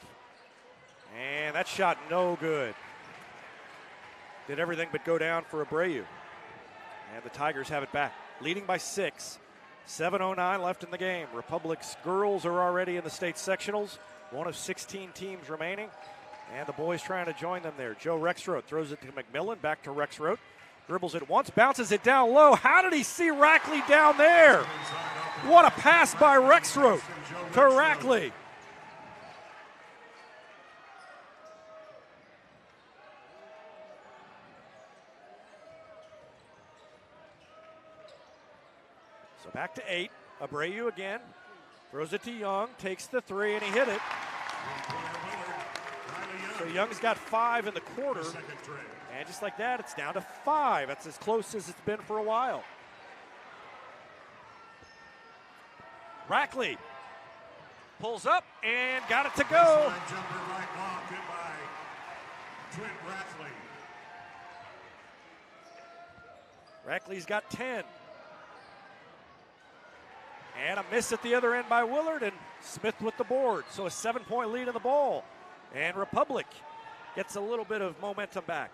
And that shot no good. Did everything but go down for Abreu. And the Tigers have it back, leading by 6. 7:09 left in the game. Republic's girls are already in the state sectionals. One of 16 teams remaining. And the boys trying to join them there. Joe Rexroad throws it to McMillan, back to Rexroad. Dribbles it once, bounces it down low. How did he see Rackley down there? What a pass by Rexroth to Rackley. So back to 8. Abreu again. Throws it to Young, takes the 3, and he hit it. So Young's got 5 in the quarter. And just like that, it's down to 5. That's as close as it's been for a while. Rackley pulls up and got it to go. Rackley's got 10. And a miss at the other end by Willard, and Smith with the board. So a 7-point lead in the ball. And Republic gets a little bit of momentum back.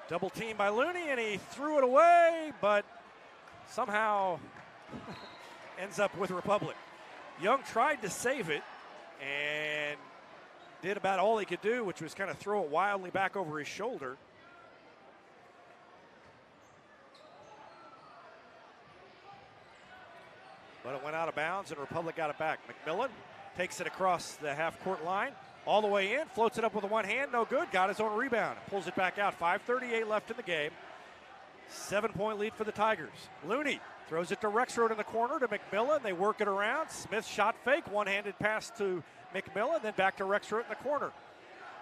Double team by Looney, and he threw it away, but somehow ends up with Republic. Young tried to save it and did about all he could do, which was kind of throw it wildly back over his shoulder. But it went out of bounds, and Republic got it back. McMillan takes it across the half-court line, all the way in, floats it up with one hand, no good, got his own rebound, pulls it back out. 5:38 left in the game. 7-point lead for the Tigers. Looney throws it to Rexroth in the corner to McMillan. They work it around. Smith shot fake, one-handed pass to McMillan, then back to Rexroth in the corner.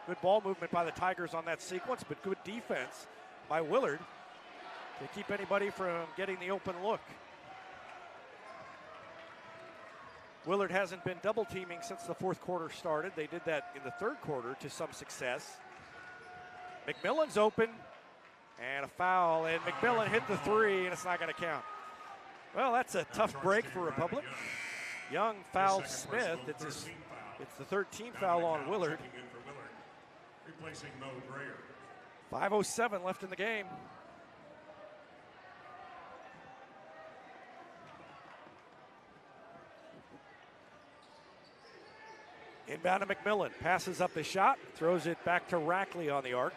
Good ball movement by the Tigers on that sequence, but good defense by Willard to keep anybody from getting the open look. Willard hasn't been double teaming since the fourth quarter started. They did that in the third quarter to some success. McMillan's open, and a foul, and McMillan hit the 3, and it's not going to count. Well, that's a tough break for Republic. Young fouled Smith. It's the third team foul on Willard. 5:07 left in the game. Inbound to McMillan, passes up the shot, throws it back to Rackley on the arc.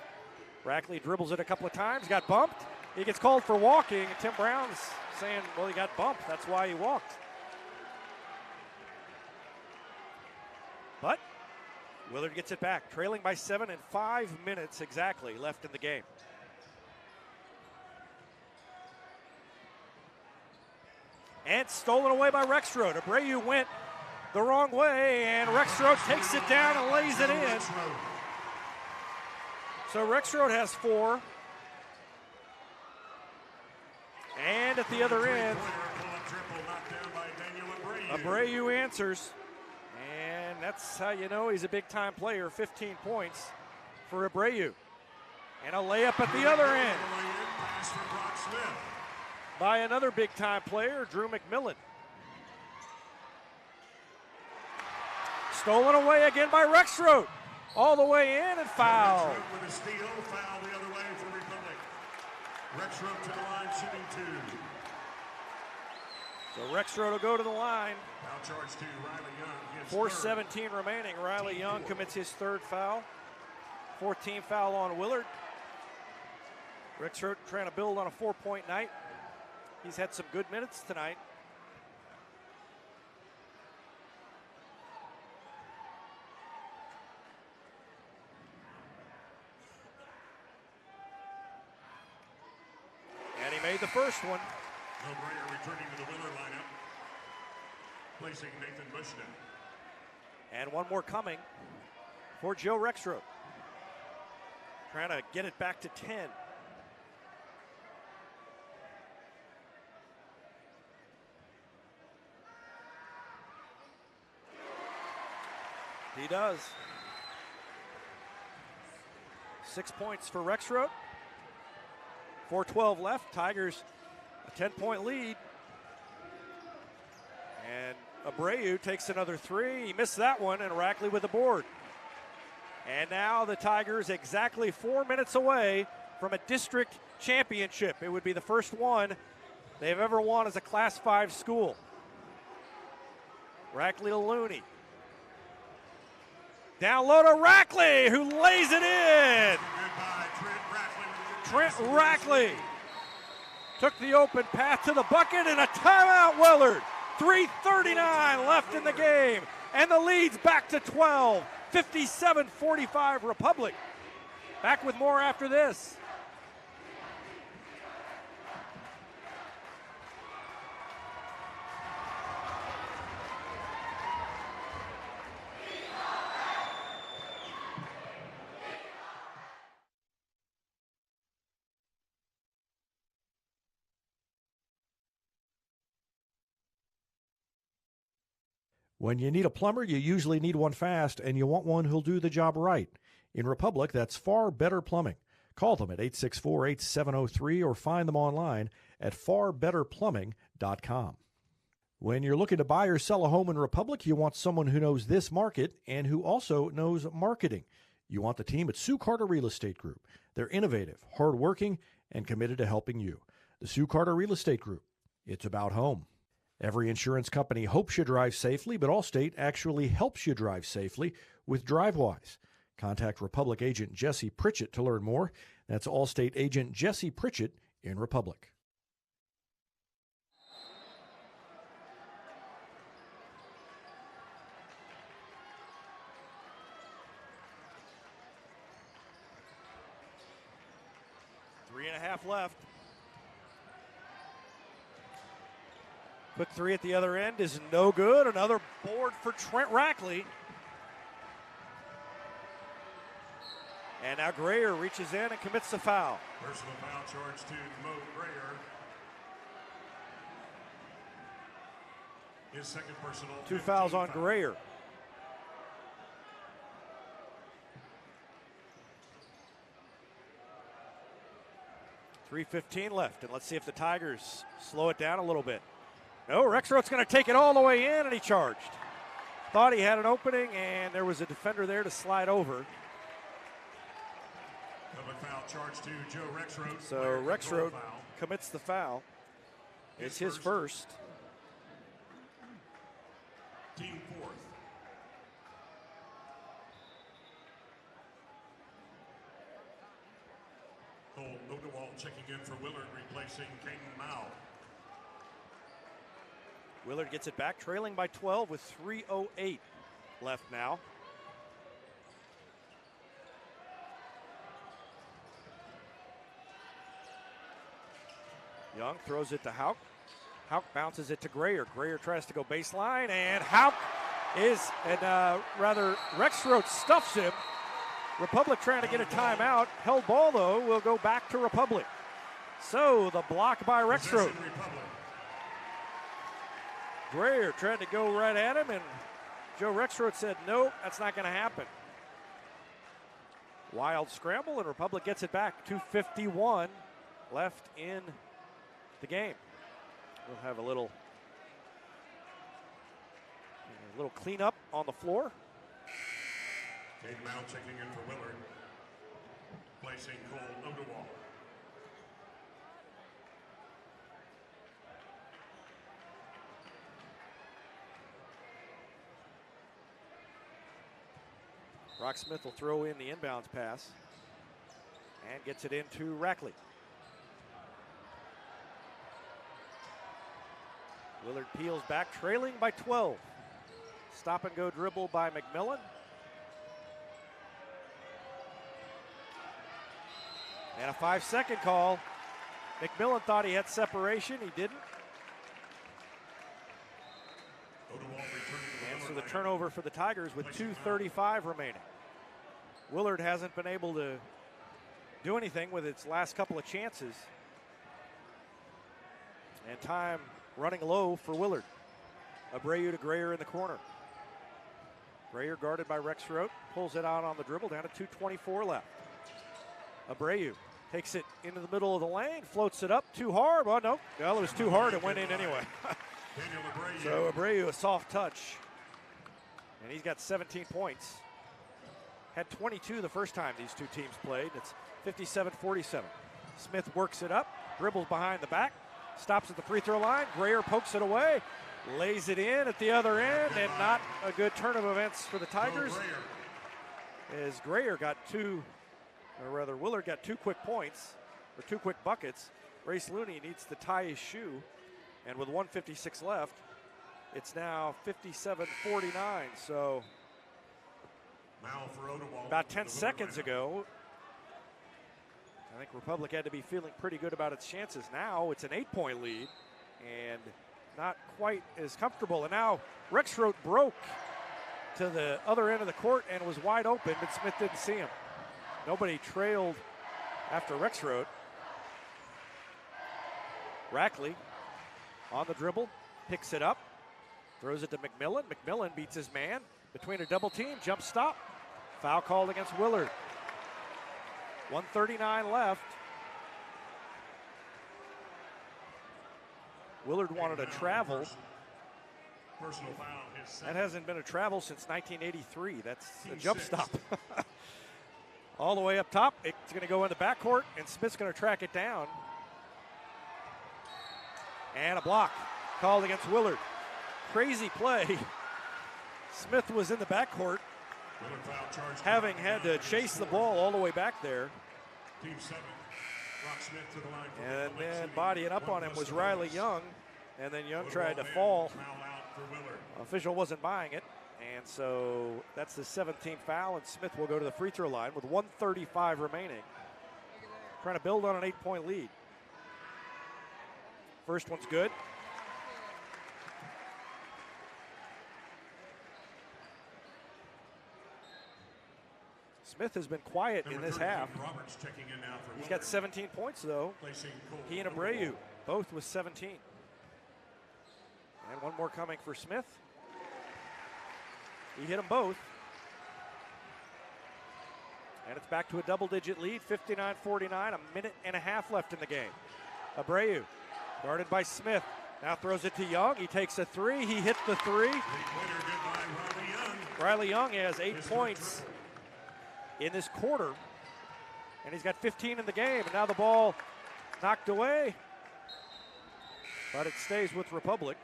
Rackley dribbles it a couple of times, got bumped. He gets called for walking, and Tim Brown's saying, well, he got bumped, that's why he walked. But Willard gets it back, trailing by 7 and 5 minutes exactly left in the game. And stolen away by Rexroth. Abreu went the wrong way, and Rexroth takes it down and lays it in. So Rexroth has 4. And at the other end, Abreu answers. And that's how you know he's a big-time player. 15 points for Abreu. And a layup at the other end by another big-time player, Drew McMillan. Stolen away again by Rexroth. All the way in and foul. With a steal, foul the other way for Republic. Rexroth to the line, shooting 2. So Rexroth will go to the line. Foul charge to Riley Young. 4:17 remaining. Riley Young commits his 3rd foul. 14th foul on Willard. Rexroth trying to build on a 4-point night. He's had some good minutes tonight. And he made the first one. No-brainer returning to the Willard lineup, placing Nathan Bushnell. And one more coming for Joe Rexroth. Trying to get it back to 10. He does. 6 points for Rexroth. 4:12 left. Tigers a 10-point lead. And Abreu takes another 3. He missed that one, and Rackley with the board. And now the Tigers exactly 4 minutes away from a district championship. It would be the first one they've ever won as a Class 5 school. Rackley to Looney. Down low to Rackley, who lays it in. Trent Rackley took the open path to the bucket, and a timeout, Willard. 3:39 left in the game, and the lead's back to 12. 57-45 Republic. Back with more after this. When you need a plumber, you usually need one fast, and you want one who'll do the job right. In Republic, that's Far Better Plumbing. Call them at 864-8703 or find them online at farbetterplumbing.com. When you're looking to buy or sell a home in Republic, you want someone who knows this market and who also knows marketing. You want the team at Sue Carter Real Estate Group. They're innovative, hardworking, and committed to helping you. The Sue Carter Real Estate Group. It's about home. Every insurance company hopes you drive safely, but Allstate actually helps you drive safely with DriveWise. Contact Republic agent Jesse Pritchett to learn more. That's Allstate agent Jesse Pritchett in Republic. Three and a half left. Quick three at the other end is no good. Another board for Trent Rackley. And now Grayer reaches in and commits the foul. Personal foul charge to Mo Grayer. His second personal. Two fouls on Grayer. .3:15 left, and let's see if the Tigers slow it down a little bit. No, Rexroth's going to take it all the way in, and he charged. Thought he had an opening, and there was a defender there to slide over. Public foul charge to Joe Rexroth. So Rexroth commits the foul. It's his first. Team fourth. Cole Odewald checking in for Willard, replacing Caden Mao. Willard gets it back, trailing by 12 with 3:08 left now. Young throws it to Houck. Houck bounces it to Grayer. Grayer tries to go baseline, and Houck is, Rexroth stuffs him. Republic trying to get a timeout. Held ball, though, will go back to Republic. So the block by Rexroth. Grayer tried to go right at him, and Joe Rexroth said, nope, that's not going to happen. Wild scramble, and Republic gets it back. 2:51 left in the game. We'll have a little cleanup on the floor. Caden Mao checking in for Willard, placing Cole Odewald. Rocksmith will throw in the inbounds pass and gets it into Rackley. Willard peels back, trailing by 12. Stop and go dribble by McMillan. And a 5-second call. McMillan thought he had separation. He didn't. And so the turnover for the Tigers with 2:35 remaining. Willard hasn't been able to do anything with its last couple of chances. And time running low for Willard. Abreu to Grayer in the corner. Grayer guarded by Rexroth, pulls it out on the dribble, down to 2:24 left. Abreu takes it into the middle of the lane, floats it up too hard. Well, no, it was too hard. It went in anyway. So Abreu, a soft touch. And he's got 17 points. Had 22 the first time these two teams played. It's 57-47. Smith works it up, dribbles behind the back, stops at the free throw line. Grayer pokes it away, lays it in at the other end, and not a good turn of events for the Tigers. as Grayer got Willard got 2 quick points, or 2 quick buckets. Race Looney needs to tie his shoe, and with 1:56 left, it's now 57-49. So about 10 seconds ago, I think Republic had to be feeling pretty good about its chances. Now it's an 8-point lead and not quite as comfortable. And now Rexroth broke to the other end of the court and was wide open, but Smith didn't see him. Nobody trailed after Rexroth. Rackley on the dribble, picks it up, throws it to McMillan. McMillan beats his man between a double team, jump stop. Foul called against Willard. 1:39 left. Willard wanted a travel. Personal foul. That hasn't been a travel since 1983. That's a jump stop. All the way up top. It's going to go in the backcourt, and Smith's going to track it down. And a block called against Willard. Crazy play. Smith was in the backcourt, having had to chase the ball all the way back there. Team 7. Brock Smith to the line for And then bodying up on him was Riley Young. And then Young tried to fall. Foul out for Willard. Official wasn't buying it. And so that's the 17th foul, and Smith will go to the free throw line with 1:35 remaining. Trying to build on an 8-point lead. First one's good. Smith has been quiet in this half. Roberts checking in now for He's Willard. got 17 points, though. He and Abreu, both with 17. And one more coming for Smith. He hit them both. And it's back to a double-digit lead, 59-49, a minute and a half left in the game. Abreu, guarded by Smith, now throws it to Young. He takes a 3. He hit the 3. Riley Young has 8 points in this quarter, and he's got 15 in the game. And now the ball knocked away, but it stays with Republic.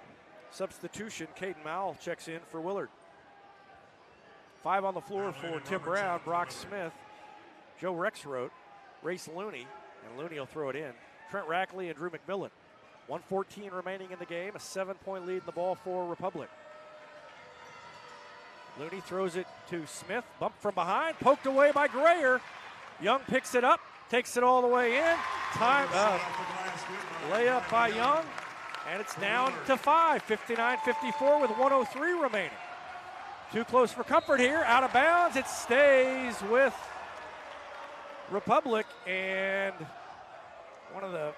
Substitution, Caden Mowell checks in for Willard. 5 on the floor for Tim Brown, Brock Smith, Joe Rexroth, Race Looney, and Looney will throw it in. Trent Rackley and Drew McMillan. 1:14 remaining in the game, a 7-point lead in the ball for Republic. Looney throws it to Smith, bumped from behind, poked away by Grayer. Young picks it up, takes it all the way in. Time layup by Young, and it's down to 5, 59-54 with 1:03 remaining. Too close for comfort here, out of bounds. It stays with Republic, and one of the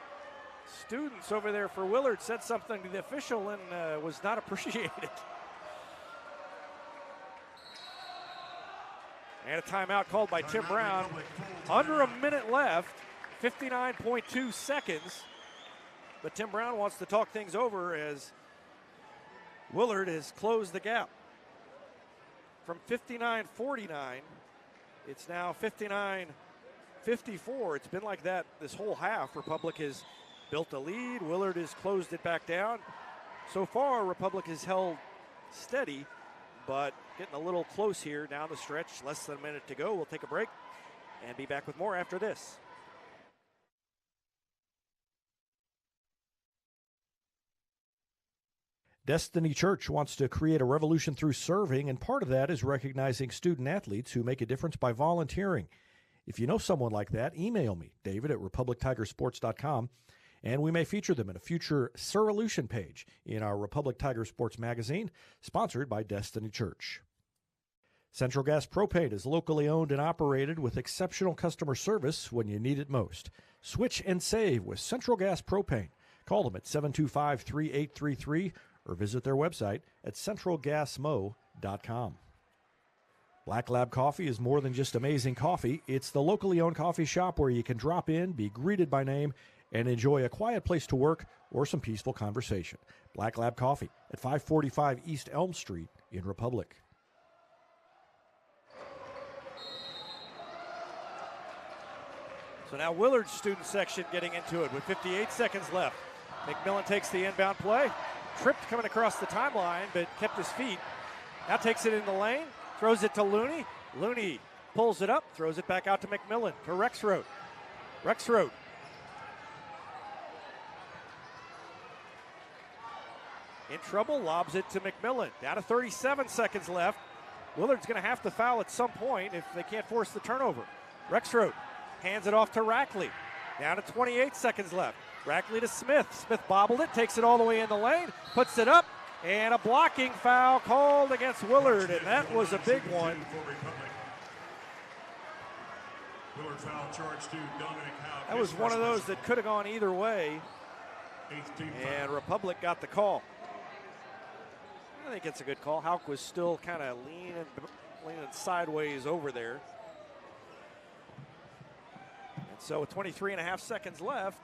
students over there for Willard said something to the official and was not appreciated. And a timeout called by Tim Brown. Under a minute left, 59.2 seconds. But Tim Brown wants to talk things over as Willard has closed the gap. From 59-49, it's now 59-54. It's been like that this whole half. Republic has built a lead. Willard has closed it back down. So far, Republic has held steady, but getting a little close here down the stretch. Less than a minute to go. We'll take a break and be back with more after this. Destiny Church wants to create a revolution through serving, and part of that is recognizing student athletes who make a difference by volunteering. If you know someone like that, email me, david@republictigersports.com, and we may feature them in a future Sirolution page in our Republic Tiger Sports magazine, sponsored by Destiny Church. Central Gas Propane is locally owned and operated with exceptional customer service when you need it most. Switch and save with Central Gas Propane. Call them at 725-3833 or visit their website at centralgasmo.com. Black Lab Coffee is more than just amazing coffee. It's the locally owned coffee shop where you can drop in, be greeted by name, and enjoy a quiet place to work or some peaceful conversation. Black Lab Coffee at 545 East Elm Street in Republic. So now Willard's student section getting into it with 58 seconds left. McMillan takes the inbound play. Tripped coming across the timeline, but kept his feet. Now takes it in the lane, throws it to Looney. Looney pulls it up, throws it back out to McMillan for Rexroad. Rexroad. In trouble, lobs it to McMillan. Down to 37 seconds left. Willard's going to have to foul at some point if they can't force the turnover. Rexroad hands it off to Rackley. Down to 28 seconds left. Rackley to Smith. Smith bobbled it, takes it all the way in the lane, puts it up, and a blocking foul called against Willard, and that was a big one. Willard foul charge to Dominic Howe. That was one of those that could have gone either way, and Republic got the call. I think it's a good call. Houck was still kind of leaning sideways over there. And so with 23 and a half seconds left,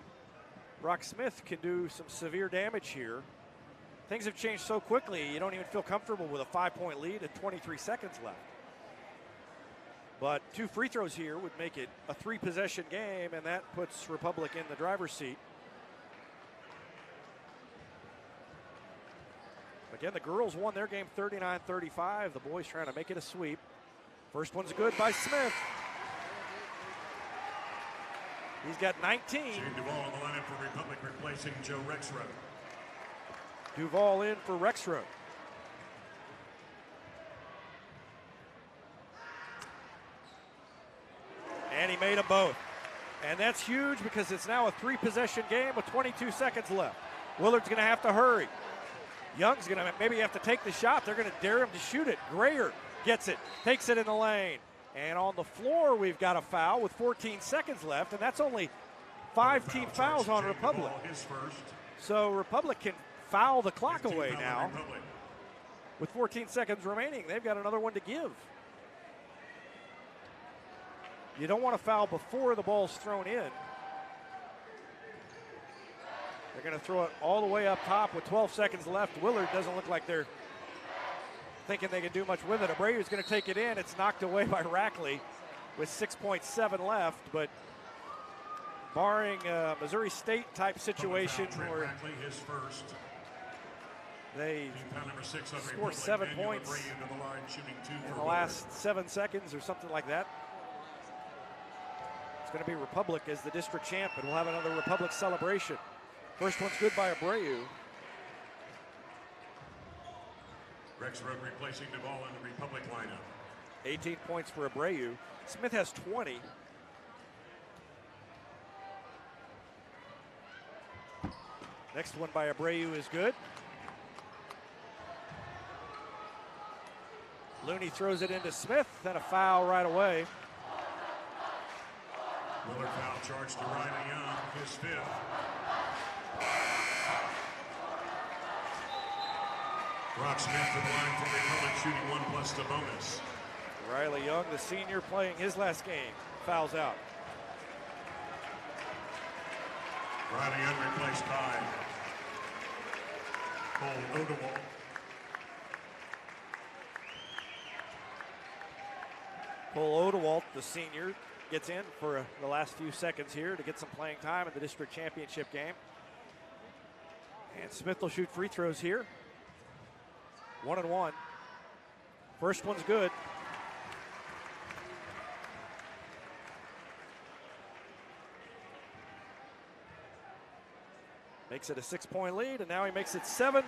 Brock Smith can do some severe damage here. Things have changed so quickly, you don't even feel comfortable with a 5-point lead at 23 seconds left. But 2 free throws here would make it a 3-possession game, and that puts Republic in the driver's seat. Again, the girls won their game 39-35. The boys trying to make it a sweep. First one's good by Smith. He's got 19. Shane Duvall on the lineup for Republic, replacing Joe Rexroad. Duvall in for Rexroad. And he made them both. And that's huge because it's now a 3-possession game with 22 seconds left. Willard's going to have to hurry. Young's going to maybe have to take the shot. They're going to dare him to shoot it. Grayer gets it, takes it in the lane. And on the floor, we've got a foul with 14 seconds left, and that's only 5 team fouls on Republic. So Republic can foul the clock away now. With 14 seconds remaining, they've got another one to give. You don't want to foul before the ball's thrown in. They're going to throw it all the way up top with 12 seconds left. Willard doesn't look like they're thinking they can do much with it. Abreu's going to take it in. It's knocked away by Rackley with 6.7 left, but barring a Missouri State type situation where they score 7 points in the last 7 seconds or something like that, it's going to be Republic as the district champ, and we'll have another Republic celebration. First one's good by Abreu. Rexroad replacing Duvall in the Republic lineup. 18 points for Abreu. Smith has 20. Next one by Abreu is good. Looney throws it into Smith, and a foul right away. Willard foul charge to Riley Young, his 5th. Brock Smith to the line for Republic, shooting 1 plus the bonus. Riley Young, the senior, playing his last game, fouls out. Riley Young replaced by Cole Odewald. Cole Odewald, the senior, gets in for the last few seconds here to get some playing time in the district championship game. And Smith will shoot free throws here. 1 and 1. First one's good. Makes it a 6-point lead, and now he makes it 7.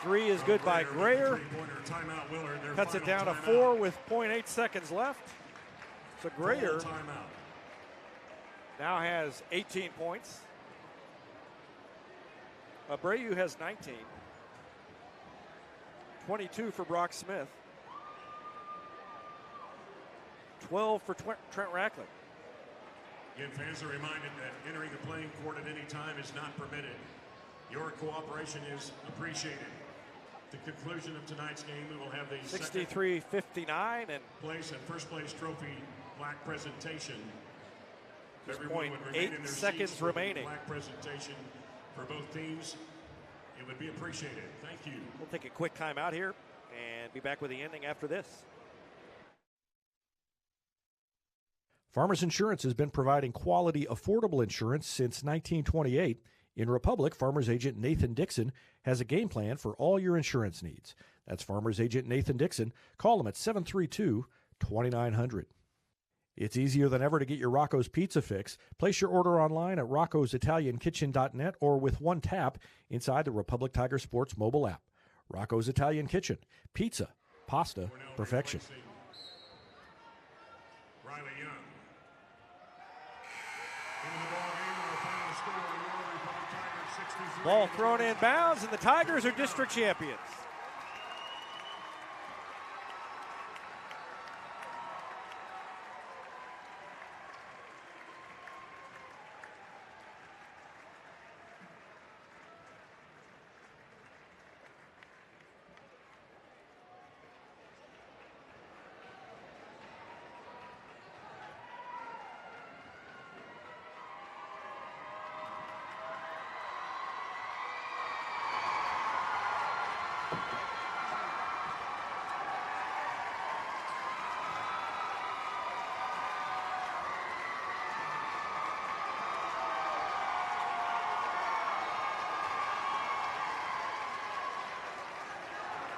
Three is good by Grayer. Cuts it down to 4 with 0.8 seconds left. So Grayer now has 18 points. Abreu has 19. 22 for Brock Smith. 12 for Trent Rackley. Again, fans are reminded that entering the playing court at any time is not permitted. Your cooperation is appreciated. At the conclusion of tonight's game, we will have the 63-59 and place and first place trophy plaque presentation. Everyone would remain in their seconds remaining. Plaque presentation for both teams. It would be appreciated. Thank you. We'll take a quick time out here and be back with the ending after this. Farmers Insurance has been providing quality, affordable insurance since 1928. In Republic, Farmers Agent Nathan Dixon has a game plan for all your insurance needs. That's Farmers Agent Nathan Dixon. Call him at 732-2900. It's easier than ever to get your Rocco's Pizza fix. Place your order online at roccositaliankitchen.net or with one tap inside the Republic Tiger Sports mobile app. Rocco's Italian Kitchen. Pizza. Pasta. Perfection. Riley Young. Into the ball game and the final score of the World Republic Tigers 63. Ball thrown in bounds, and the Tigers are district champions.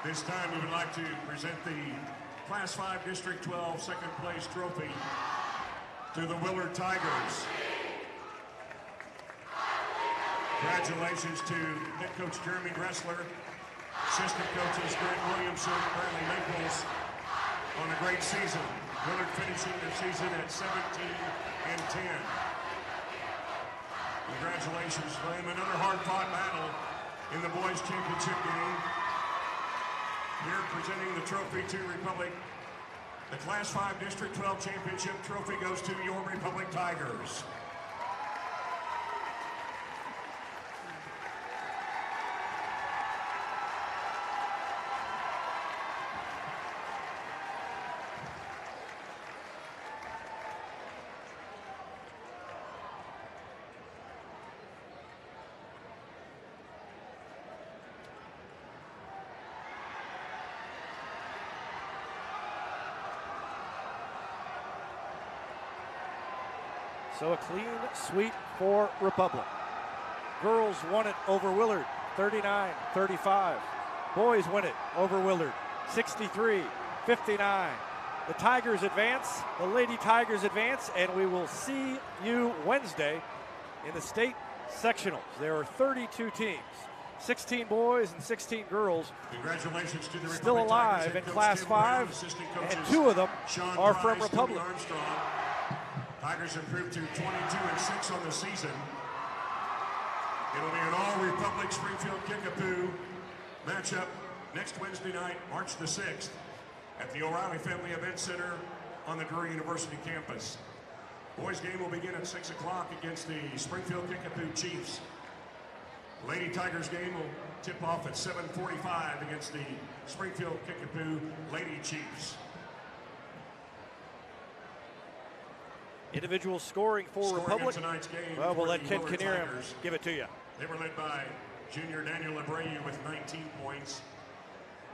This time we would like to present the Class 5 District 12 second place trophy to the Willard Tigers. Congratulations to head coach Jeremy Dressler, assistant coaches Greg Williamson, Bradley Maples on a great season. Willard finishing their season at 17-10. Congratulations to them. Another hard-fought battle in the boys championship game. Here presenting the trophy to Republic. The Class 5 District 12 Championship trophy goes to your Republic Tigers. So a clean sweep for Republic. Girls won it over Willard, 39-35. Boys win it over Willard, 63-59. The Tigers advance, the Lady Tigers advance, and we will see you Wednesday in the state sectionals. There are 32 teams, 16 boys and 16 girls. Congratulations to the still Republic alive Tigers, in Coach Class Tim 5, Brown, and 2 of them Sean are Price, from Republic. Tony Armstrong. Tigers improved to 22-6 on the season. It'll be an all-Republic Springfield Kickapoo matchup next Wednesday night, March the 6th, at the O'Reilly Family Event Center on the Drury University campus. Boys game will begin at 6 o'clock against the Springfield Kickapoo Chiefs. Lady Tigers game will tip off at 7:45 against the Springfield Kickapoo Lady Chiefs. Individual scoring for Republic. Tonight's game well, we'll for let the Ken Willard Kinnear Tigers. give it to you. They were led by junior Daniel Abreu with 19 points.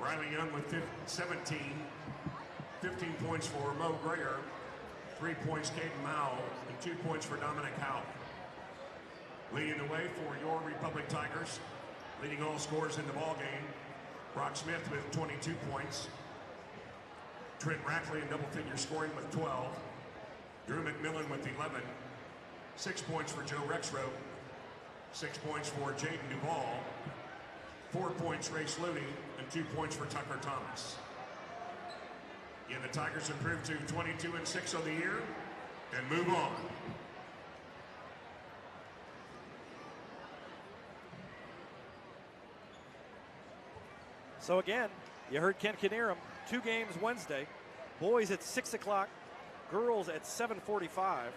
Riley Young with 17. 15 points for Mo Greer. 3 points Caden Mao, and 2 points for Dominic Howe. Leading the way for your Republic Tigers, leading all scorers in the ball game. Brock Smith with 22 points. Trent Rackley in double figure scoring with 12. Drew McMillan with 11. 6 points for Joe Rexroth. 6 points for Jaden Duvall. 4 points Race Looney, and 2 points for Tucker Thomas. Again, the Tigers improved to 22-6 on the year and move on. So again, you heard Ken Kinnear, 2 games Wednesday. Boys at 6 o'clock, girls at 7:45.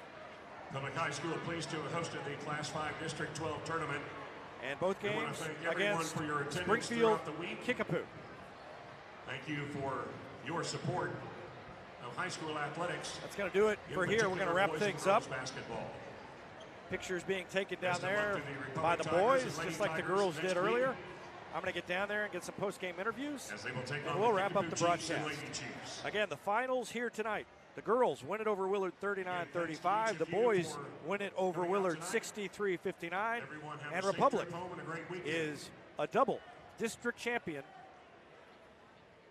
Public High School pleased to have hosted the Class 5 District 12 tournament. And both I want games to thank everyone against for your attendance Springfield throughout the week. Kickapoo. Thank you for your support of high school athletics. That's going to do it in for here. We're going to particular wrap boys and things girls up. Basketball. Pictures being taken down Best of luck there to the Republic by the Tigers boys, and Lady just like the Tigers girls next did week. earlier. I'm going to get down there and get some post-game interviews, As they will take and on we'll the wrap up Kickapoo the Chiefs and broadcast. Lady Chiefs. Again, the finals here tonight. The girls win it over Willard 39-35. The boys win it over Willard 63-59. And Republic is a double district champion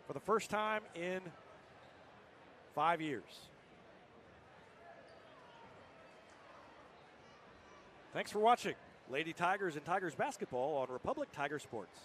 for the first time in 5 years. Thanks for watching Lady Tigers and Tigers basketball on Republic Tiger Sports.